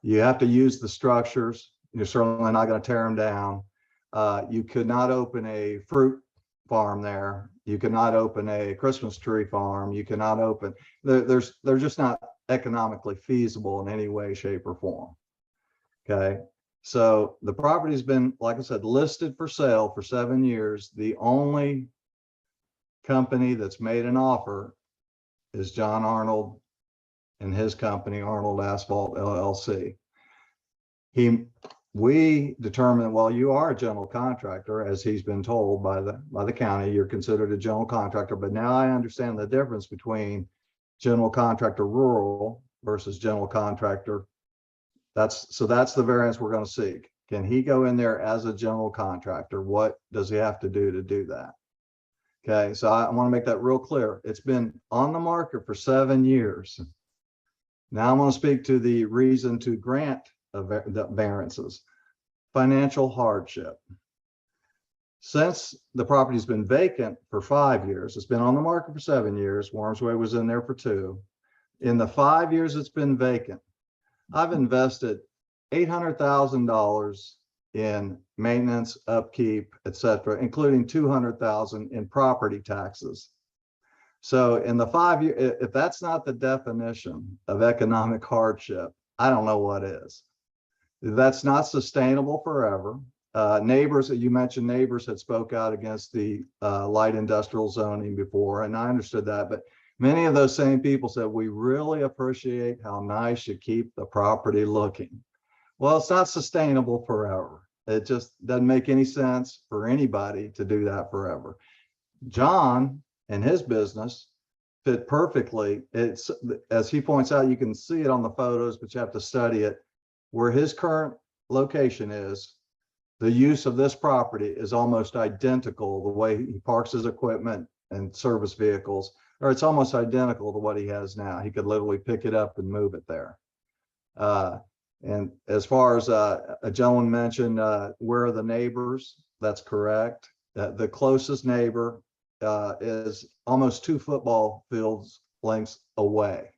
You have to use the structures. You're certainly not going to tear them down. You could not open a fruit farm there. You cannot open a Christmas tree farm. You cannot open, they're just not economically feasible in any way, shape, or form. Okay. So the property's been, like I said, listed for sale for 7 years. The only company that's made an offer is John Arnold and his company, Arnold Asphalt LLC. We determined, well, you are a general contractor, as he's been told by the county, you're considered a general contractor, but now I understand the difference between general contractor rural versus general contractor. That's the variance we're going to seek. Can he go in there as a general contractor? What does he have to do that? Okay, so I want to make that real clear. It's been on the market for 7 years. Now I'm going to speak to the reason to grant the variances. Financial hardship. Since the property's been vacant for 5 years, it's been on the market for 7 years. Wormsway was in there for 2. In the 5 years it's been vacant, I've invested $800,000 in maintenance, upkeep, et cetera, including 200,000 in property taxes. So in the 5 year, if that's not the definition of economic hardship, I don't know what is. That's not sustainable forever. Neighbors, you mentioned neighbors had spoke out against the light industrial zoning before, and I understood that, but many of those same people said, we really appreciate how nice you keep the property looking. Well, it's not sustainable forever. It just doesn't make any sense for anybody to do that forever. John and his business fit perfectly. It's, as he points out, you can see it on the photos, but you have to study it. Where his current location is, the use of this property is almost identical. The way he parks his equipment and service vehicles, or it's almost identical to what he has now. He could literally pick it up and move it there. And as far as a gentleman mentioned, where are the neighbors? That's correct. The closest neighbor is almost 2 football fields lengths away.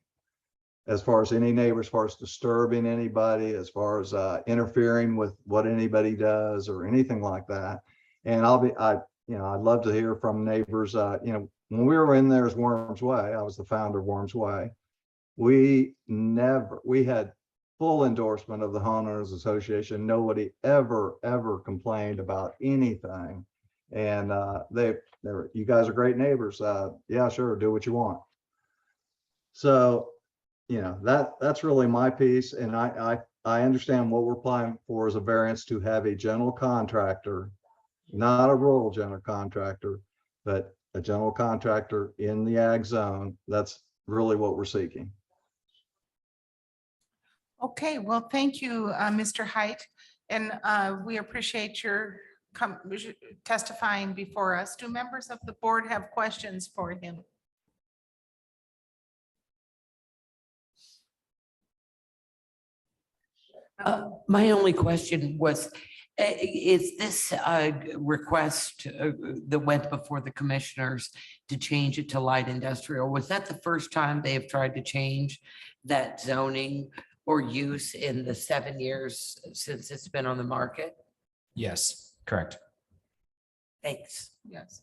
As far as any neighbor, as far as disturbing anybody, as far as interfering with what anybody does or anything like that. And I'd love to hear from neighbors. When we were in there as Worms Way, I was the founder of Worms Way. We had full endorsement of the homeowners association. Nobody ever complained about anything. And you guys are great neighbors. Yeah, sure, do what you want. So, that's really my piece. And I understand what we're applying for is a variance to have a general contractor, not a rural general contractor, but a general contractor in the ag zone. That's really what we're seeking. Okay, well, thank you, Mr. Height. And we appreciate your testifying before us. Do members of the board have questions for him? My only question was, is this request that went before the commissioners to change it to light industrial, was that the first time they have tried to change that zoning or use in the 7 years since it's been on the market? Yes, correct. Thanks. Yes.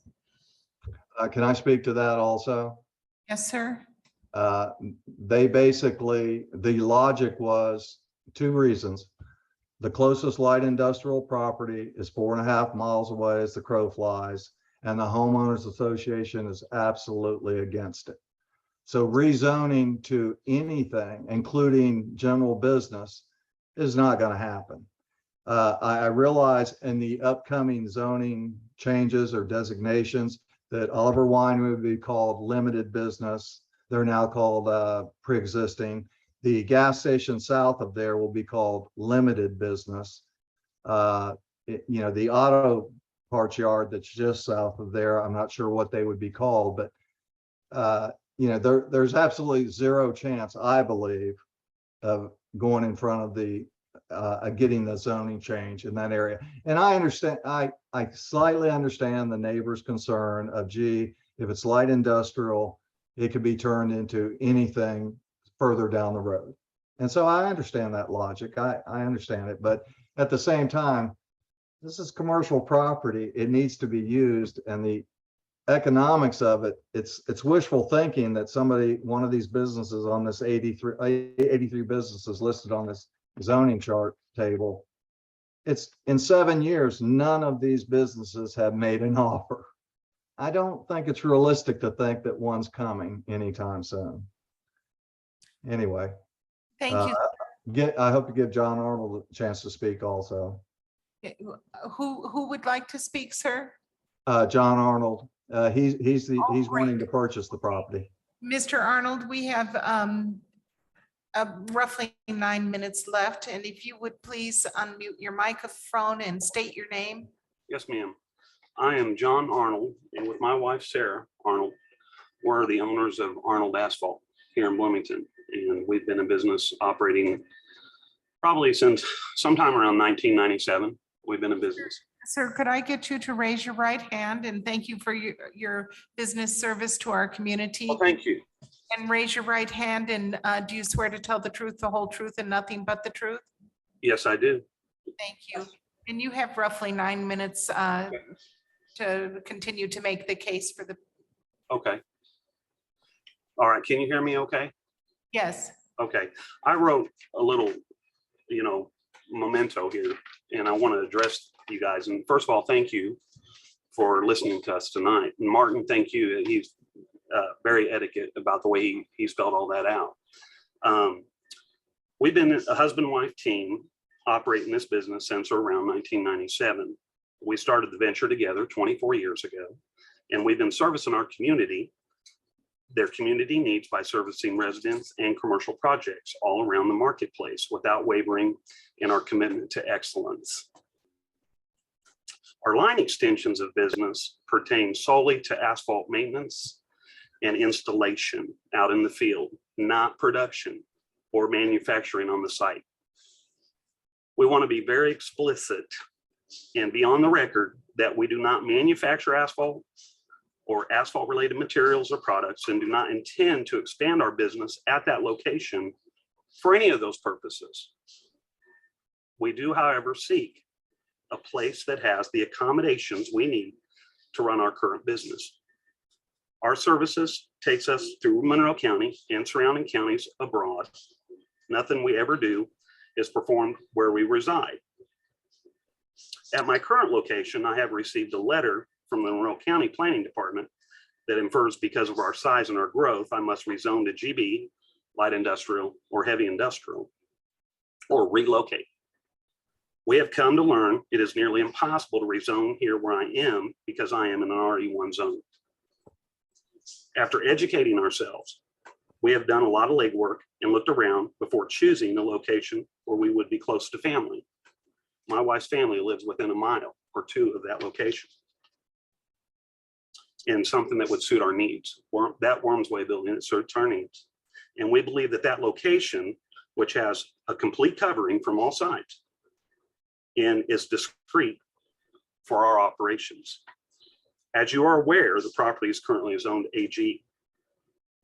Can I speak to that also? Yes, sir. They basically, the logic was 2 reasons. The closest light industrial property is 4.5 miles away as the crow flies, and the homeowners association is absolutely against it. So rezoning to anything, including general business, is not going to happen. I realize in the upcoming zoning changes or designations that Oliver Wine would be called limited business. They're now called pre-existing. The gas station south of there will be called limited business. The auto parts yard that's just south of there, I'm not sure what they would be called, but there's absolutely zero chance, I believe, of going in front of the getting the zoning change in that area. And I understand, I slightly understand the neighbor's concern of, gee, if it's light industrial, it could be turned into anything further down the road. And so I understand that logic. I understand it. But at the same time, this is commercial property. It needs to be used, and the economics of it, it's wishful thinking that one of these businesses on this 83 businesses listed on this zoning chart table, it's in 7 years, none of these businesses have made an offer. I don't think it's realistic to think that one's coming anytime soon. Anyway. Thank you. I hope to give John Arnold a chance to speak also. Who would like to speak, sir? John Arnold. He's wanting to purchase the property. Mr. Arnold, we have roughly 9 minutes left, and if you would please unmute your microphone and state your name. Yes, ma'am. I am John Arnold, and with my wife, Sarah Arnold, we're the owners of Arnold Asphalt here in Bloomington. And we've been in business operating probably since sometime around 1997. We've been in business. Sir, could I get you to raise your right hand, and thank you for your business service to our community? Well, thank you. And raise your right hand, and do you swear to tell the truth, the whole truth, and nothing but the truth? Yes, I do. Thank you. And you have roughly 9 minutes to continue to make the case for the, Okay. All right, can you hear me okay? yes. Okay, I wrote a little, memento here, and I want to address you guys. And first of all, thank you for listening to us tonight. And Martin, thank you. He's very etiquette about the way he spelled all that out. We've been a husband-wife team operating this business since around 1997. We started the venture together 24 years ago, and we've been servicing our community, their community needs, by servicing residents and commercial projects all around the marketplace without wavering in our commitment to excellence. Our line extensions of business pertain solely to asphalt maintenance and installation out in the field, not production or manufacturing on the site. We want to be very explicit and be on the record that we do not manufacture asphalt or asphalt related materials or products, and do not intend to expand our business at that location for any of those purposes. We do, however, seek a place that has the accommodations we need to run our current business. Our services takes us through Monroe County and surrounding counties abroad. Nothing we ever do is performed where we reside. At my current location, I have received a letter from the Monroe County Planning Department that infers because of our size and our growth, I must rezone to GB, light industrial, or heavy industrial, or relocate. We have come to learn it is nearly impossible to rezone here where I am because I am in an RE1 zone. After educating ourselves, we have done a lot of legwork and looked around before choosing a location where we would be close to family. My wife's family lives within a mile or two of that location, and something that would suit our needs. That Worms Way building, it suits our needs. And we believe that that location, which has a complete covering from all sides and is discreet for our operations. As you are aware, the property is currently zoned AG,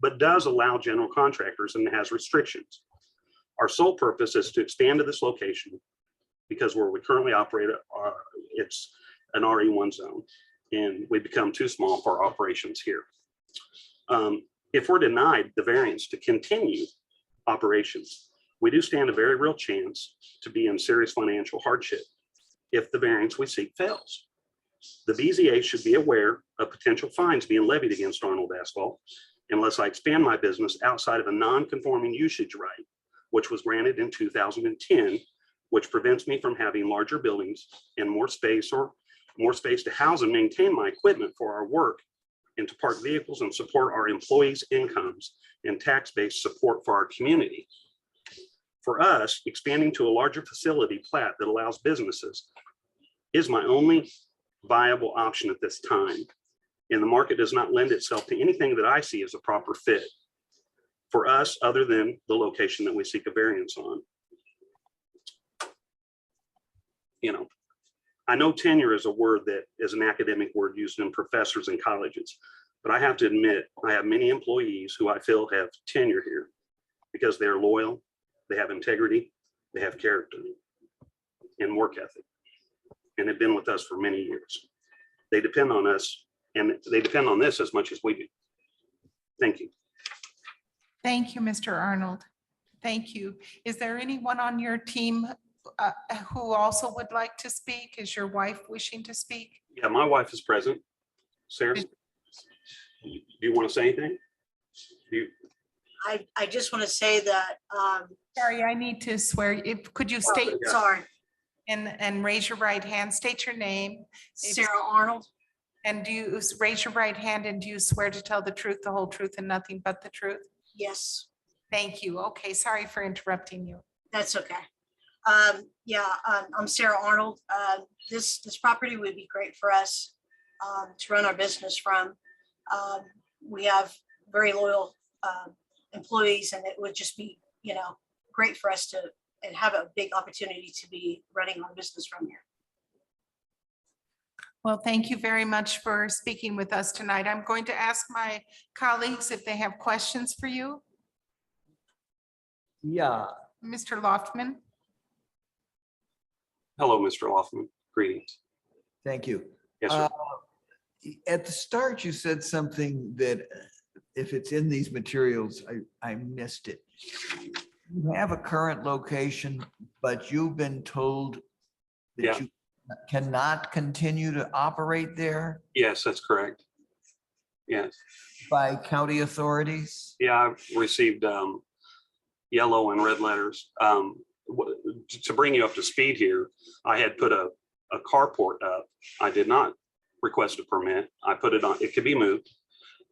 but does allow general contractors and has restrictions. Our sole purpose is to expand to this location because where we currently operate, it's an RE1 zone, and we become too small for our operations here. If we're denied the variance to continue operations, we do stand a very real chance to be in serious financial hardship if the variance we seek fails. The BZA should be aware of potential fines being levied against Arnold Asphalt unless I expand my business outside of a non-conforming usage right, which was granted in 2010, which prevents me from having larger buildings and more space to house and maintain my equipment for our work and to park vehicles and support our employees' incomes and tax-based support for our community. For us, expanding to a larger facility plat that allows businesses is my only viable option at this time. And the market does not lend itself to anything that I see as a proper fit for us other than the location that we seek a variance on. I know tenure is a word that is an academic word used in professors and colleges, but I have to admit, I have many employees who I feel have tenure here because they're loyal, they have integrity, they have character and work ethic, and have been with us for many years. They depend on us, and they depend on this as much as we do. Thank you. Thank you, Mr. Arnold. Thank you. Is there anyone on your team who also would like to speak? Is your wife wishing to speak? Yeah, my wife is present. Sarah, do you want to say anything? I just want to say that. Sorry, I need to swear. Could you state? Sorry. And raise your right hand. State your name. Sarah Arnold. And do you raise your right hand and do you swear to tell the truth, the whole truth, and nothing but the truth? Yes. Thank you. Okay, sorry for interrupting you. That's okay. I'm Sarah Arnold. This property would be great for us to run our business from. We have very loyal employees, and it would just be, great for us to and have a big opportunity to be running our business from here. Well, thank you very much for speaking with us tonight. I'm going to ask my colleagues if they have questions for you. Yeah. Mr. Loftman. Hello, Mr. Loffman. Greetings. Thank you. Yes, sir. At the start, you said something that if it's in these materials, I missed it. You have a current location, but you've been told Yeah. that you cannot continue to operate there Yes, that's correct. Yes. by county authorities? Yeah, I've received yellow and red letters. To bring you up to speed here, I had put a carport up. I did not request a permit. I put it on, it could be moved.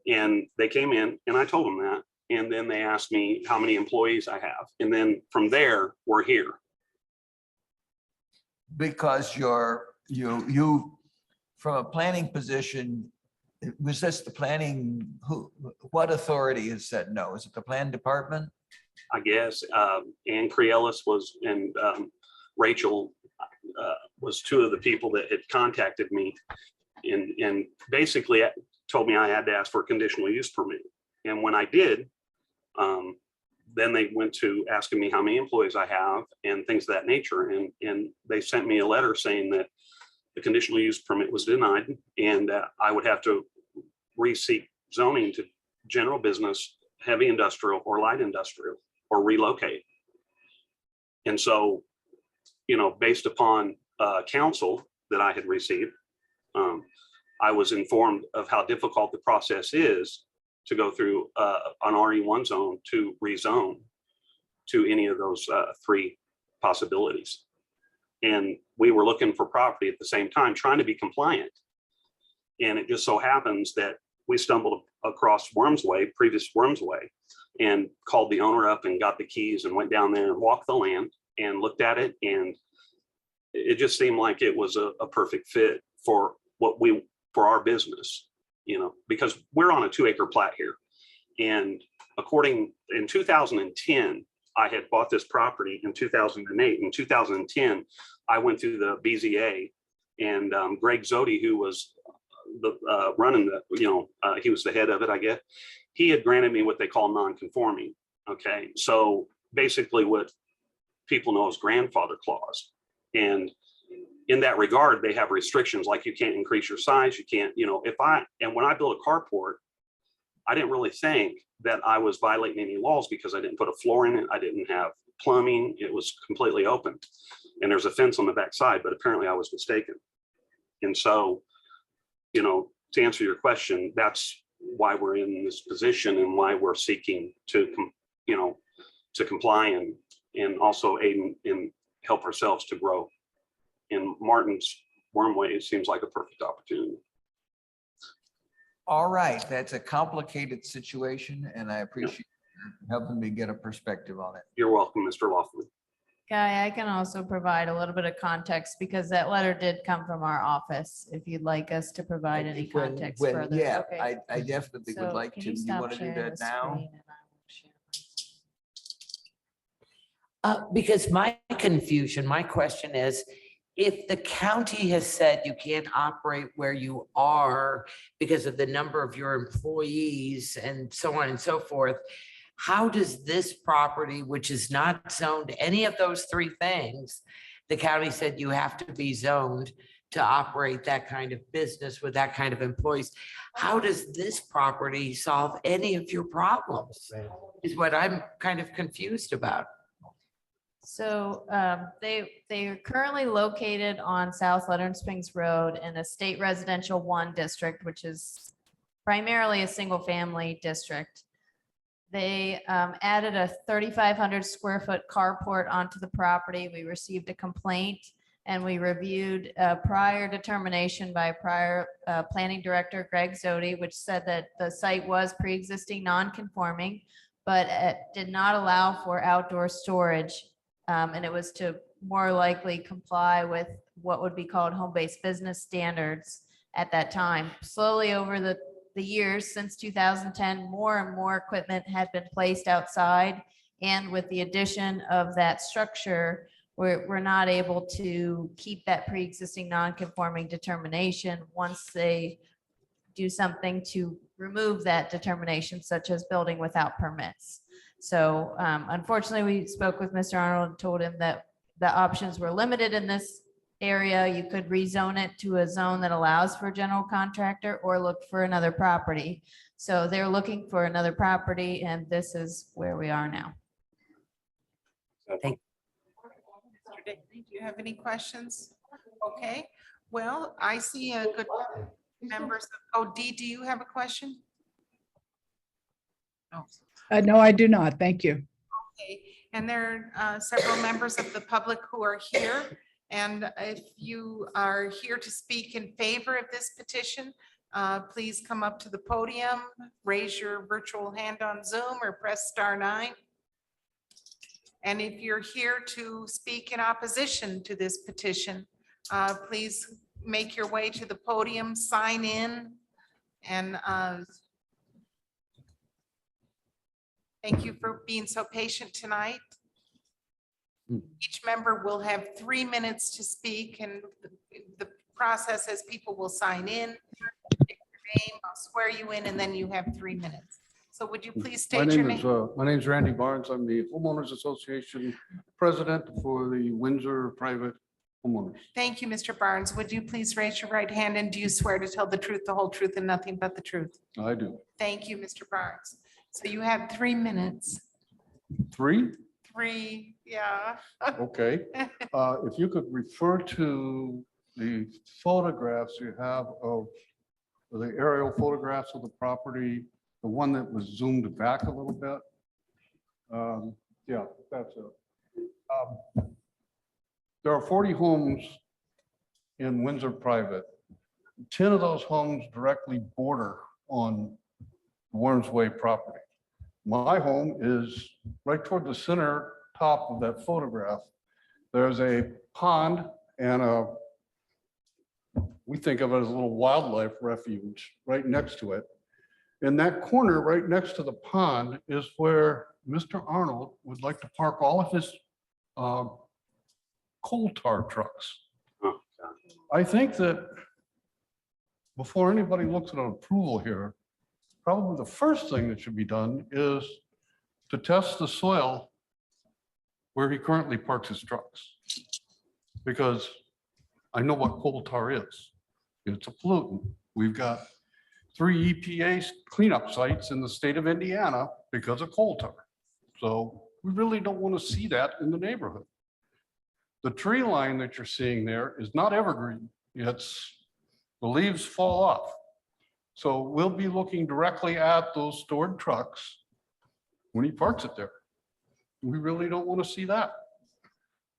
And they came in and I told them that. And then they asked me how many employees I have. And then from there, we're here. Because you, from a planning position, was this the planning, what authority has said no? Is it the plan department? I guess. Ann Creelis was, and Rachel was two of the people that had contacted me and basically told me I had to ask for a conditional use permit. And when I did, then they went to asking me how many employees I have and things of that nature. And they sent me a letter saying that the conditional use permit was denied and that I would have to re-seek zoning to general business, heavy industrial or light industrial, or relocate. And so, based upon counsel that I had received, I was informed of how difficult the process is to go through an RE1 zone to rezone to any of those three possibilities. And we were looking for property at the same time, trying to be compliant. And it just so happens that we stumbled across Worms Way, previous Worms Way, and called the owner up and got the keys and went down there and walked the land and looked at it. And it just seemed like it was a perfect fit for for our business, because we're on a 2-acre plat here. And in 2010, I had bought this property in 2008. In 2010, I went through the BZA and Greg Zodi, who was running he was the head of it, I guess. He had granted me what they call non-conforming. Okay. So basically what people know as grandfather clause. And in that regard, they have restrictions like you can't increase your size. You can't, when I built a carport, I didn't really think that I was violating any laws because I didn't put a floor in it. I didn't have plumbing. It was completely open. And there's a fence on the back side, but apparently I was mistaken. And so, to answer your question, that's why we're in this position and why we're seeking to comply and also aid and help ourselves to grow. In Martin's Wormway, it seems like a perfect opportunity. All right, that's a complicated situation and I appreciate you helping me get a perspective on it. You're welcome, Mr. Loffman. Guy, I can also provide a little bit of context because that letter did come from our office. If you'd like us to provide any context further. Yeah, Okay. I definitely would So like can to. You stop want to do sharing that the now? screen and I will share Because my confusion, my question is, if the county has said you can't operate where you are because of the number of your employees and so on and so forth, how does this property, which is not zoned any of those three things, the county said you have to be zoned to operate that kind of business with that kind of employees. How does this property solve any of your problems? Is what I'm kind of confused about. So they are currently located on South Leonard Springs Road in a state residential 1 district, which is primarily a single family district. They added a 3,500 square foot carport onto the property. We received a complaint and we reviewed a prior determination by prior planning director Greg Zodi, which said that the site was pre-existing non-conforming, but it did not allow for outdoor storage. And it was to more likely comply with what would be called home-based business standards at that time. Slowly over the years since 2010, more and more equipment had been placed outside. And with the addition of that structure, we're not able to keep that pre-existing non-conforming determination once they do something to remove that determination, such as building without permits. So unfortunately, we spoke with Mr. Arnold and told him that the options were limited in this area, you could rezone it to a zone that allows for a general contractor or look for another property. So they're looking for another property and this is where we are now. Thank Mr. Digney, do you have any questions? Okay, well, I see a good members. Oh, Dee, do you have a question? No. No, I do not. Thank you. Okay, and there are several members of the public who are here. And if you are here to speak in favor of this petition, please come up to the podium, raise your virtual hand on Zoom or press *9. And if you're here to speak in opposition to this petition, please make your way to the podium, sign in, and thank you for being so patient tonight. Each member will have 3 minutes to speak, and the process is people will sign in, pick your name, I'll swear you in, and then you have 3 minutes. So would you please state your name? My name is Randy Barnes. I'm the Homeowners Association President for the Windsor Private Homeowners. Thank you, Mr. Barnes. Would you please raise your right hand, and do you swear to tell the truth, the whole truth, and nothing but the truth? I do. Thank you, Mr. Barnes. So you have 3 minutes. 3? 3, yeah. Okay. If you could refer to the photographs you have of the aerial photographs of the property, the one that was zoomed back a little bit. Yeah, that's it. There are 40 homes in Windsor Private. 10 of those homes directly border on Worms Way property. My home is right toward the center top of that photograph. There's a pond and we think of it as a little wildlife refuge right next to it. In that corner, right next to the pond, is where Mr. Arnold would like to park all of his coal tar trucks. I think that before anybody looks at an approval here, probably the first thing that should be done is to test the soil where he currently parks his trucks. Because I know what coal tar is. It's a pollutant. We've got 3 EPA cleanup sites in the state of Indiana because of coal tar. So we really don't want to see that in the neighborhood. The tree line that you're seeing there is not evergreen. It's, the leaves fall off. So we'll be looking directly at those stored trucks when he parks it there. We really don't want to see that.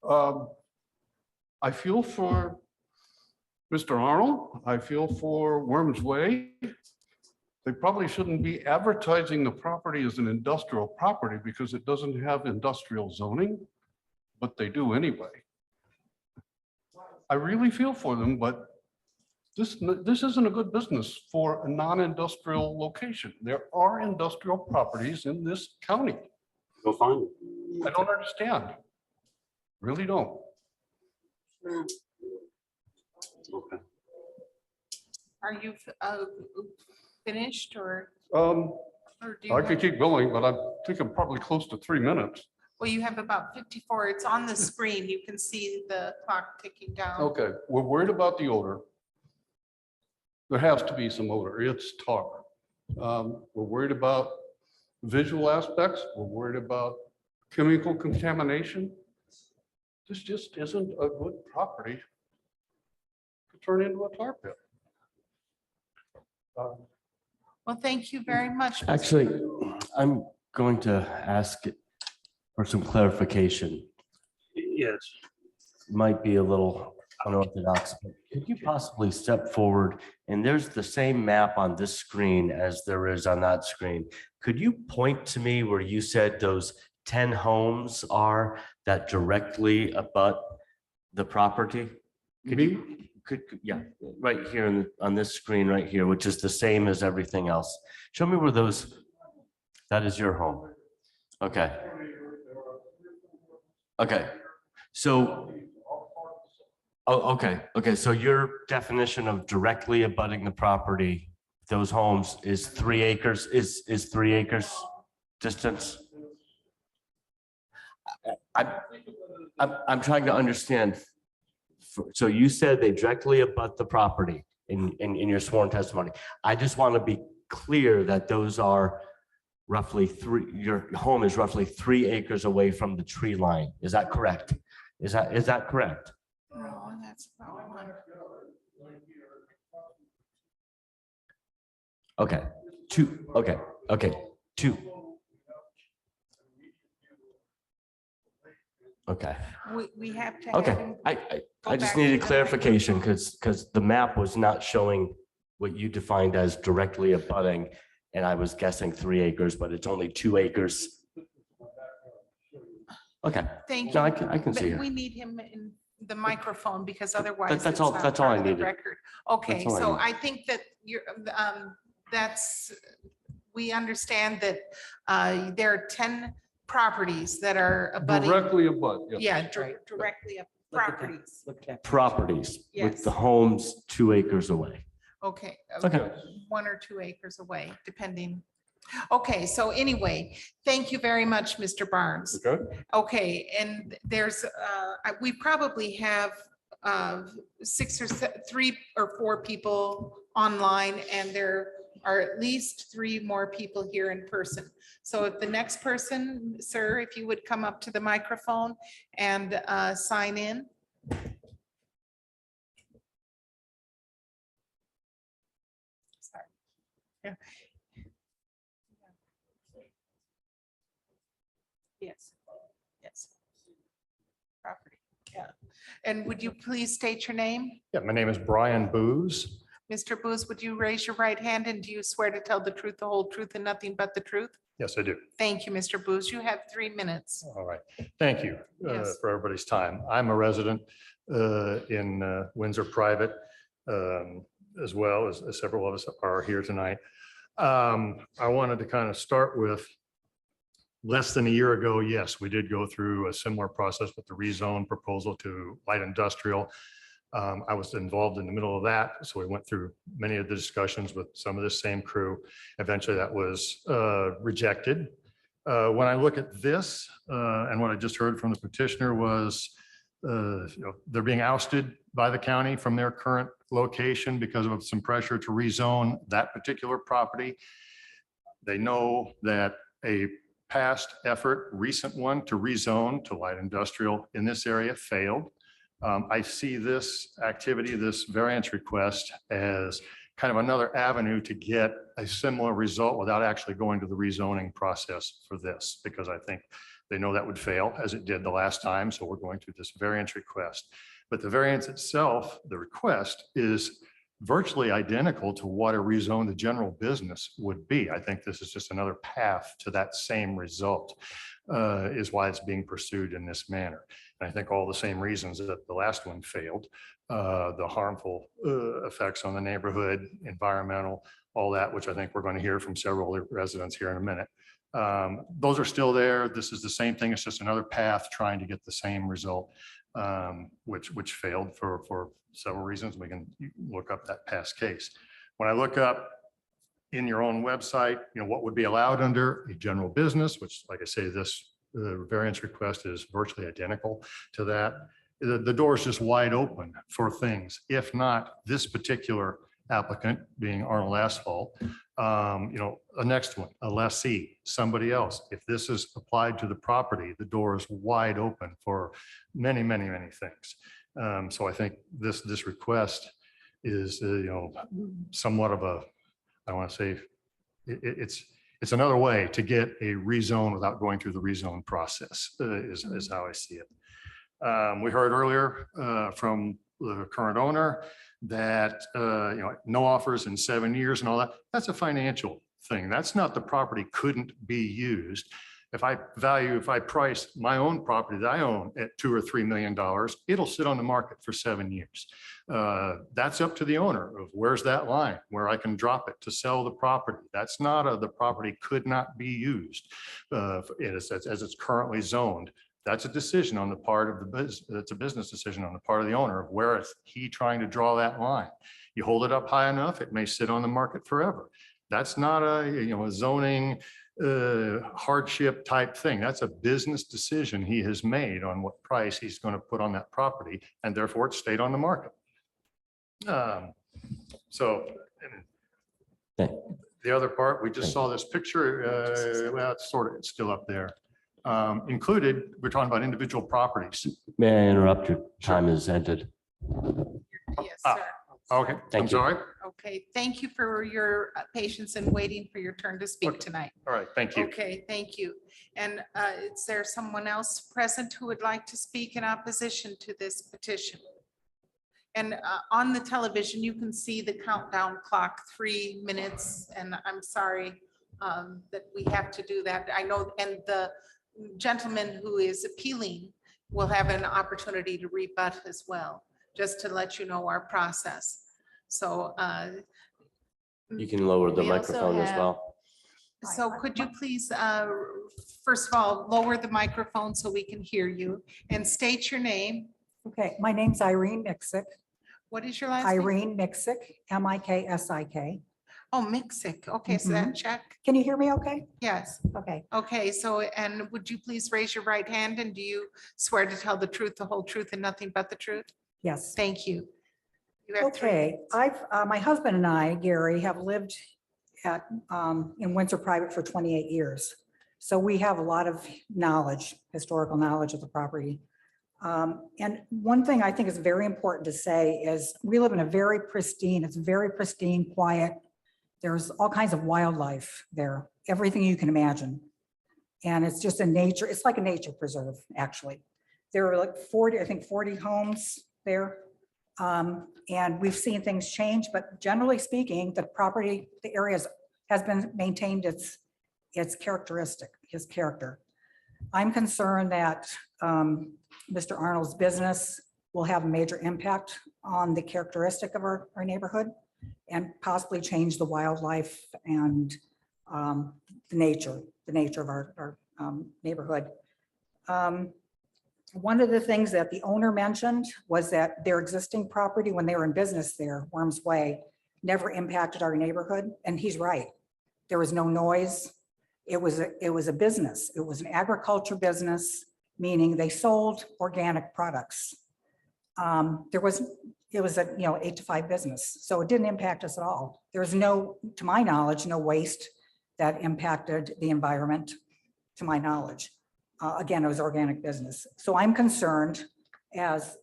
I feel for Mr. Arnold. I feel for Worms Way. They probably shouldn't be advertising the property as an industrial property because it doesn't have industrial zoning, but they do anyway. I really feel for them, but this isn't a good business for a non-industrial location. There are industrial properties in this county. Go find it. I don't understand. Really don't. Okay. Are you finished or? I do you could have- keep going, but I think I'm probably close to 3 minutes. Well, you have about 54. It's on the screen. You can see the clock ticking down. Okay, we're worried about the odor. There has to be some odor. It's tar. We're worried about visual aspects. We're worried about chemical contamination. This just isn't a good property to turn into a tar pit. Well, thank you very much. Mr. Actually, I'm going to ask for some clarification. Yes. Might be a little unorthodox, but could you possibly step forward? And there's the same map on this screen as there is on that screen. Could you point to me where you said those 10 homes are that directly abut the property? Could you, yeah, right here on this screen right here, which is the same as everything else. Show me where those, that is your home. Okay. Okay. So, oh, okay. Okay. So your definition of directly abutting the property, those homes is 3 acres, is 3 acres distance? I'm trying to understand So you said they directly abut the property in your sworn testimony. I just want to be clear that those are roughly your home is roughly 3 acres away from the tree line. Is that correct? Is that correct? No, that's about one. Okay, 2, okay, 2. Okay, We have to. have okay. him I go just back needed to the clarification because the map was not showing what you defined as directly abutting. And I was guessing 3 acres, but it's only 2 acres. Okay. Thank No, you. I can see But her. we need him in the microphone because otherwise. That's it's all- not that's all part I of the needed. record. Okay, That's all I so needed. I think that you're, that's, we understand that there are 10 properties that are abutting. Directly abut, yes. Yeah, directly up properties. Properties with Yes. the homes 2 acres away. Okay. Okay. 1 or 2 acres away, depending. Okay, so anyway, thank you very much, Mr. Barnes. Okay. Okay, and there's, we probably have 3 or 4 people online, and there are at least 3 more people here in person. So if the next person, sir, if you would come up to the microphone and sign in. Sorry. Yeah. Yes, yes. Property, yeah. And would you please state your name? Yeah, my name is Brian Booz. Mr. Booz, would you raise your right hand and do you swear to tell the truth, the whole truth, and nothing but the truth? Yes, I do. Thank you, Mr. Booz. You have 3 minutes. All right. Thank you Yes. for everybody's time. I'm a resident in Windsor Private, as well as several of us are here tonight. I wanted to kind of start with less than a year ago. Yes, we did go through a similar process with the rezone proposal to light industrial. I was involved in the middle of that, so we went through many of the discussions with some of the same crew. Eventually, that was rejected. When I look at this, and what I just heard from the petitioner was, they're being ousted by the county from their current location because of some pressure to rezone that particular property. They know that a past effort, recent one, to rezone to light industrial in this area failed. I see this activity, this variance request, as kind of another avenue to get a similar result without actually going to the rezoning process for this, because I think they know that would fail as it did the last time. So we're going through this variance request. But the variance itself, the request, is virtually identical to what a rezone to general business would be. I think this is just another path to that same result, is why it's being pursued in this manner. And I think all the same reasons that the last one failed, the harmful effects on the neighborhood, environmental, all that, which I think we're going to hear from several residents here in a minute. Those are still there. This is the same thing. It's just another path trying to get the same result, which failed for several reasons. We can look up that past case. When I look up in your own website, what would be allowed under a general business, which, like I say, this variance request is virtually identical to that. The door is just wide open for things. If not this particular applicant, being Arnold Asphalt, a next one, a lessee, somebody else. If this is applied to the property, the door is wide open for many, many, many things. So I think this request is, somewhat of a, I want to say, it's another way to get a rezone without going through the rezone process, is how I see it. We heard earlier from the current owner that no offers in 7 years and all that. That's a financial thing. That's not the property couldn't be used. If I price my own property that I own at $2 or $3 million, it'll sit on the market for 7 years. That's up to the owner of where's that line where I can drop it to sell the property. That's not the property could not be used as it's currently zoned. That's a decision on the part of the business. It's a business decision on the part of the owner of where is he trying to draw that line. You hold it up high enough, it may sit on the market forever. That's not a zoning hardship type thing. That's a business decision he has made on what price he's going to put on that property, and therefore it stayed on the market. So the other part, we just saw this picture, well, it's still up there. Included, we're talking about individual properties. May I interrupt? Your time has ended. Yes, sir. Okay, I'm Thank you. sorry. Okay, thank you for your patience and waiting for your turn to speak tonight. All right, thank you. Okay, thank you. And is there someone else present who would like to speak in opposition to this petition? And on the television, you can see the countdown clock, 3 minutes, and I'm sorry that we have to do that. I know, and the gentleman who is appealing will have an opportunity to rebut as well, just to let you know our process. So You can lower the We also microphone as have- well. so could you please, first of all, lower the microphone so we can hear you and state your name. Okay, my name's Irene Mixick. What is your last name? Irene Mixick, M-I-K-S-I-K. Oh, Mixick. Okay, so that check. Can you hear me okay? Yes. Okay. Okay, so, and would you please raise your right hand, and do you swear to tell the truth, the whole truth, and nothing but the truth? Yes. Thank you. You have 3 Okay, minutes. my husband and I, Gary, have lived in Windsor Private for 28 years. So we have a lot of knowledge, historical knowledge of the property. And one thing I think is very important to say is we live in a very pristine, quiet. There's all kinds of wildlife there, everything you can imagine. And it's just it's like a nature preserve, actually. There are like 40 homes there. And we've seen things change, but generally speaking, the property, the areas has been maintained its characteristic, his character. I'm concerned that Mr. Arnold's business will have a major impact on the characteristic of our neighborhood and possibly change the wildlife and the nature of our neighborhood. One of the things that the owner mentioned was that their existing property, when they were in business there, Worms Way, never impacted our neighborhood, and he's right. There was no noise. It was a business. It was an agriculture business, meaning they sold organic products. It was a 8 to 5 business, so it didn't impact us at all. There was no, to my knowledge, no waste that impacted the environment, to my knowledge. Again, it was organic business. So I'm concerned, as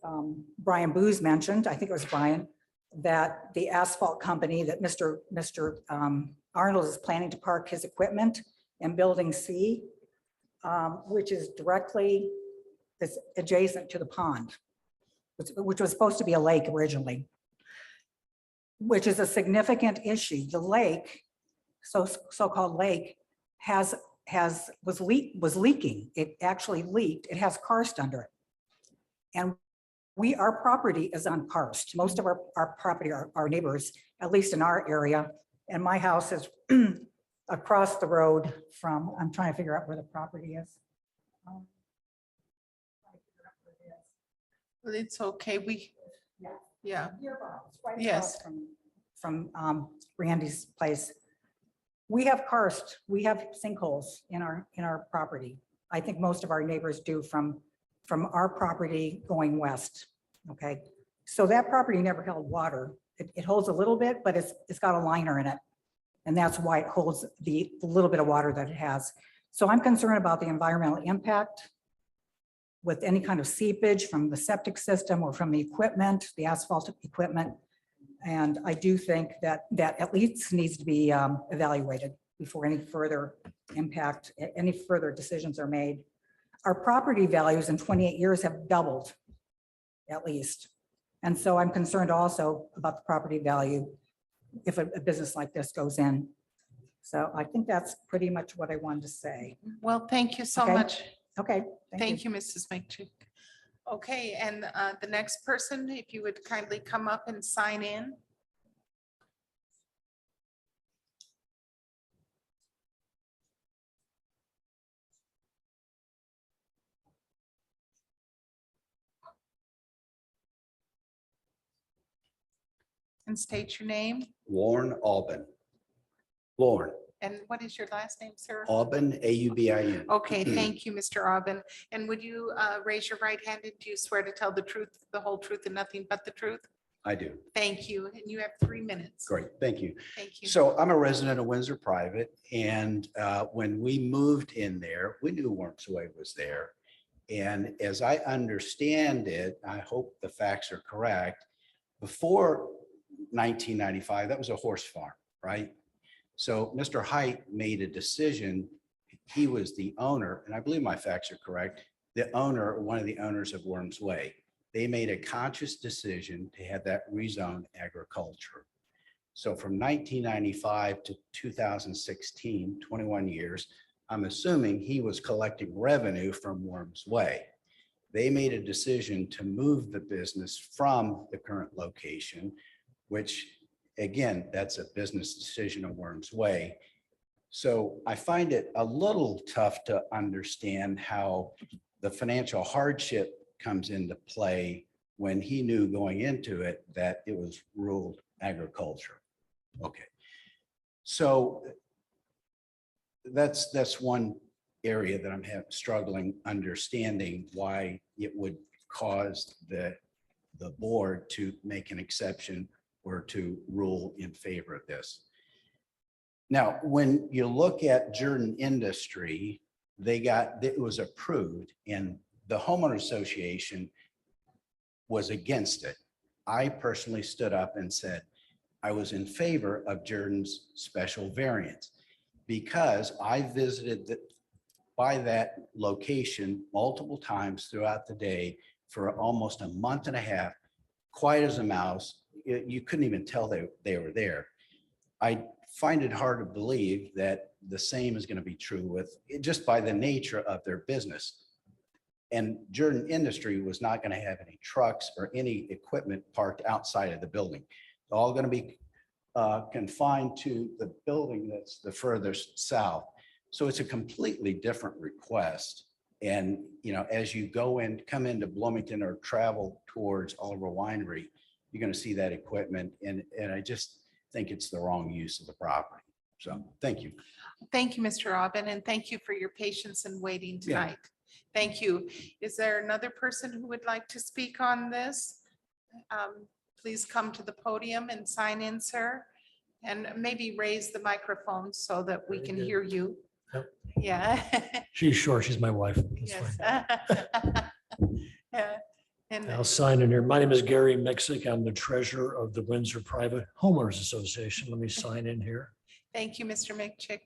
Brian Booz mentioned, I think it was Brian, that the asphalt company that Mr. Arnold is planning to park his equipment in Building C, which is directly adjacent to the pond, which was supposed to be a lake originally, which is a significant issue. The lake, so-called lake, was leaking. It actually leaked. It has karst under it. And our property is unkarst. Most of our property, our neighbors, at least in our area, and my house is across the road from, I'm trying to figure out where the property is. Well, it's okay. Yeah. It's right Yes. across from Randy's place. We have karst, we have sinkholes in our property. I think most of our neighbors do from our property going west, okay? So that property never held water. It holds a little bit, but it's got a liner in it. And that's why it holds the little bit of water that it has. So I'm concerned about the environmental impact with any kind of seepage from the septic system or from the equipment, the asphalt equipment. And I do think that at least needs to be evaluated before any further impact, any further decisions are made. Our property values in 28 years have doubled, at least. And so I'm concerned also about the property value if a business like this goes in. So I think that's pretty much what I wanted to say. Well, thank you so Okay. much. Okay. Thank you, Mrs. McChick. Okay, and the next person, if you would kindly come up and sign in. And state your name. Lorne Albin. Lorne. And what is your last name, sir? Aubin, A-U-B-I-N. Okay, thank you, Mr. Aubin. And would you raise your right hand and do you swear to tell the truth, the whole truth, and nothing but the truth? I do. Thank you. And you have 3 minutes. Great, thank you. Thank you. So I'm a resident of Windsor Private, and when we moved in there, we knew Worms Way was there. And as I understand it, I hope the facts are correct, before 1995, that was a horse farm, right? So Mr. Height made a decision. He was the owner, and I believe my facts are correct, the owner, one of the owners of Worms Way. They made a conscious decision to have that rezoned agriculture. So from 1995 to 2016, 21 years, I'm assuming he was collecting revenue from Worms Way. They made a decision to move the business from the current location, which again, that's a business decision of Worms Way. So I find it a little tough to understand how the financial hardship comes into play when he knew going into it that it was rural agriculture. Okay. So that's one area that I'm struggling understanding why it would cause the board to make an exception or to rule in favor of this. Now, when you look at Jordan Industry, it was approved and the homeowner association was against it. I personally stood up and said, I was in favor of Jordan's special variance because I visited by that location multiple times throughout the day for almost a month and a half, quiet as a mouse. You couldn't even tell they were there. I find it hard to believe that the same is going to be true with just by the nature of their business. And Jordan Industry was not going to have any trucks or any equipment parked outside of the building. It's all going to be confined to the building that's the furthest south. So it's a completely different request. And, you know, as you come into Bloomington or travel towards Oliver Winery, you're going to see that equipment. And I just think it's the wrong use of the property. So thank you. Thank you, Mr. Aubin, and thank you for your patience in waiting Yeah. tonight. Thank you. Is there another person who would like to speak on this? Please come to the podium and sign in, sir. And maybe raise the microphone so that we can hear you. Yep. Yeah. She's short. She's my wife. That's Yes. fine. Yeah. And I'll sign in here. My name is Gary Mixick. I'm the treasurer of the Windsor Private Homeowners Association. Let me sign in here. thank you, Mr. McChick.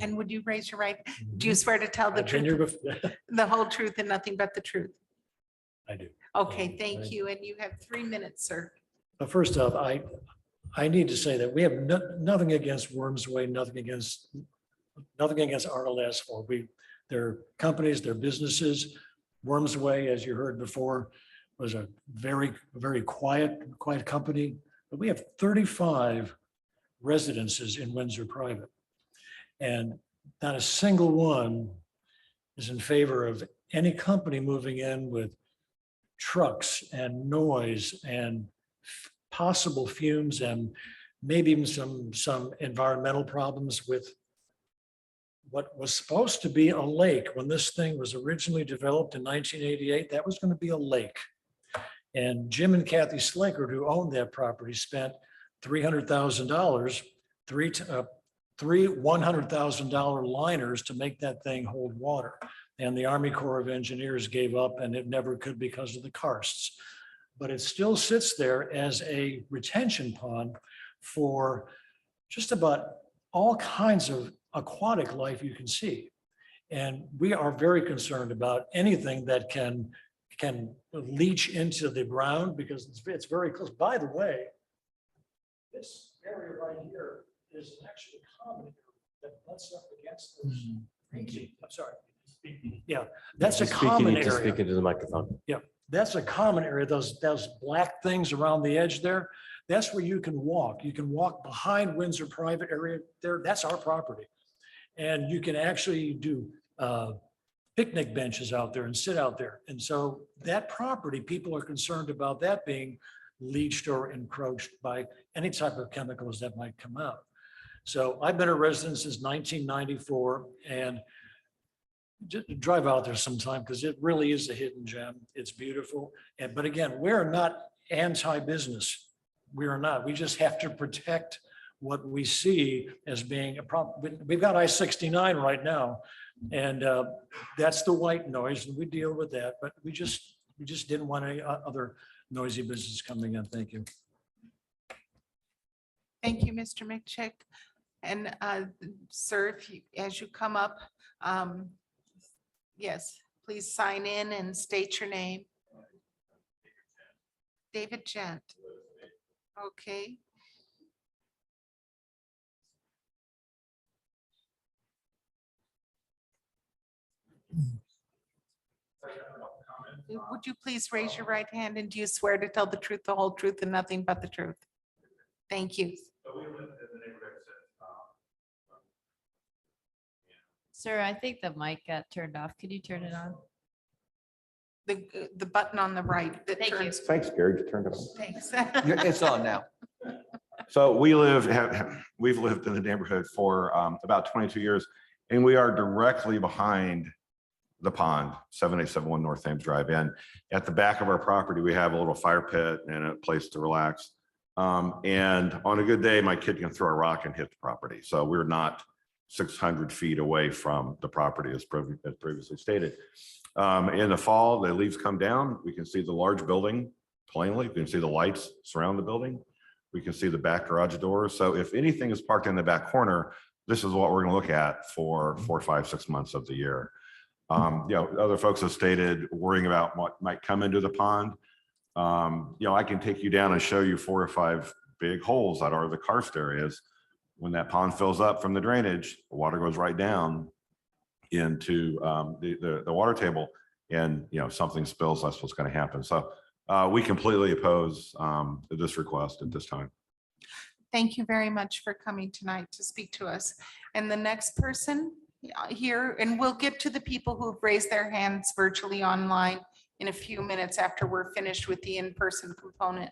And would you raise your right? Do you swear to tell the I've been here truth, before. the whole truth and nothing but the truth? I do. Okay, thank you. And you have 3 minutes, sir. But first off, I need to say that we have nothing against Worms Way, nothing against Arnold Asphalt. They're companies, they're businesses. Worms Way, as you heard before, was a very, very quiet company. But we have 35 residences in Windsor Private. And not a single one is in favor of any company moving in with trucks and noise and possible fumes and maybe even some environmental problems with what was supposed to be a lake. When this thing was originally developed in 1988, that was going to be a lake. And Jim and Kathy Slakert, who owned that property, spent $300,000, three $100,000 liners to make that thing hold water. And the Army Corps of Engineers gave up and it never could because of the karsts. But it still sits there as a retention pond for just about all kinds of aquatic life you can see. And we are very concerned about anything that can leach into the ground because it's very close. By the way, this area right here is actually a common area that butts up against those. I'm sorry. Yeah, that's a common Just area. speak into the microphone. Yeah, that's a common area. Those black things around the edge there, that's where you can walk. You can walk behind Windsor Private area there. That's our property. And you can actually do picnic benches out there and sit out there. And so that property, people are concerned about that being leached or encroached by any type of chemicals that might come out. So I've been a resident since 1994 and just drive out there sometime because it really is a hidden gem. It's beautiful. And, but again, we're not anti-business. We are not. We just have to protect what we see as being a problem. We've got I-69 right now, and that's the white noise, and we deal with that. But we just didn't want any other noisy business coming in. Thank you. Thank you, Mr. McChick. And sir, if you, as you come up, yes, please sign in and state your name. David Gent. Okay. Would you please raise your right hand, and do you swear to tell the truth, the whole truth, and nothing but the truth? Thank you. Sir, I think the mic got turned off. Could you turn it on? The button on the right that Thank you. turns. Thanks, Gary, you turned it on. Thanks. It's on now. So we've lived in the neighborhood for about 22 years, and we are directly behind the pond, 7871 North Thames Drive. And at the back of our property, we have a little fire pit and a place to relax. And on a good day, my kid can throw a rock and hit the property. So we're not 600 feet away from the property as previously stated. In the fall, the leaves come down. We can see the large building plainly. We can see the lights surround the building. We can see the back garage doors. So if anything is parked in the back corner, this is what we're going to look at for 4, 5, 6 months of the year. Other folks have stated worrying about what might come into the pond. I can take you down and show you 4 or 5 big holes that are the karst areas. When that pond fills up from the drainage, the water goes right down into the water table, and something spills. That's what's going to happen. So we completely oppose this request at this time. Thank you very much for coming tonight to speak to us. And the next person here, and we'll get to the people who've raised their hands virtually online in a few minutes after we're finished with the in-person component.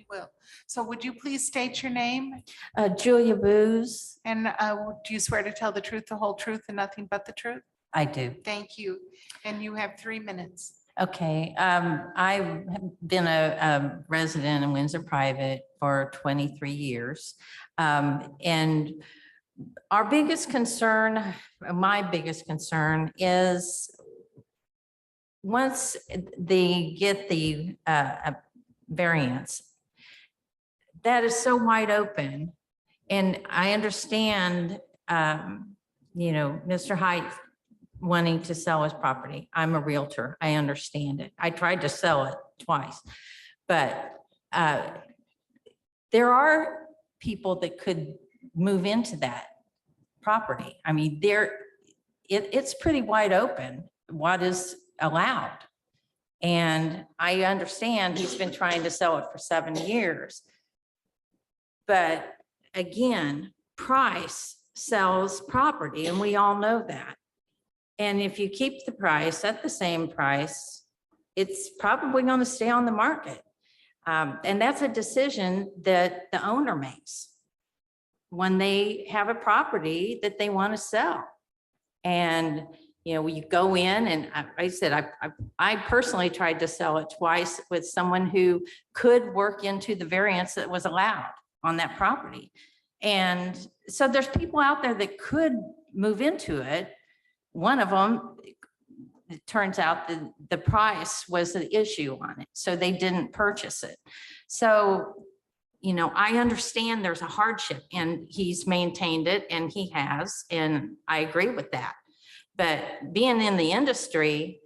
Will. So would you please state your name? Julia Booz. And do you swear to tell the truth, the whole truth, and nothing but the truth? I do. Thank you. And you have 3 minutes. Okay. I've been a resident in Windsor Private for 23 years. And our biggest concern, my biggest concern is once they get the variance, that is so wide open. And I understand, Mr. Height wanting to sell his property. I'm a realtor. I understand it. I tried to sell it twice, but there are people that could move into that property. I mean, it's pretty wide open what is allowed. And I understand he's been trying to sell it for 7 years. But again, price sells property, and we all know that. And if you keep the price at the same price, it's probably going to stay on the market. And that's a decision that the owner makes when they have a property that they want to sell. And, you go in, and I said, I personally tried to sell it twice with someone who could work into the variance that was allowed on that property. And so there's people out there that could move into it. One of them, it turns out that the price was the issue on it, so they didn't purchase it. So, I understand there's a hardship, and he's maintained it, and he has, and I agree with that. But being in the industry,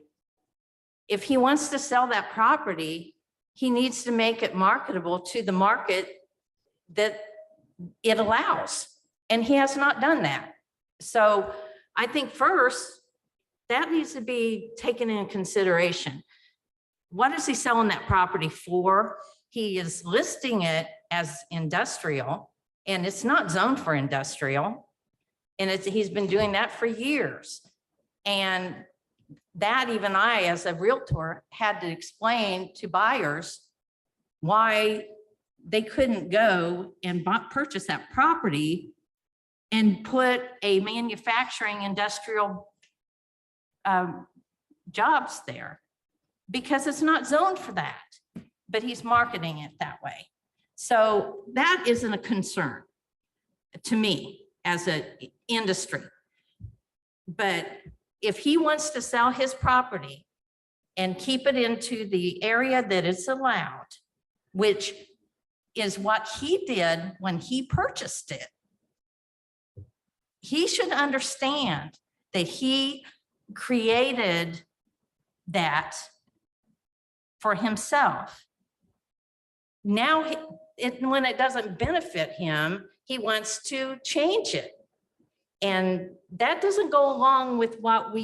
if he wants to sell that property, he needs to make it marketable to the market that it allows. And he has not done that. So I think first, that needs to be taken in consideration. What is he selling that property for? He is listing it as industrial, and it's not zoned for industrial. And he's been doing that for years. And that even I, as a Realtor, had to explain to buyers why they couldn't go and purchase that property and put a manufacturing industrial jobs there, because it's not zoned for that, but he's marketing it that way. So that isn't a concern to me as an industry. But if he wants to sell his property and keep it into the area that it's allowed, which is what he did when he purchased it, he should understand that he created that for himself. Now, when it doesn't benefit him, he wants to change it. And that doesn't go along with what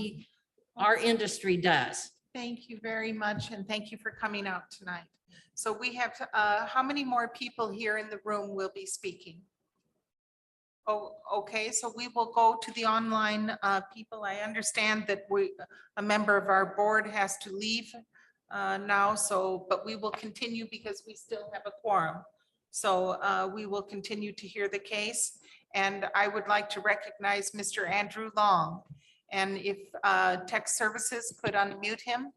our industry does. Thank you very much, and thank you for coming out tonight. So we have, how many more people here in the room will be speaking? Oh, okay, so we will go to the online people. I understand that a member of our board has to leave now, but we will continue because we still have a quorum. So we will continue to hear the case. And I would like to recognize Mr. Andrew Long. And if Tech Services could unmute him.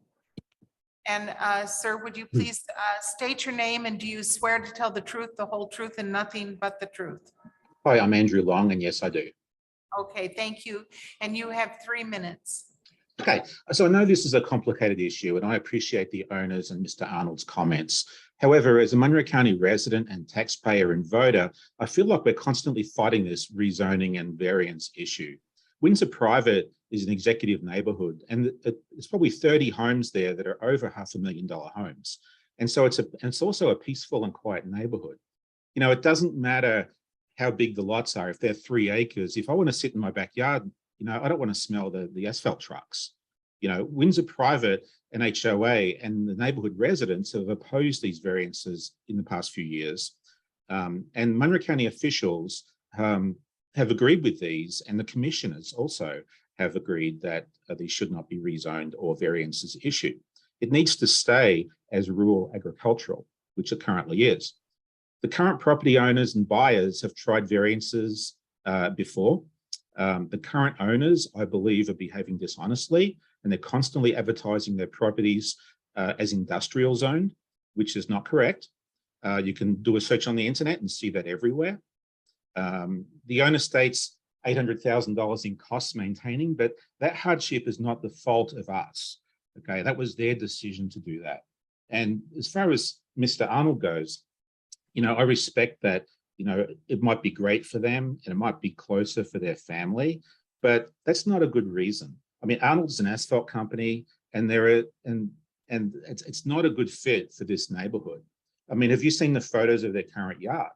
And sir, would you please state your name, and do you swear to tell the truth, the whole truth, and nothing but the truth? Hi, I'm Andrew Long, and yes, I do. Okay, thank you. And you have 3 minutes. Okay, so I know this is a complicated issue, and I appreciate the owners and Mr. Arnold's comments. However, as a Monroe County resident and taxpayer and voter, I feel like we're constantly fighting this rezoning and variance issue. Windsor Private is an executive neighborhood, and it's probably 30 homes there that are over $500,000 homes. And so it's also a peaceful and quiet neighborhood. You know, it doesn't matter how big the lots are. If they're 3 acres, if I want to sit in my backyard, you know, I don't want to smell the asphalt trucks. You know, Windsor Private and HOA and the neighborhood residents have opposed these variances in the past few years. And Monroe County officials have agreed with these, and the commissioners also have agreed that these should not be rezoned or variances issued. It needs to stay as rural agricultural, which it currently is. The current property owners and buyers have tried variances before. The current owners, I believe, are behaving dishonestly, and they're constantly advertising their properties as industrial zoned, which is not correct. You can do a search on the internet and see that everywhere. The owner states $800,000 in costs maintaining, but that hardship is not the fault of us. Okay, that was their decision to do that. And as far as Mr. Arnold goes, you know, I respect that, you know, it might be great for them and it might be closer for their family, but that's not a good reason. I mean, Arnold's an asphalt company, and it's not a good fit for this neighborhood. I mean, have you seen the photos of their current yard?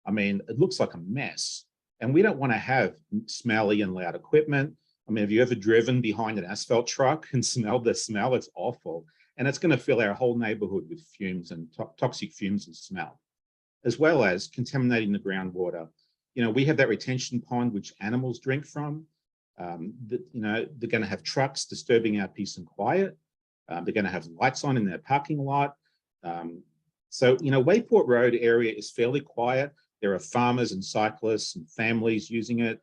I mean, it looks like a mess, and we don't want to have smelly and loud equipment. I mean, have you ever driven behind an asphalt truck and smelled the smell? It's awful. And it's going to fill our whole neighborhood with fumes and toxic fumes and smell, as well as contaminating the groundwater. You know, we have that retention pond which animals drink from. You know, they're going to have trucks disturbing our peace and quiet. They're going to have lights on in their parking lot. So, you know, Wayport Road area is fairly quiet. There are farmers and cyclists and families using it.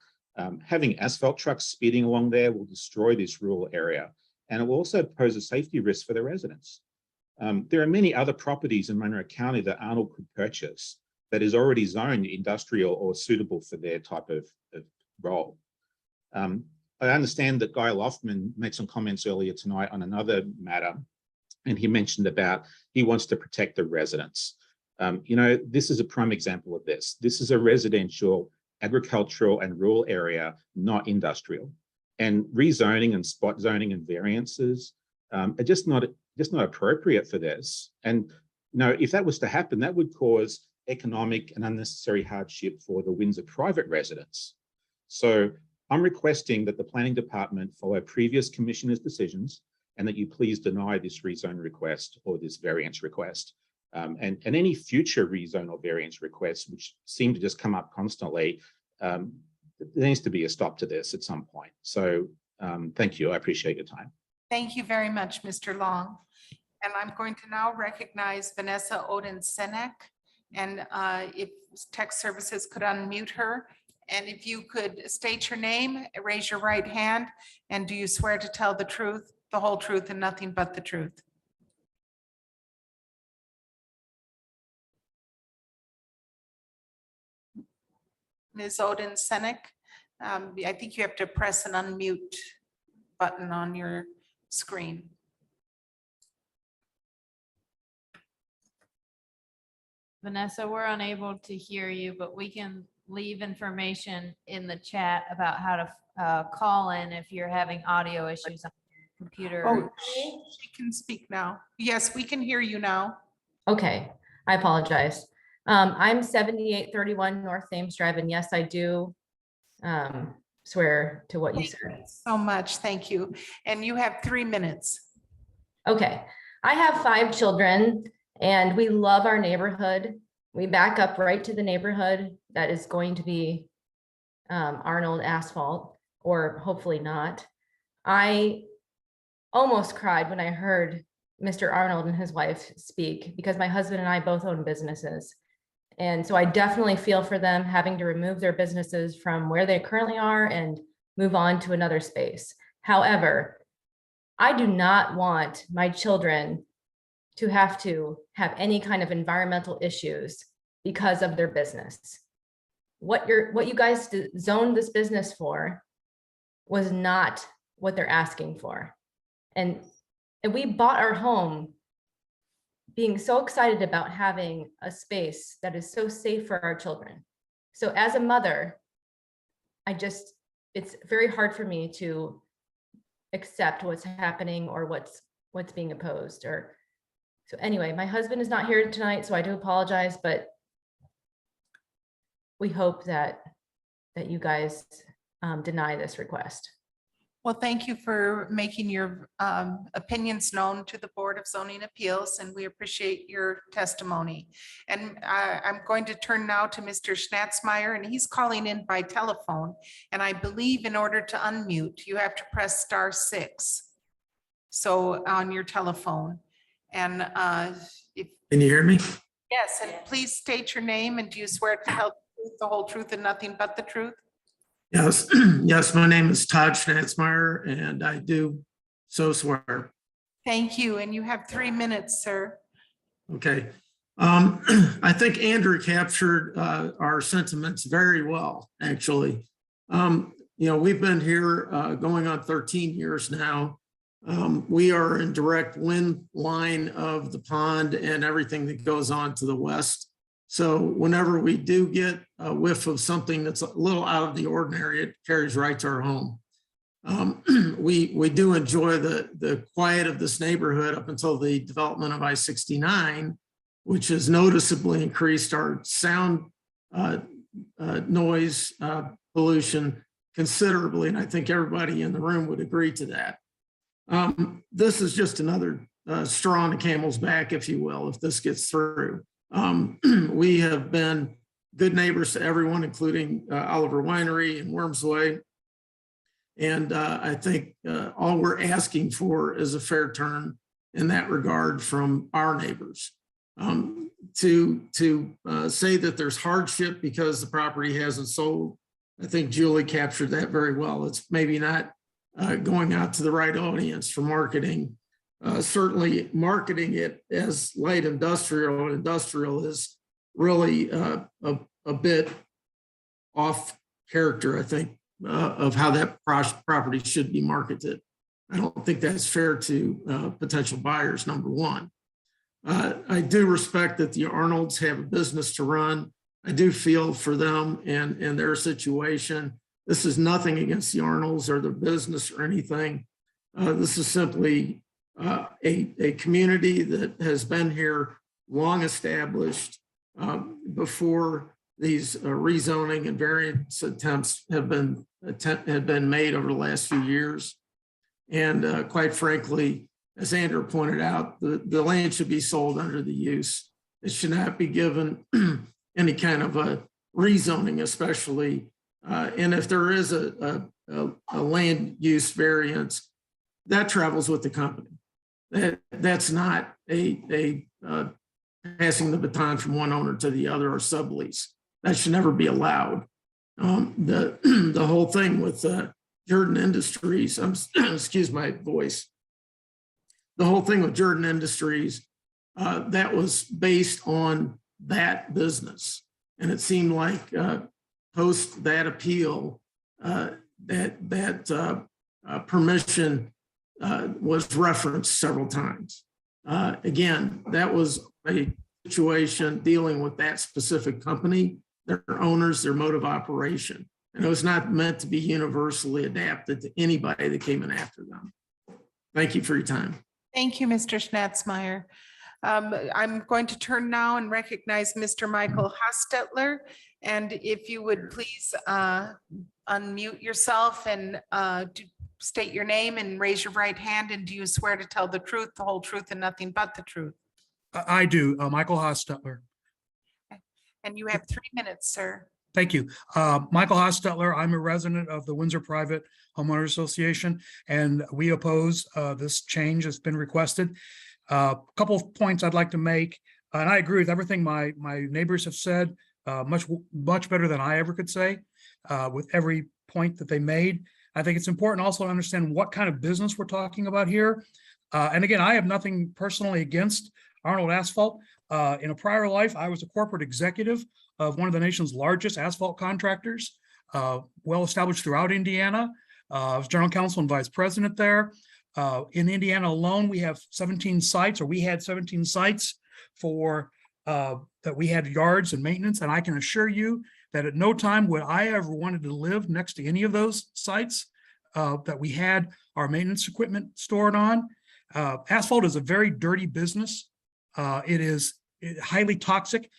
Having asphalt trucks speeding along there will destroy this rural area, and it will also pose a safety risk for the residents. There are many other properties in Monroe County that Arnold could purchase that is already zoned industrial or suitable for their type of role. I understand that Guy Loftman made some comments earlier tonight on another matter, and he mentioned about he wants to protect the residents. You know, this is a prime example of this. This is a residential, agricultural and rural area, not industrial. And rezoning and spot zoning and variances are just not appropriate for this. And, you know, if that was to happen, that would cause economic and unnecessary hardship for the Windsor private residents. So I'm requesting that the planning department follow previous commissioners' decisions and that you please deny this rezone request or this variance request. And any future rezone or variance requests, which seem to just come up constantly, there needs to be a stop to this at some point. So thank you. I appreciate your time. Thank you very much, Mr. Long. And I'm going to now recognize Vanessa Odin-Senek. And if tech services could unmute her. And if you could state your name, raise your right hand, and do you swear to tell the truth, the whole truth, and nothing but the truth? Ms. Odin-Senek, I think you have to press an unmute button on your screen. Vanessa, we're unable to hear you, but we can leave information in the chat about how to call in if you're having audio issues on your computer. Oh, she can speak now. Yes, we can hear you now. Okay, I apologize. I'm 7831 North Thames Drive, and yes, I do swear to what you said. So much, thank you. And you have 3 minutes. Okay, I have 5 children and we love our neighborhood. We back up right to the neighborhood that is going to be Arnold Asphalt, or hopefully not. I almost cried when I heard Mr. Arnold and his wife speak, because my husband and I both own businesses. And so I definitely feel for them having to remove their businesses from where they currently are and move on to another space. However, I do not want my children to have any kind of environmental issues because of their business. What you guys zoned this business for was not what they're asking for. And we bought our home being so excited about having a space that is so safe for our children. So as a mother, it's very hard for me to accept what's happening or what's being opposed. So anyway, my husband is not here tonight, so I do apologize, but we hope that you guys deny this request. Well, thank you for making your opinions known to the Board of Zoning Appeals, and we appreciate your testimony. And I'm going to turn now to Mr. Schnatzmeyer, and he's calling in by telephone. And I believe in order to unmute, you have to press *6. So on your telephone. And can you hear me? Yes, and please state your name, and do you swear to tell the truth, the whole truth, and nothing but the truth? Yes, yes, my name is Todd Schnatzmeyer, and I do so swear. Thank you, and you have 3 minutes, sir. Okay. I think Andrew captured our sentiments very well, actually. We've been here going on 13 years now. We are in direct wind line of the pond and everything that goes on to the west. So whenever we do get a whiff of something that's a little out of the ordinary, it carries right to our home. We do enjoy the quiet of this neighborhood up until the development of I-69, which has noticeably increased our sound noise pollution considerably. And I think everybody in the room would agree to that. This is just another straw on the camel's back, if you will, if this gets through. We have been good neighbors to everyone, including Oliver Winery and Worms Way. And I think all we're asking for is a fair turn in that regard from our neighbors. To say that there's hardship because the property hasn't sold, I think Julie captured that very well. It's maybe not going out to the right audience for marketing. Certainly marketing it as light industrial, and industrial is really a bit off character, I think, of how that property should be marketed. I don't think that's fair to potential buyers, number one. I do respect that the Arnolds have a business to run. I do feel for them and their situation. This is nothing against the Arnolds or their business or anything. This is simply a community that has been here long established before these rezoning and variance attempts have been made over the last few years. And quite frankly, as Andrew pointed out, the land should be sold under the use. It should not be given any kind of a rezoning, especially. And if there is a land use variance, that travels with the company. That's not a passing the baton from one owner to the other or sublease. That should never be allowed. The whole thing with Jordan Industries, excuse my voice. The whole thing with Jordan Industries, that was based on that business. And it seemed like post that appeal, that permission was referenced several times. Again, that was a situation dealing with that specific company, their owners, their mode of operation. And it was not meant to be universally adapted to anybody that came in after them. Thank you for your time. Thank you, Mr. Schnatzmeyer. I'm going to turn now and recognize Mr. Michael Hostetler. And if you would please unmute yourself and state your name and raise your right hand. And do you swear to tell the truth, the whole truth, and nothing but the truth? I do, Michael Hostetler. And you have 3 minutes, sir. Thank you. Michael Hostetler, I'm a resident of the Windsor Private Homeowners Association, and we oppose this change that's been requested. A couple of points I'd like to make, and I agree with everything my neighbors have said, much better than I ever could say, with every point that they made. I think it's important also to understand what kind of business we're talking about here. And again, I have nothing personally against Arnold Asphalt. In a prior life, I was a corporate executive of one of the nation's largest asphalt contractors, well established throughout Indiana. I was general counsel and vice president there. In Indiana alone, we have 17 sites, or we had 17 sites for that we had yards and maintenance. And I can assure you that at no time would I ever wanted to live next to any of those sites that we had our maintenance equipment stored on. Asphalt is a very dirty business. It is highly toxic,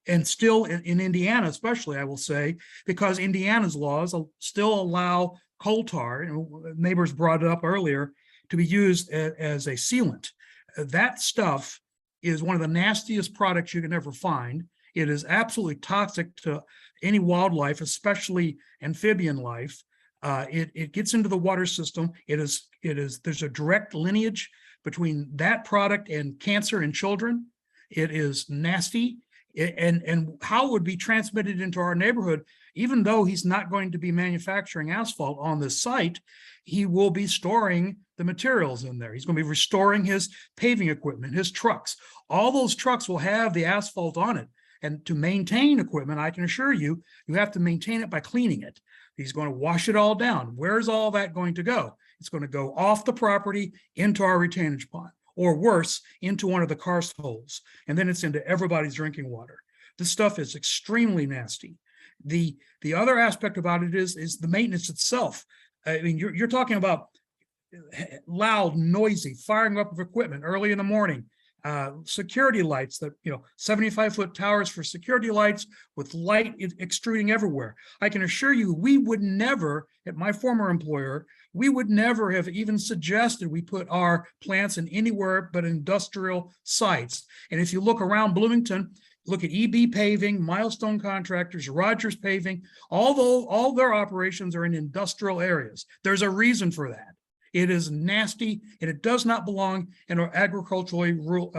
and still in Indiana, especially, I will say, because Indiana's laws still allow coal tar, and neighbors brought it up earlier, to be used as a sealant. That stuff is one of the nastiest products you can ever find. It is absolutely toxic to any wildlife, especially amphibian life. It gets into the water system. There's a direct lineage between that product and cancer in children. It is nasty. And how it would be transmitted into our neighborhood, even though he's not going to be manufacturing asphalt on this site, he will be storing the materials in there. He's going to be restoring his paving equipment, his trucks. All those trucks will have the asphalt on it. And to maintain equipment, I can assure you, you have to maintain it by cleaning it. He's going to wash it all down. Where's all that going to go? It's going to go off the property into our retainage pond, or worse, into one of the karst holes. And then it's into everybody's drinking water. This stuff is extremely nasty. The other aspect about it is the maintenance itself. I mean, you're talking about loud, noisy firing up of equipment early in the morning, security lights that, 75-foot towers for security lights with light extruding everywhere. I can assure you, we would never, at my former employer, we would never have even suggested we put our plants in anywhere but industrial sites. And if you look around Bloomington, look at EB Paving, Milestone Contractors, Rogers Paving, although all their operations are in industrial areas. There's a reason for that. It is nasty, and it does not belong in our agriculturally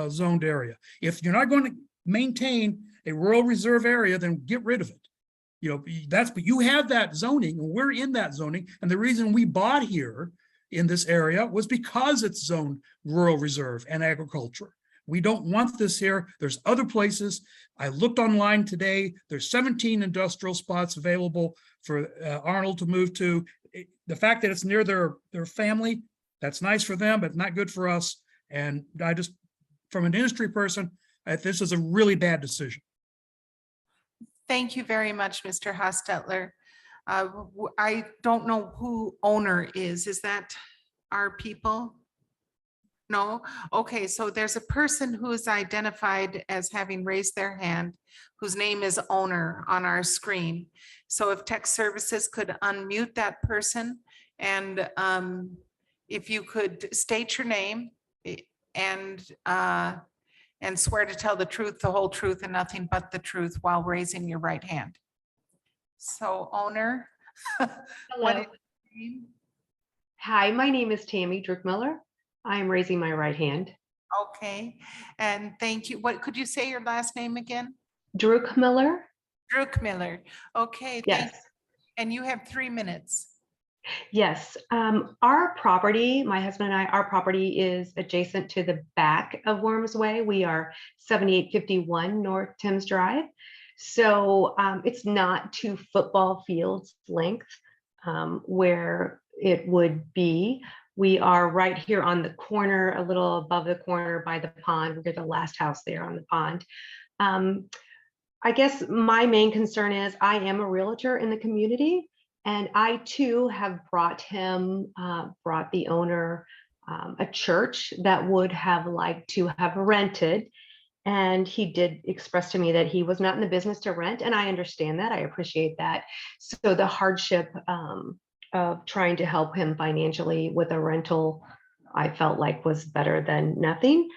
zoned area. If you're not going to maintain a rural reserve area, then get rid of it. But you have that zoning, and we're in that zoning. And the reason we bought here in this area was because it's zoned rural reserve and agriculture. We don't want this here. There's other places. I looked online today. There's 17 industrial spots available for Arnold to move to. The fact that it's near their family, that's nice for them, but not good for us. And I just, from an industry person, this is a really bad decision. Thank you very much, Mr. Hostetler. I don't know who owner is. Is that our people? No? Okay, so there's a person who is identified as having raised their hand, whose name is owner on our screen. So if tech services could unmute that person and if you could state your name and swear to tell the truth, the whole truth, and nothing but the truth while raising your right hand. So owner. what Hello. is your name? Hi, my name is Tammy Druckmiller. I am raising my right hand. Okay, and thank you. What, could you say your last name again? Druckmiller? Druckmiller. Okay, thank Yes. you. And you have 3 minutes. Yes. Our property, my husband and I, our property is adjacent to the back of Worms Way. We are 7851 North Thames Drive. So it's not 2 football fields length where it would be. We are right here on the corner, a little above the corner by the pond. We're the last house there on the pond. I guess my main concern is I am a realtor in the community, and I too have brought the owner a church that would have liked to have rented. And he did express to me that he was not in the business to rent, and I understand that. I appreciate that. So the hardship of trying to help him financially with a rental, I felt like was better than nothing.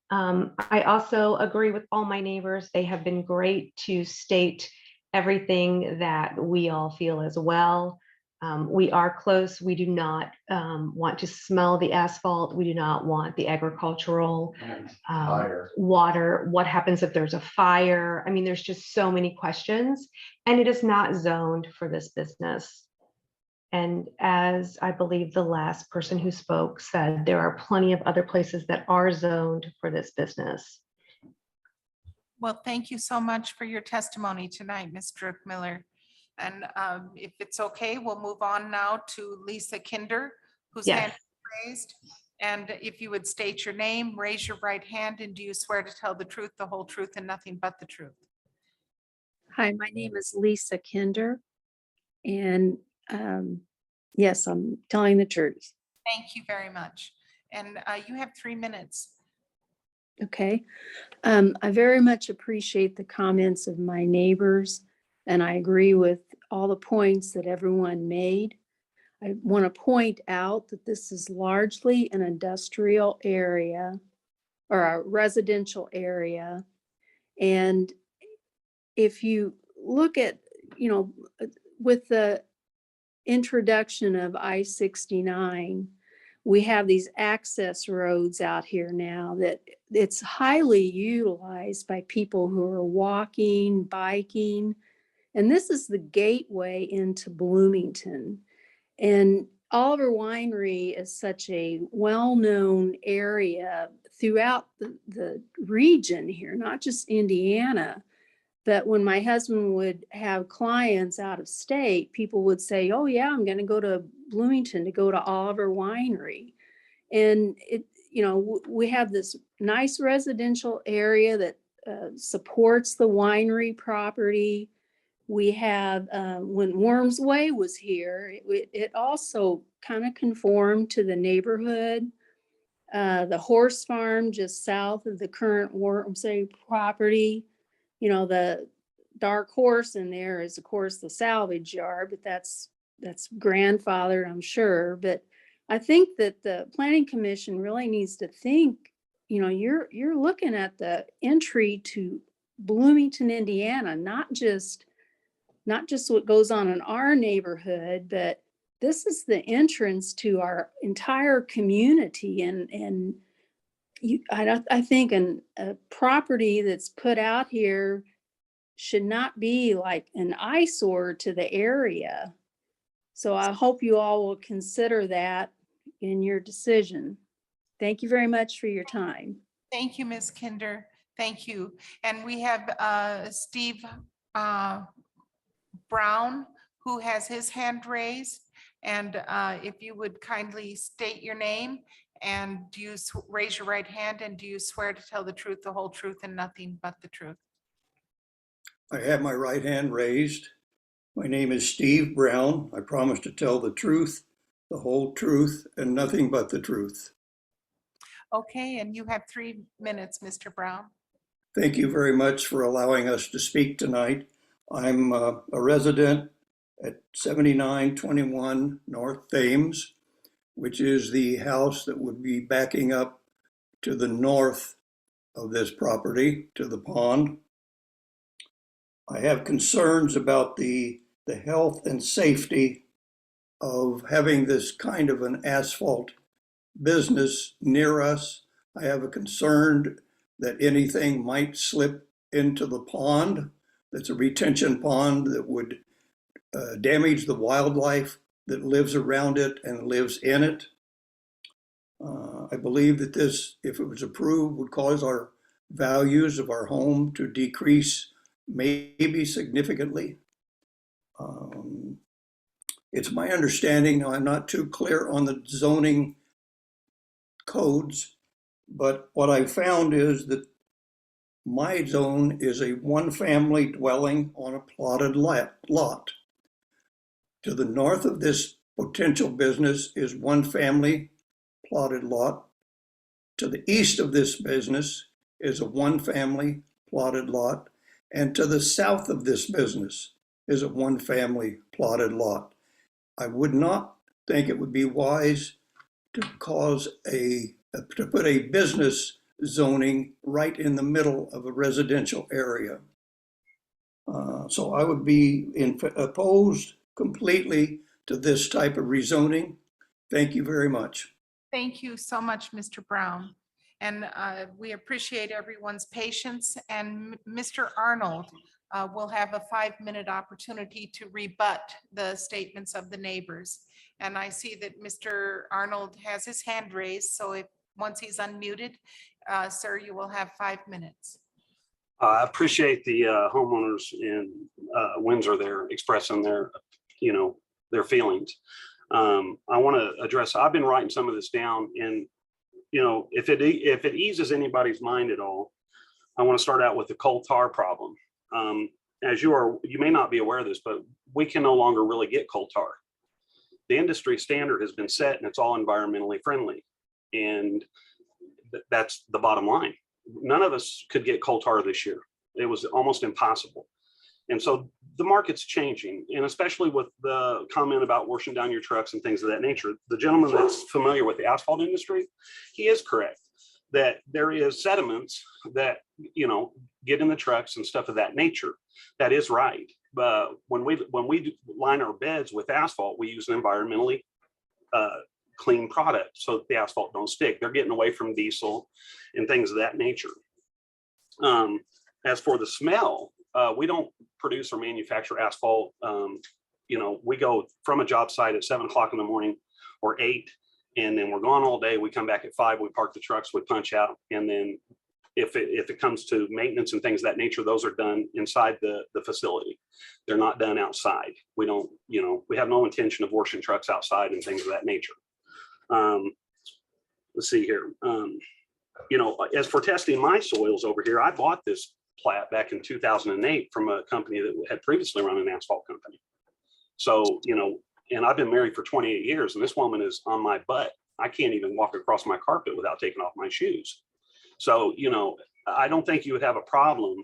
I also agree with all my neighbors. They have been great to state everything that we all feel as well. We are close. We do not want to smell the asphalt. We do not want the agricultural water. What happens if there's a fire? I mean, there's just so many questions, and it is not zoned for this business. And as I believe the last person who spoke said, there are plenty of other places that are zoned for this business. Well, thank you so much for your testimony tonight, Ms. Druckmiller. And if it's okay, we'll move on now to Lisa Kinder, whose hand is raised. And if you would state your name, raise your right hand, and do you swear to tell the truth, the whole truth, and nothing but the truth? Hi, my name is Lisa Kinder, and yes, I'm telling the truth. Thank you very much. And you have 3 minutes. Okay. I very much appreciate the comments of my neighbors, and I agree with all the points that everyone made. I want to point out that this is largely an industrial area or a residential area. And if you look at, with the introduction of I-69, we have these access roads out here now that it's highly utilized by people who are walking, biking, and this is the gateway into Bloomington. And Oliver Winery is such a well-known area throughout the region here, not just Indiana. But when my husband would have clients out of state, people would say, oh yeah, I'm going to go to Bloomington to go to Oliver Winery. And we have this nice residential area that supports the winery property. We have, when Worms Way was here, it also kind of conformed to the neighborhood. The horse farm just south of the current Worms Way property, the dark horse in there is of course the salvage yard, but that's grandfathered, I'm sure. But I think that the Planning Commission really needs to think, you're looking at the entry to Bloomington, Indiana, not just what goes on in our neighborhood, but this is the entrance to our entire community. And I think a property that's put out here should not be like an eyesore to the area. So I hope you all will consider that in your decision. Thank you very much for your time. Thank you, Ms. Kinder. Thank you. And we have Steve Brown, who has his hand raised. And if you would kindly state your name, and do you raise your right hand, and do you swear to tell the truth, the whole truth, and nothing but the truth? I have my right hand raised. My name is Steve Brown. I promise to tell the truth, the whole truth, and nothing but the truth. Okay, and you have 3 minutes, Mr. Brown. Thank you very much for allowing us to speak tonight. I'm a resident at 7921 North Thames, which is the house that would be backing up to the north of this property, to the pond. I have concerns about the health and safety of having this kind of an asphalt business near us. I have a concern that anything might slip into the pond. That's a retention pond that would damage the wildlife that lives around it and lives in it. I believe that this, if it was approved, would cause our values of our home to decrease maybe significantly. It's my understanding, I'm not too clear on the zoning codes, but what I found is that my zone is a one-family dwelling on a plotted lot. To the north of this potential business is one family plotted lot. To the east of this business is a one-family plotted lot. And to the south of this business is a one-family plotted lot. I would not think it would be wise to to put a business zoning right in the middle of a residential area. So I would be opposed completely to this type of rezoning. Thank you very much. Thank you so much, Mr. Brown. And we appreciate everyone's patience. And Mr. Arnold will have a 5-minute opportunity to rebut the statements of the neighbors. And I see that Mr. Arnold has his hand raised. So once he's unmuted, sir, you will have 5 minutes. I appreciate the homeowners in Windsor there expressing their, their feelings. I want to address, I've been writing some of this down, and, if it eases anybody's mind at all, I want to start out with the coal tar problem. As you may not be aware of this, but we can no longer really get coal tar. The industry standard has been set and it's all environmentally friendly. And that's the bottom line. None of us could get coal tar this year. It was almost impossible. And so the market's changing, and especially with the comment about washing down your trucks and things of that nature. The gentleman that's familiar with the asphalt industry, he is correct that there is sediments that, get in the trucks and stuff of that nature. That is right. But when we line our beds with asphalt, we use an environmentally clean product so that the asphalt don't stick. They're getting away from diesel and things of that nature. As for the smell, we don't produce or manufacture asphalt. We go from a job site at 7 o'clock in the morning or 8, and then we're gone all day. We come back at 5, we park the trucks, we punch out. And then if it comes to maintenance and things of that nature, those are done inside the facility. They're not done outside. We don't, we have no intention of washing trucks outside and things of that nature. Let's see here. As for testing my soils over here, I bought this plat back in 2008 from a company that had previously run an asphalt company. So, and I've been married for 28 years, and this woman is on my butt. I can't even walk across my carpet without taking off my shoes. So, I don't think you would have a problem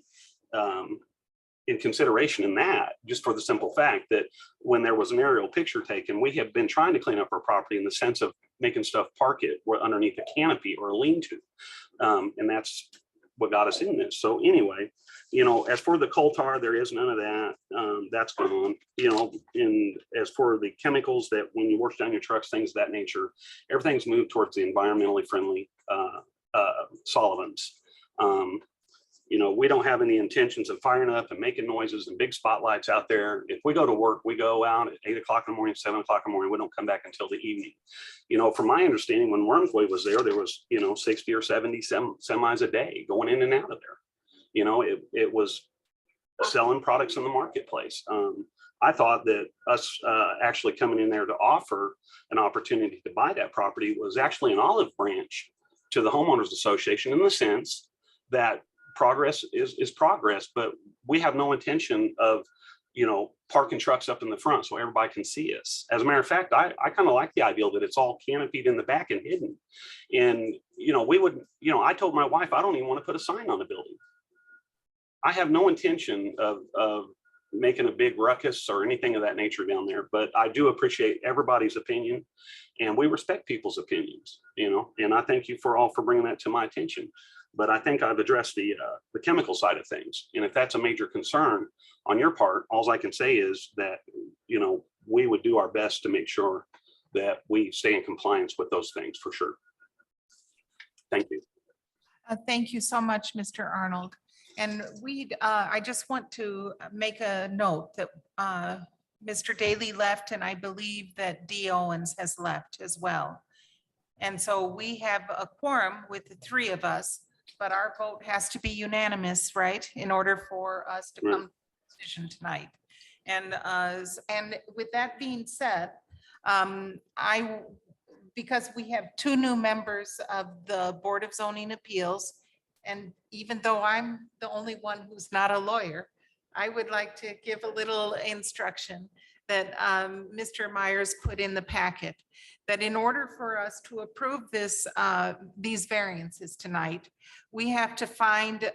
in consideration in that, just for the simple fact that when there was an aerial picture taken, we have been trying to clean up our property in the sense of making stuff park it underneath a canopy or a lean-to. And that's what got us in this. So anyway, as for the coal tar, there is none of that. That's gone. And as for the chemicals that when you wash down your trucks, things of that nature, everything's moved towards the environmentally friendly solvents. We don't have any intentions of firing up and making noises and big spotlights out there. If we go to work, we go out at 8 o'clock in the morning, 7 o'clock in the morning. We don't come back until the evening. From my understanding, when Wormsway was there was, 60 or 70 semis a day going in and out of there. It was selling products in the marketplace. I thought that us actually coming in there to offer an opportunity to buy that property was actually an olive branch to the homeowners association, in the sense that progress is progress, but we have no intention of parking trucks up in the front so everybody can see us. As a matter of fact, I kind of like the idea that it's all canopied in the back and hidden. And, we would, I told my wife, I don't even want to put a sign on the building. I have no intention of making a big ruckus or anything of that nature down there, but I do appreciate everybody's opinion and we respect people's opinions, and I thank you for bringing that to my attention. But I think I've addressed the chemical side of things. And if that's a major concern on your part, all I can say is that, we would do our best to make sure that we stay in compliance with those things for sure. Thank you. Thank you so much, Mr. Arnold. And I just want to make a note that Mr. Daly left, and I believe that D. Owens has left as well. And so we have a quorum with the three of us, but our vote has to be unanimous, right? In order for us to come to a decision tonight. And with that being said, because we have two new members of the Board of Zoning Appeals, and even though I'm the only one who's not a lawyer, I would like to give a little instruction that Mr. Myers put in the packet, that in order for us to approve these variances tonight, we have to find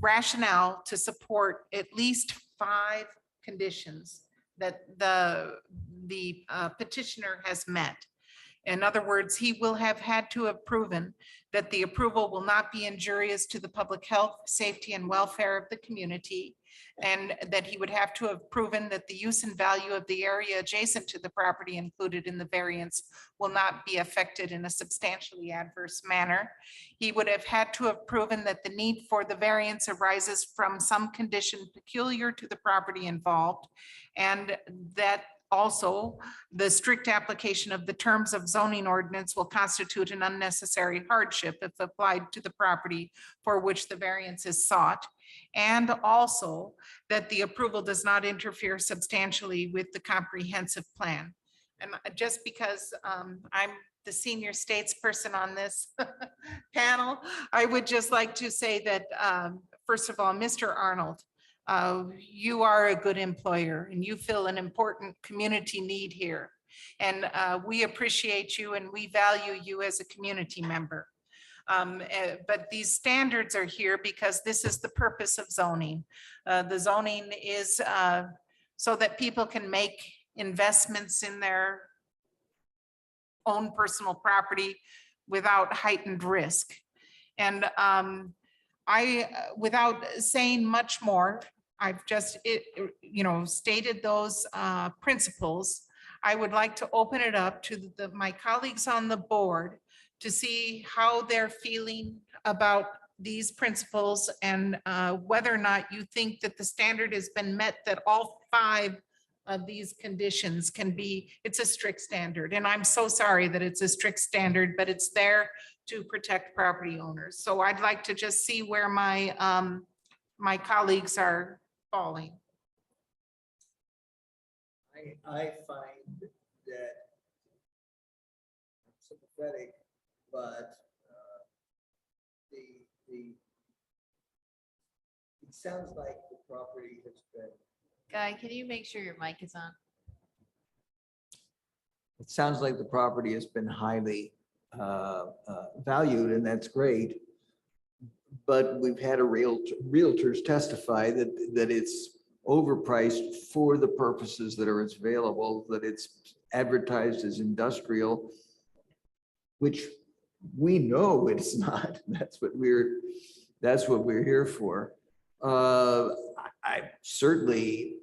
rationale to support at least 5 conditions that the petitioner has met. In other words, he will have had to have proven that the approval will not be injurious to the public health, safety, and welfare of the community, and that he would have to have proven that the use and value of the area adjacent to the property included in the variance will not be affected in a substantially adverse manner. He would have had to have proven that the need for the variance arises from some condition peculiar to the property involved, and that also, the strict application of the terms of zoning ordinance will constitute an unnecessary hardship if applied to the property for which the variance is sought. And also that the approval does not interfere substantially with the comprehensive plan. And just because I'm the senior statesperson on this panel, I would just like to say that, first of all, Mr. Arnold, you are a good employer and you fill an important community need here. And we appreciate you and we value you as a community member. But these standards are here because this is the purpose of zoning. The zoning is so that people can make investments in their own personal property without heightened risk. And without saying much more, I've just stated those principles. I would like to open it up to my colleagues on the board to see how they're feeling about these principles and whether or not you think that the standard has been met, that all 5 of these conditions can be, it's a strict standard. And I'm so sorry that it's a strict standard, but it's there to protect property owners. So I'd like to just see where my my colleagues are falling. I find that I'm sympathetic, but it sounds like the property has been. Guy, can you make sure your mic is on? It sounds like the property has been highly valued, and that's great. But we've had realtors testify that it's overpriced for the purposes that are available, that it's advertised as industrial, which we know it's not. That's what we're here for. I certainly,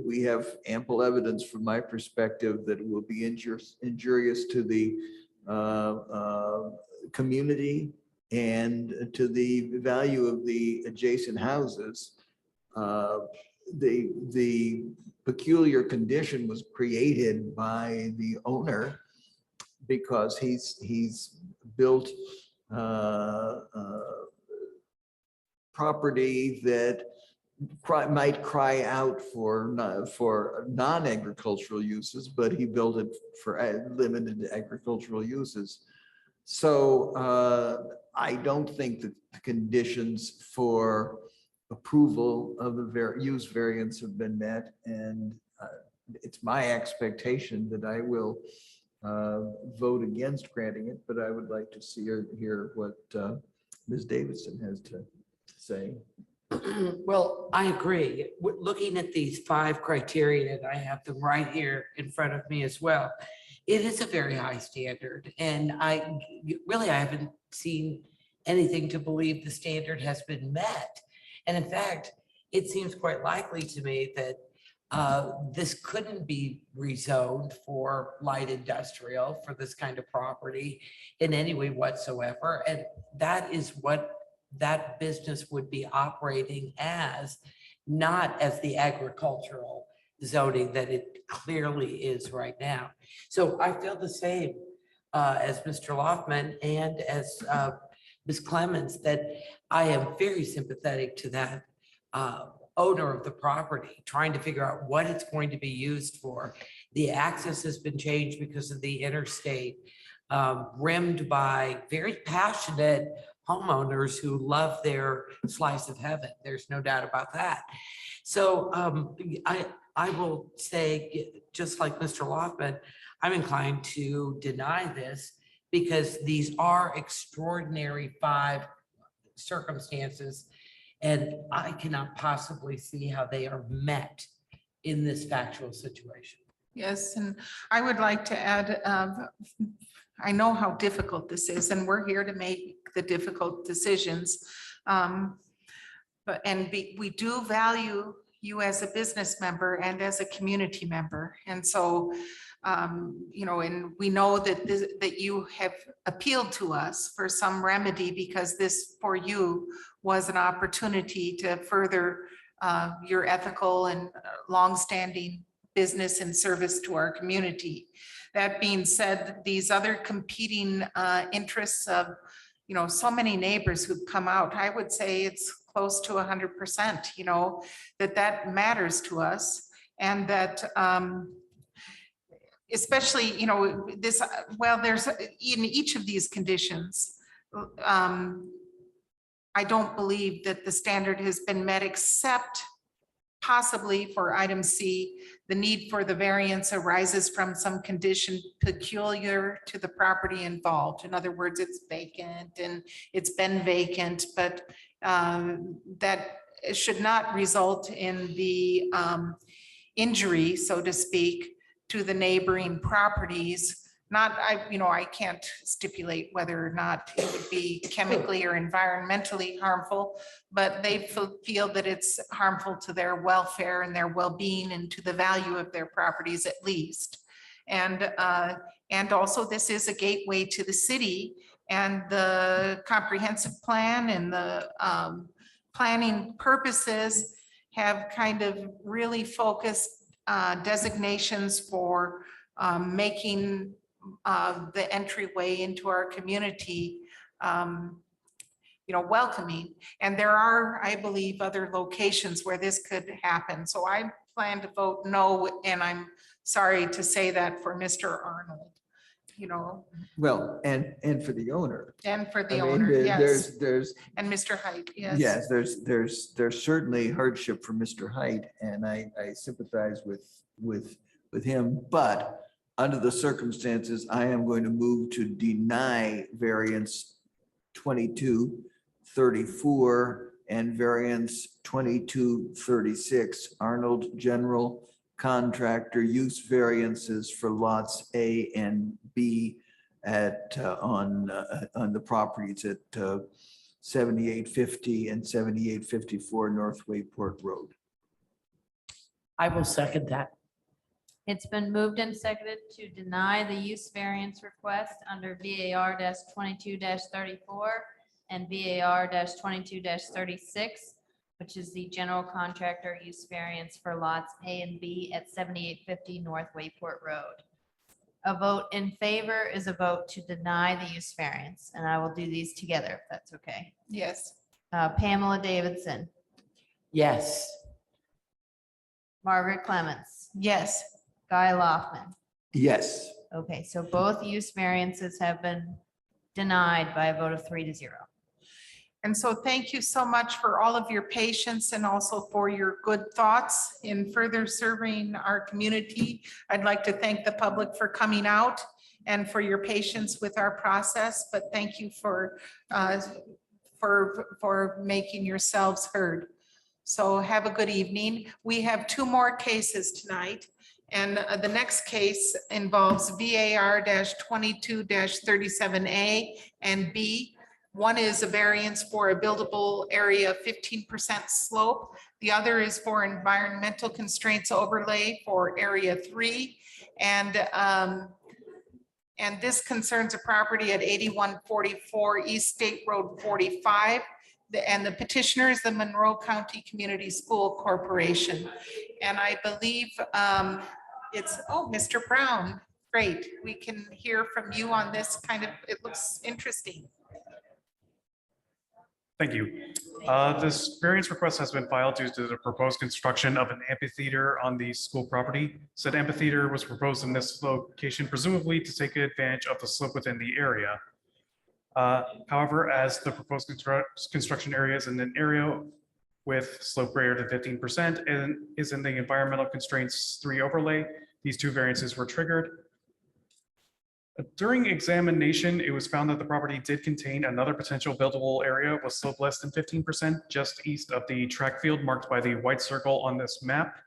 we have ample evidence from my perspective that it will be injurious to the community and to the value of the adjacent houses. The peculiar condition was created by the owner because he's built property that might cry out for non-agricultural uses, but he built it for limited agricultural uses. So I don't think that the conditions for approval of the use variance have been met. And it's my expectation that I will vote against granting it, but I would like to see or hear what Ms. Davidson has to say. Well, I agree. Looking at these 5 criteria, and I have them right here in front of me as well, it is a very high standard. And I haven't seen anything to believe the standard has been met. And in fact, it seems quite likely to me that this couldn't be rezoned for light industrial for this kind of property in any way whatsoever. And that is what that business would be operating as, not as the agricultural zoning that it clearly is right now. So I feel the same as Mr. Loftman and as Ms. Clemens, that I am very sympathetic to that owner of the property, trying to figure out what it's going to be used for. The access has been changed because of the interstate, rimmed by very passionate homeowners who love their slice of heaven. There's no doubt about that. So I will say, just like Mr. Loftman, I'm inclined to deny this because these are extraordinary 5 circumstances, and I cannot possibly see how they are met in this factual situation. Yes, and I would like to add, I know how difficult this is, and we're here to make the difficult decisions. We do value you as a business member and as a community member. And so, and we know that that you have appealed to us for some remedy, because this for you was an opportunity to further your ethical and longstanding business and service to our community. That being said, these other competing interests of, so many neighbors who've come out, I would say it's close to 100%, that matters to us. And that especially, this, well, there's in each of these conditions, I don't believe that the standard has been met, except possibly for item C, the need for the variance arises from some condition peculiar to the property involved. In other words, it's vacant and it's been vacant, but that should not result in the injury, so to speak, to the neighboring properties. I can't stipulate whether or not it would be chemically or environmentally harmful, but they feel that it's harmful to their welfare and their well-being and to the value of their properties at least. And also this is a gateway to the city, and the comprehensive plan and the planning purposes have kind of really focused designations for making the entryway into our community, welcoming. And there are, I believe, other locations where this could happen. So I plan to vote no, and I'm sorry to say that for Mr. Arnold, Well, and for the owner. and for the I mean, owner, yes. There's, And Mr. Height, yes. yes, there's certainly hardship for Mr. Height, and I sympathize with him, but under the circumstances, I am going to move to deny variance 2234 and variance 2236 Arnold General Contractor use variances for lots A and B on the properties at 7850 and 7854 North Wayport Road. I will second that. It's been moved and seconded to deny the use variance request under VAR 22-34 and VAR 22-36, which is the general contractor use variance for lots A and B at 7850 North Wayport Road. A vote in favor is a vote to deny the use variance, and I will do these together if that's okay. Yes. Pamela Davidson, Yes. Margaret Clements, Yes. Guy Loftman. Yes. Okay, so both use variances have been Denied by a vote of 3-0. And so thank you so much for all of your patience and also for your good thoughts in further serving our community. I'd like to thank the public for coming out and for your patience with our process, but thank you for making yourselves heard. So have a good evening. We have 2 more cases tonight. And the next case involves VAR 22-37A and B. One is a variance for a buildable area 15% slope. The other is for environmental constraints overlay for area 3. And this concerns a property at 8144 East State Road 45. And the petitioner is the Monroe County Community School Corporation. And I believe it's, oh, Mr. Brown, great. We can hear from you on this it looks interesting. Thank you. This variance request has been filed due to the proposed construction of an amphitheater on the school property. Said amphitheater was proposed in this location presumably to take advantage of the slope within the area. However, as the proposed construction area is in an area with slope greater than 15% and is in the environmental constraints 3 overlay, these 2 variances were triggered. During examination, it was found that the property did contain another potential buildable area with slope less than 15% just east of the track field marked by the white circle on this map.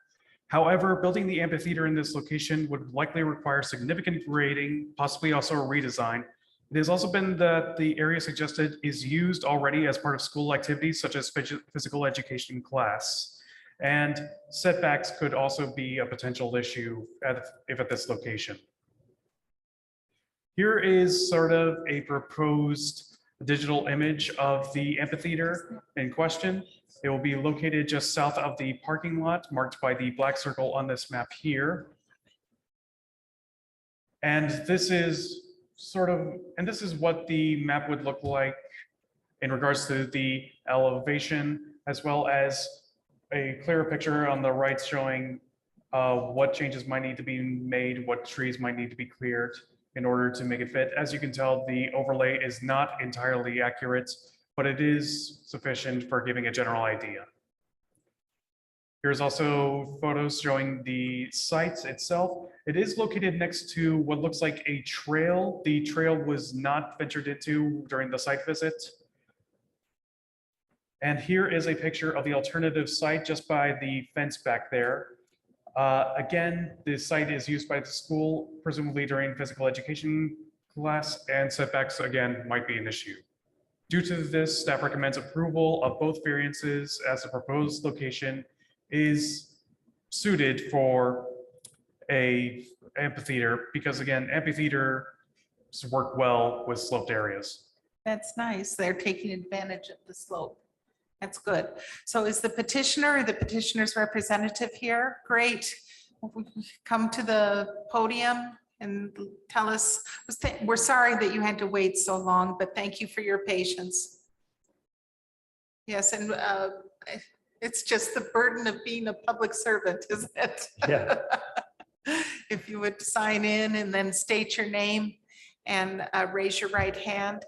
However, building the amphitheater in this location would likely require significant grading, possibly also a redesign. It has also been that the area suggested is used already as part of school activities such as physical education class. And setbacks could also be a potential issue if at this location. Here is sort of a proposed digital image of the amphitheater in question. It will be located just south of the parking lot marked by the black circle on this map here. And this is this is what the map would look like in regards to the elevation, as well as a clearer picture on the right showing what changes might need to be made, what trees might need to be cleared in order to make it fit. As you can tell, the overlay is not entirely accurate, but it is sufficient for giving a general idea. Here's also photos showing the site itself. It is located next to what looks like a trail. The trail was not ventured into during the site visit. And here is a picture of the alternative site just by the fence back there. Again, the site is used by the school, presumably during physical education class, and setbacks again might be an issue. Due to this, staff recommends approval of both variances as the proposed location is suited for a amphitheater because again, amphitheaters work well with sloped areas. That's nice. They're taking advantage of the slope. That's good. So is the petitioner or the petitioner's representative here? Great. Come to the podium and tell us. We're sorry that you had to wait so long, but thank you for your patience. Yes, and it's just the burden of being a public servant, isn't it? Yeah. If you would sign in and then state your name and raise your right hand.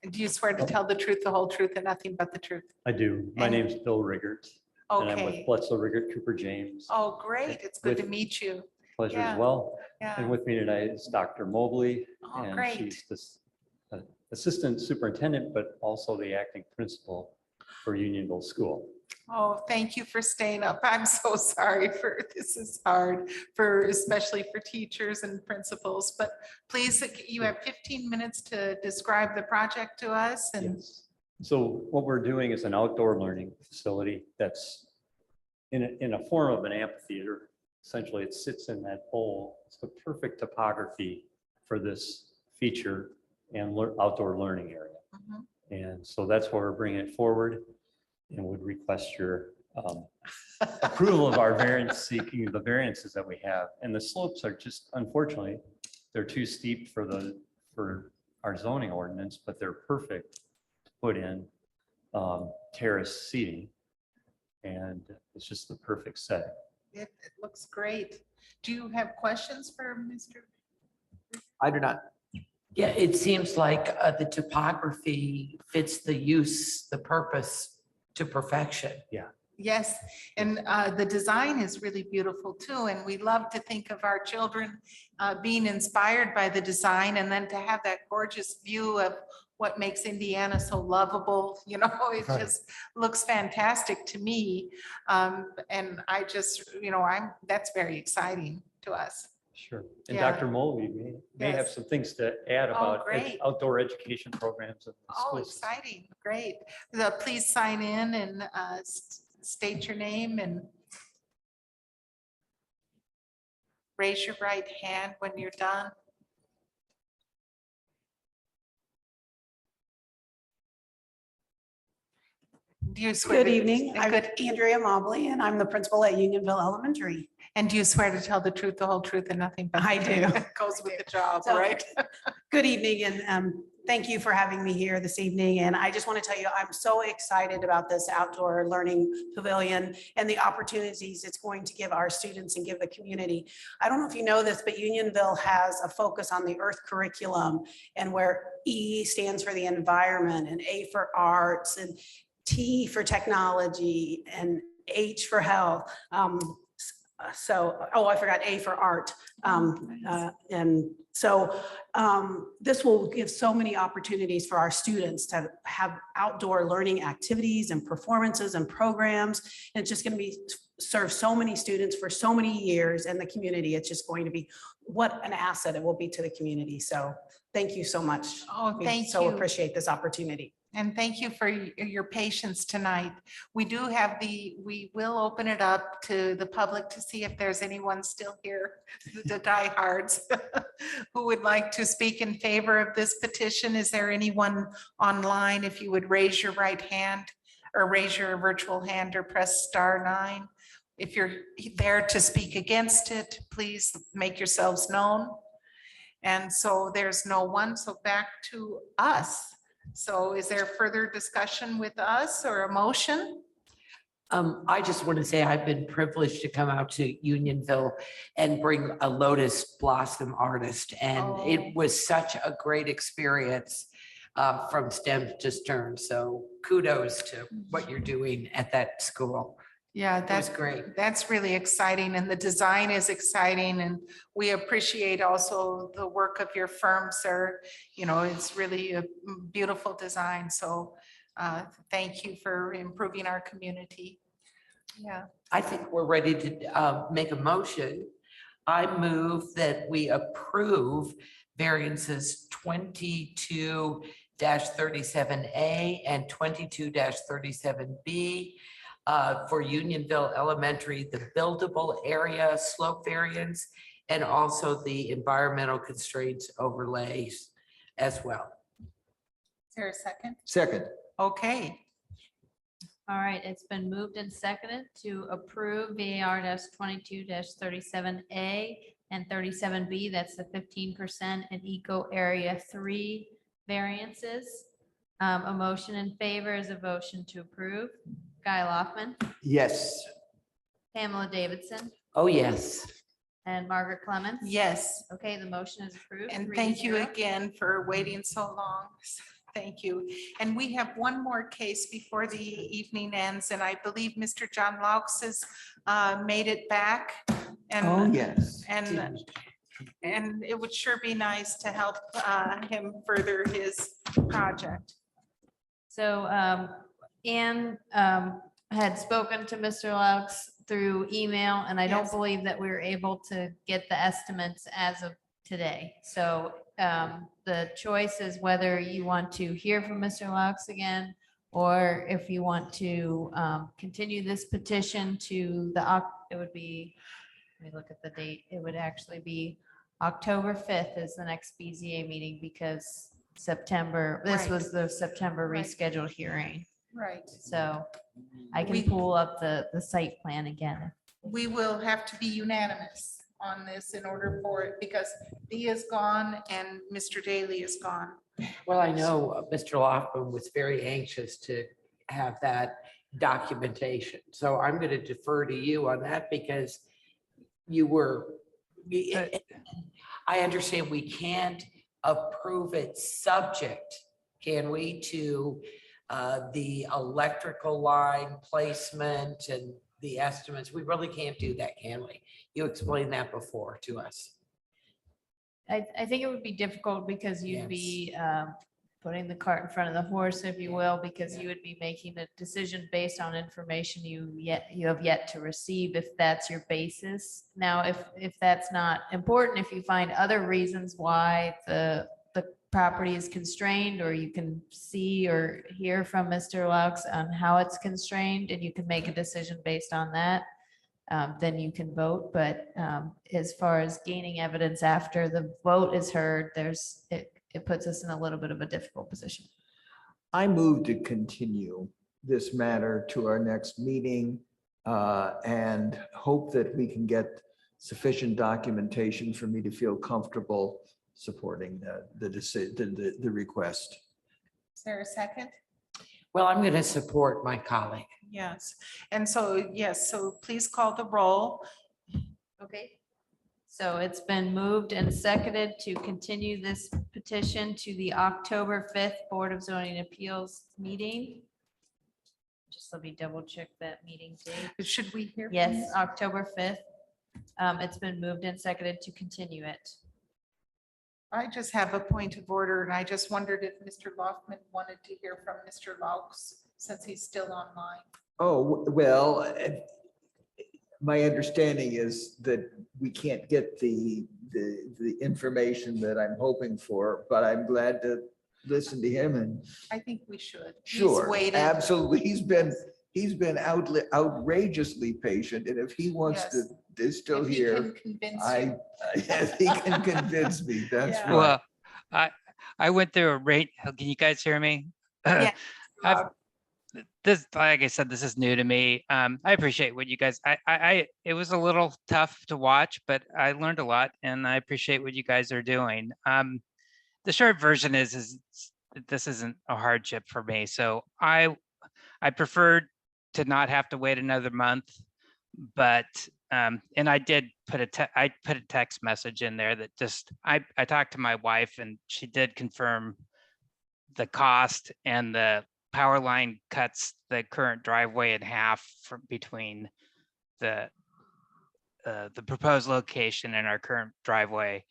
Do you swear to tell the truth, the whole truth, and nothing but the truth? I do. My And- name's Bill Riggert. And I'm with Okay. Bledsoe Riggert Cooper James. Oh, great. It's good to With- meet you. Pleasure yeah, as well. yeah. And with me tonight is Dr. Mobley. Oh, and great. She's the assistant superintendent, but also the acting principal for Unionville School. Oh, thank you for staying up. I'm so sorry for, this is hard for, especially for teachers and principals, but please, you have 15 minutes to describe the project to us and. Yes. So what we're doing is an outdoor learning facility that's in a form of an amphitheater. Essentially, it sits in that bowl. It's the perfect topography for this feature and outdoor learning area. Mhm. And so that's why we're bringing it forward and would request your approval of our variance seeking the variances that we have. And the slopes are just, unfortunately, they're too steep for our zoning ordinance, but they're perfect to put in terrace seating. And it's just the perfect setting. It looks great. Do you have questions for Mr.? I do not. Yeah, it seems like the topography fits the use, the purpose to perfection. Yeah. Yes, and the design is really beautiful too, and we love to think of our children being inspired by the design, and then to have that gorgeous view of what makes Indiana so lovable, it Right. just looks fantastic to me. And I just, that's very exciting to us. Sure. And Yeah. Dr. Mulvey may have Yes. some things to add Oh, about great. outdoor education programs. In the Oh, school system. exciting, great. Please sign in and state your name and raise your right hand when you're done. Do you swear? Good evening. I'm Good. Andrea Mobley, and I'm the principal at Unionville Elementary. And do you swear to tell the truth, the whole truth, and nothing but? I the do. truth? That goes with the job, So, right? Good evening, and thank you for having me here this evening. And I just want to tell you, I'm so excited about this outdoor learning pavilion and the opportunities it's going to give our students and give the community. I don't know if you know this, but Unionville has a focus on the Earth curriculum, and where E stands for the environment, and A for arts, and T for technology, and H for health. I forgot A for art. And so this will give so many opportunities for our students to have outdoor learning activities and performances and programs. And it's just going to serve so many students for so many years in the community. It's just going to be what an asset it will be to the community. So thank you so much. Oh, We thank so you. appreciate this opportunity. And thank you for your patience tonight. We we will open it up to the public to see if there's anyone still here, the diehards, who would like to speak in favor of this petition. Is there anyone online? If you would raise your right hand or raise your virtual hand or press *9. If you're there to speak against it, please make yourselves known. And so there's no one, so back to us. So is there further discussion with us or a motion? I just want to say I've been privileged to come out to Unionville and bring a lotus blossom artist. And it was such a great experience from stem to stern. So kudos to what you're doing at that school. Yeah, That's great. That's really exciting, and the design is exciting, and we appreciate also the work of your firm, sir. It's really a beautiful design, so thank you for improving our community. Yeah. I think we're ready to make a motion. I move that we approve variances 22-37A and 22-37B for Unionville Elementary, the buildable area slope variance, and also the environmental constraints overlays as well. Is there a second? Second. Okay. All right, it's been moved and seconded to approve VAR 22-37A and 37B. That's the 15% and Eco Area 3 variances. A motion in favor is a motion to approve. Guy Loftman, Yes. Pamela Davidson, Oh, yes. and Margaret Clements. Yes. Okay, the motion is approved. And 3-0. thank you again for waiting so long. Thank you. And we have one more case before the evening ends, and I believe Mr. John Laux has made it back. Oh, yes. And it would sure be nice to help him further his project. So Anne had spoken to Mr. Laux through email, and I don't Yes. believe that we were able to get the estimates as of today. So the choice is whether you want to hear from Mr. Laux again, or if you want to continue this petition to it would be, let me look at the date. It would actually be October 5th is the next BZA meeting, because this Right. was the September Right. rescheduled hearing. Right. So I can We- pull up the site plan again. We will have to be unanimous on this in order for it, because Dee is gone and Mr. Daly is gone. Well, I know Mr. Loftman was very anxious to have that, documentation. So I'm going to defer to you on that because you were, I understand we can't approve it subject, can we, to the electrical line placement and the estimates? We really can't do that, can we? You explained that before to us. I think it would be difficult because you'd Yes. be putting the cart in front of the horse, if you will, because you would be making a decision based on information you have yet to receive, if that's your basis. Now, if that's not important, if you find other reasons why the property is constrained, or you can see or hear from Mr. Laux on how it's constrained, and you can make a decision based on that, then you can vote. But as far as gaining evidence after the vote is heard, it puts us in a little bit of a difficult position. I move to continue this matter to our next meeting and hope that we can get sufficient documentation for me to feel comfortable supporting the request. Is there a second? Well, I'm going to support my colleague. Yes. And so, yes, so please call the roll. Okay. So it's been moved and seconded to continue this petition to the October 5th Board of Zoning Appeals meeting. Just let me double check that meeting date. Should we hear? from Yes, you? October 5th. It's been moved and seconded to continue it. I just have a point of order, and I just wondered if Mr. Loftman wanted to hear from Mr. Laux since he's still online. Oh, well, my understanding is that we can't get the information that I'm hoping for, but I'm glad to listen to him and I think we should. He's sure, waited. absolutely. He's been outrageously patient, and if he wants Yes. to, is still If he here. can convince I, you. yes, he can convince me. That's Yeah. right. Well, I went through a rate. Can you guys hear me? Yeah. This, like I said, this is new to me. I appreciate what you guys, it was a little tough to watch, but I learned a lot and I appreciate what you guys are doing. The short version is this isn't a hardship for me. So I preferred to not have to wait another month, but and I did put I put a text message in there that just I talked to my wife and she did confirm the cost, and the power line cuts the current driveway in half from between the proposed location and our current driveway.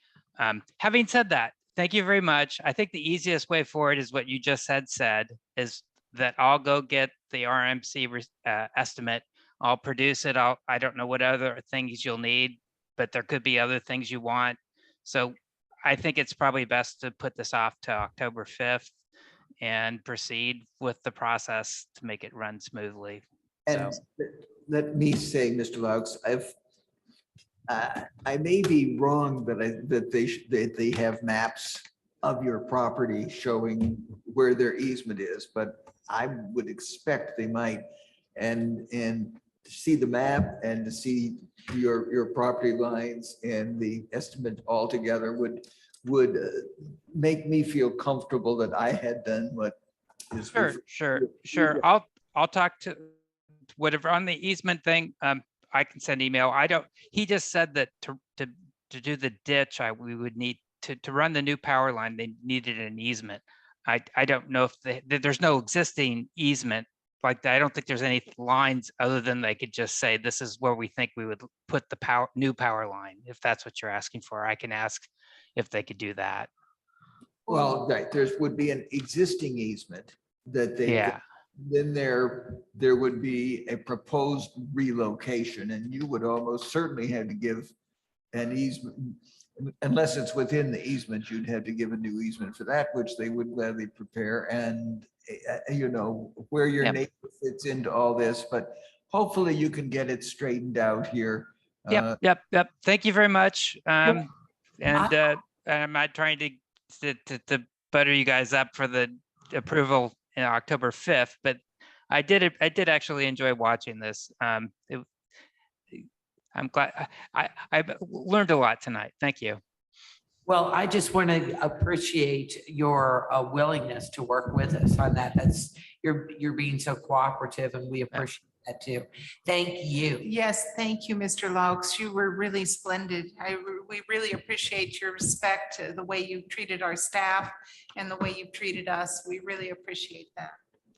Having said that, thank you very much. I think the easiest way forward is what you just said, is that I'll go get the RMC estimate. I'll produce it. I don't know what other things you'll need, but there could be other things you want. So I think it's probably best to put this off to October 5th and proceed with the process to make it run smoothly. And So, let me say, Mr. Laux, I may be wrong that they have maps of your property showing where their easement is, but I would expect they might. And to see the map and to see your property lines and the estimate altogether would make me feel comfortable that I had done what is. sure. I'll talk to whatever on the easement thing. I can send email. He just said that to do the ditch, we would need to run the new power line. They needed an easement. I don't know if there's no existing easement like that. I don't think there's any lines other than they could just say, this is where we think we would put the new power line. If that's what you're asking for, I can ask if they could do that. Well, right, would be an existing easement that they. Yeah. Then there would be a proposed relocation, and you would almost certainly have to give an easement, unless it's within the easement, you'd have to give a new easement for that, which they would gladly prepare, and where your Yep. neighbor fits into all this, but hopefully you can get it straightened out here. Yep. Thank you very much. And I'm not trying to butter you guys up for the approval in October 5th, but I did actually enjoy watching this. I'm glad I learned a lot tonight. Thank you. Well, I just want to appreciate your willingness to work with us on that. You're being so cooperative and we appreciate that too. Thank you. Yes, thank you, Mr. Laux. You were really splendid. We really appreciate your respect, the way you treated our staff and the way you've treated us. We really appreciate that.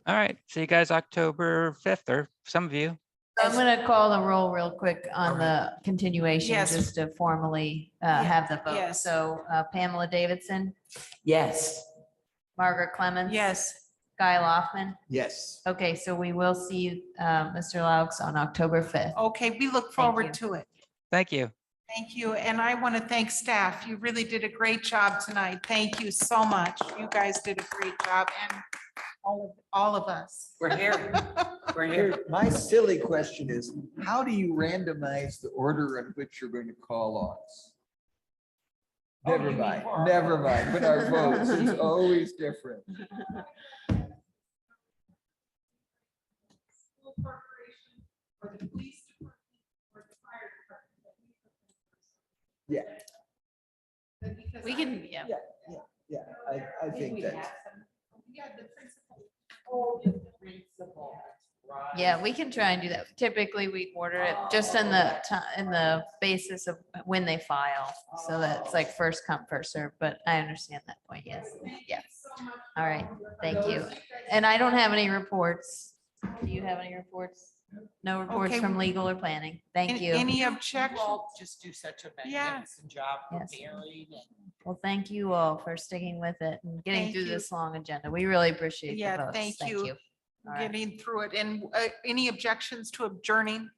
All right, see you guys October 5th, or some of you. I'm gonna call the roll real quick on the continuation, Yes. just to formally have the vote. Yes. So Pamela Davidson, Yes. Margaret Clemens. Yes. Guy Loftman. Yes. Okay, so we will see you, Mr. Laux, on October 5th. Okay, we look you. forward to it. Thank you. Thank you. And I want to thank staff. You really did a great job tonight. Thank you so much. You guys did a great job, and all of us. We're here. We're here. Here, my silly question is, how do you randomize the order in which you're going to call on us? Oh, Never you mean mind, for our never vote. mind, but our votes is always different. Yeah, We can, yeah. yeah, I think that. Yeah, we can try and do that. Typically, we order it just in the basis of when they file. So that's like first come, first served, but I understand that point. Yes. Yeah. All right. Thank you. And I don't have any reports. Do you have any reports? No reports Okay. from legal or planning. Thank you. Any objections? Just do such a Yeah. magnificent job Yes. preparing and Well, thank you all for sticking with it and getting Thank through you. this long agenda. We really appreciate the Yeah, votes. thank you. All right. Getting through it. And any objections to adjourning?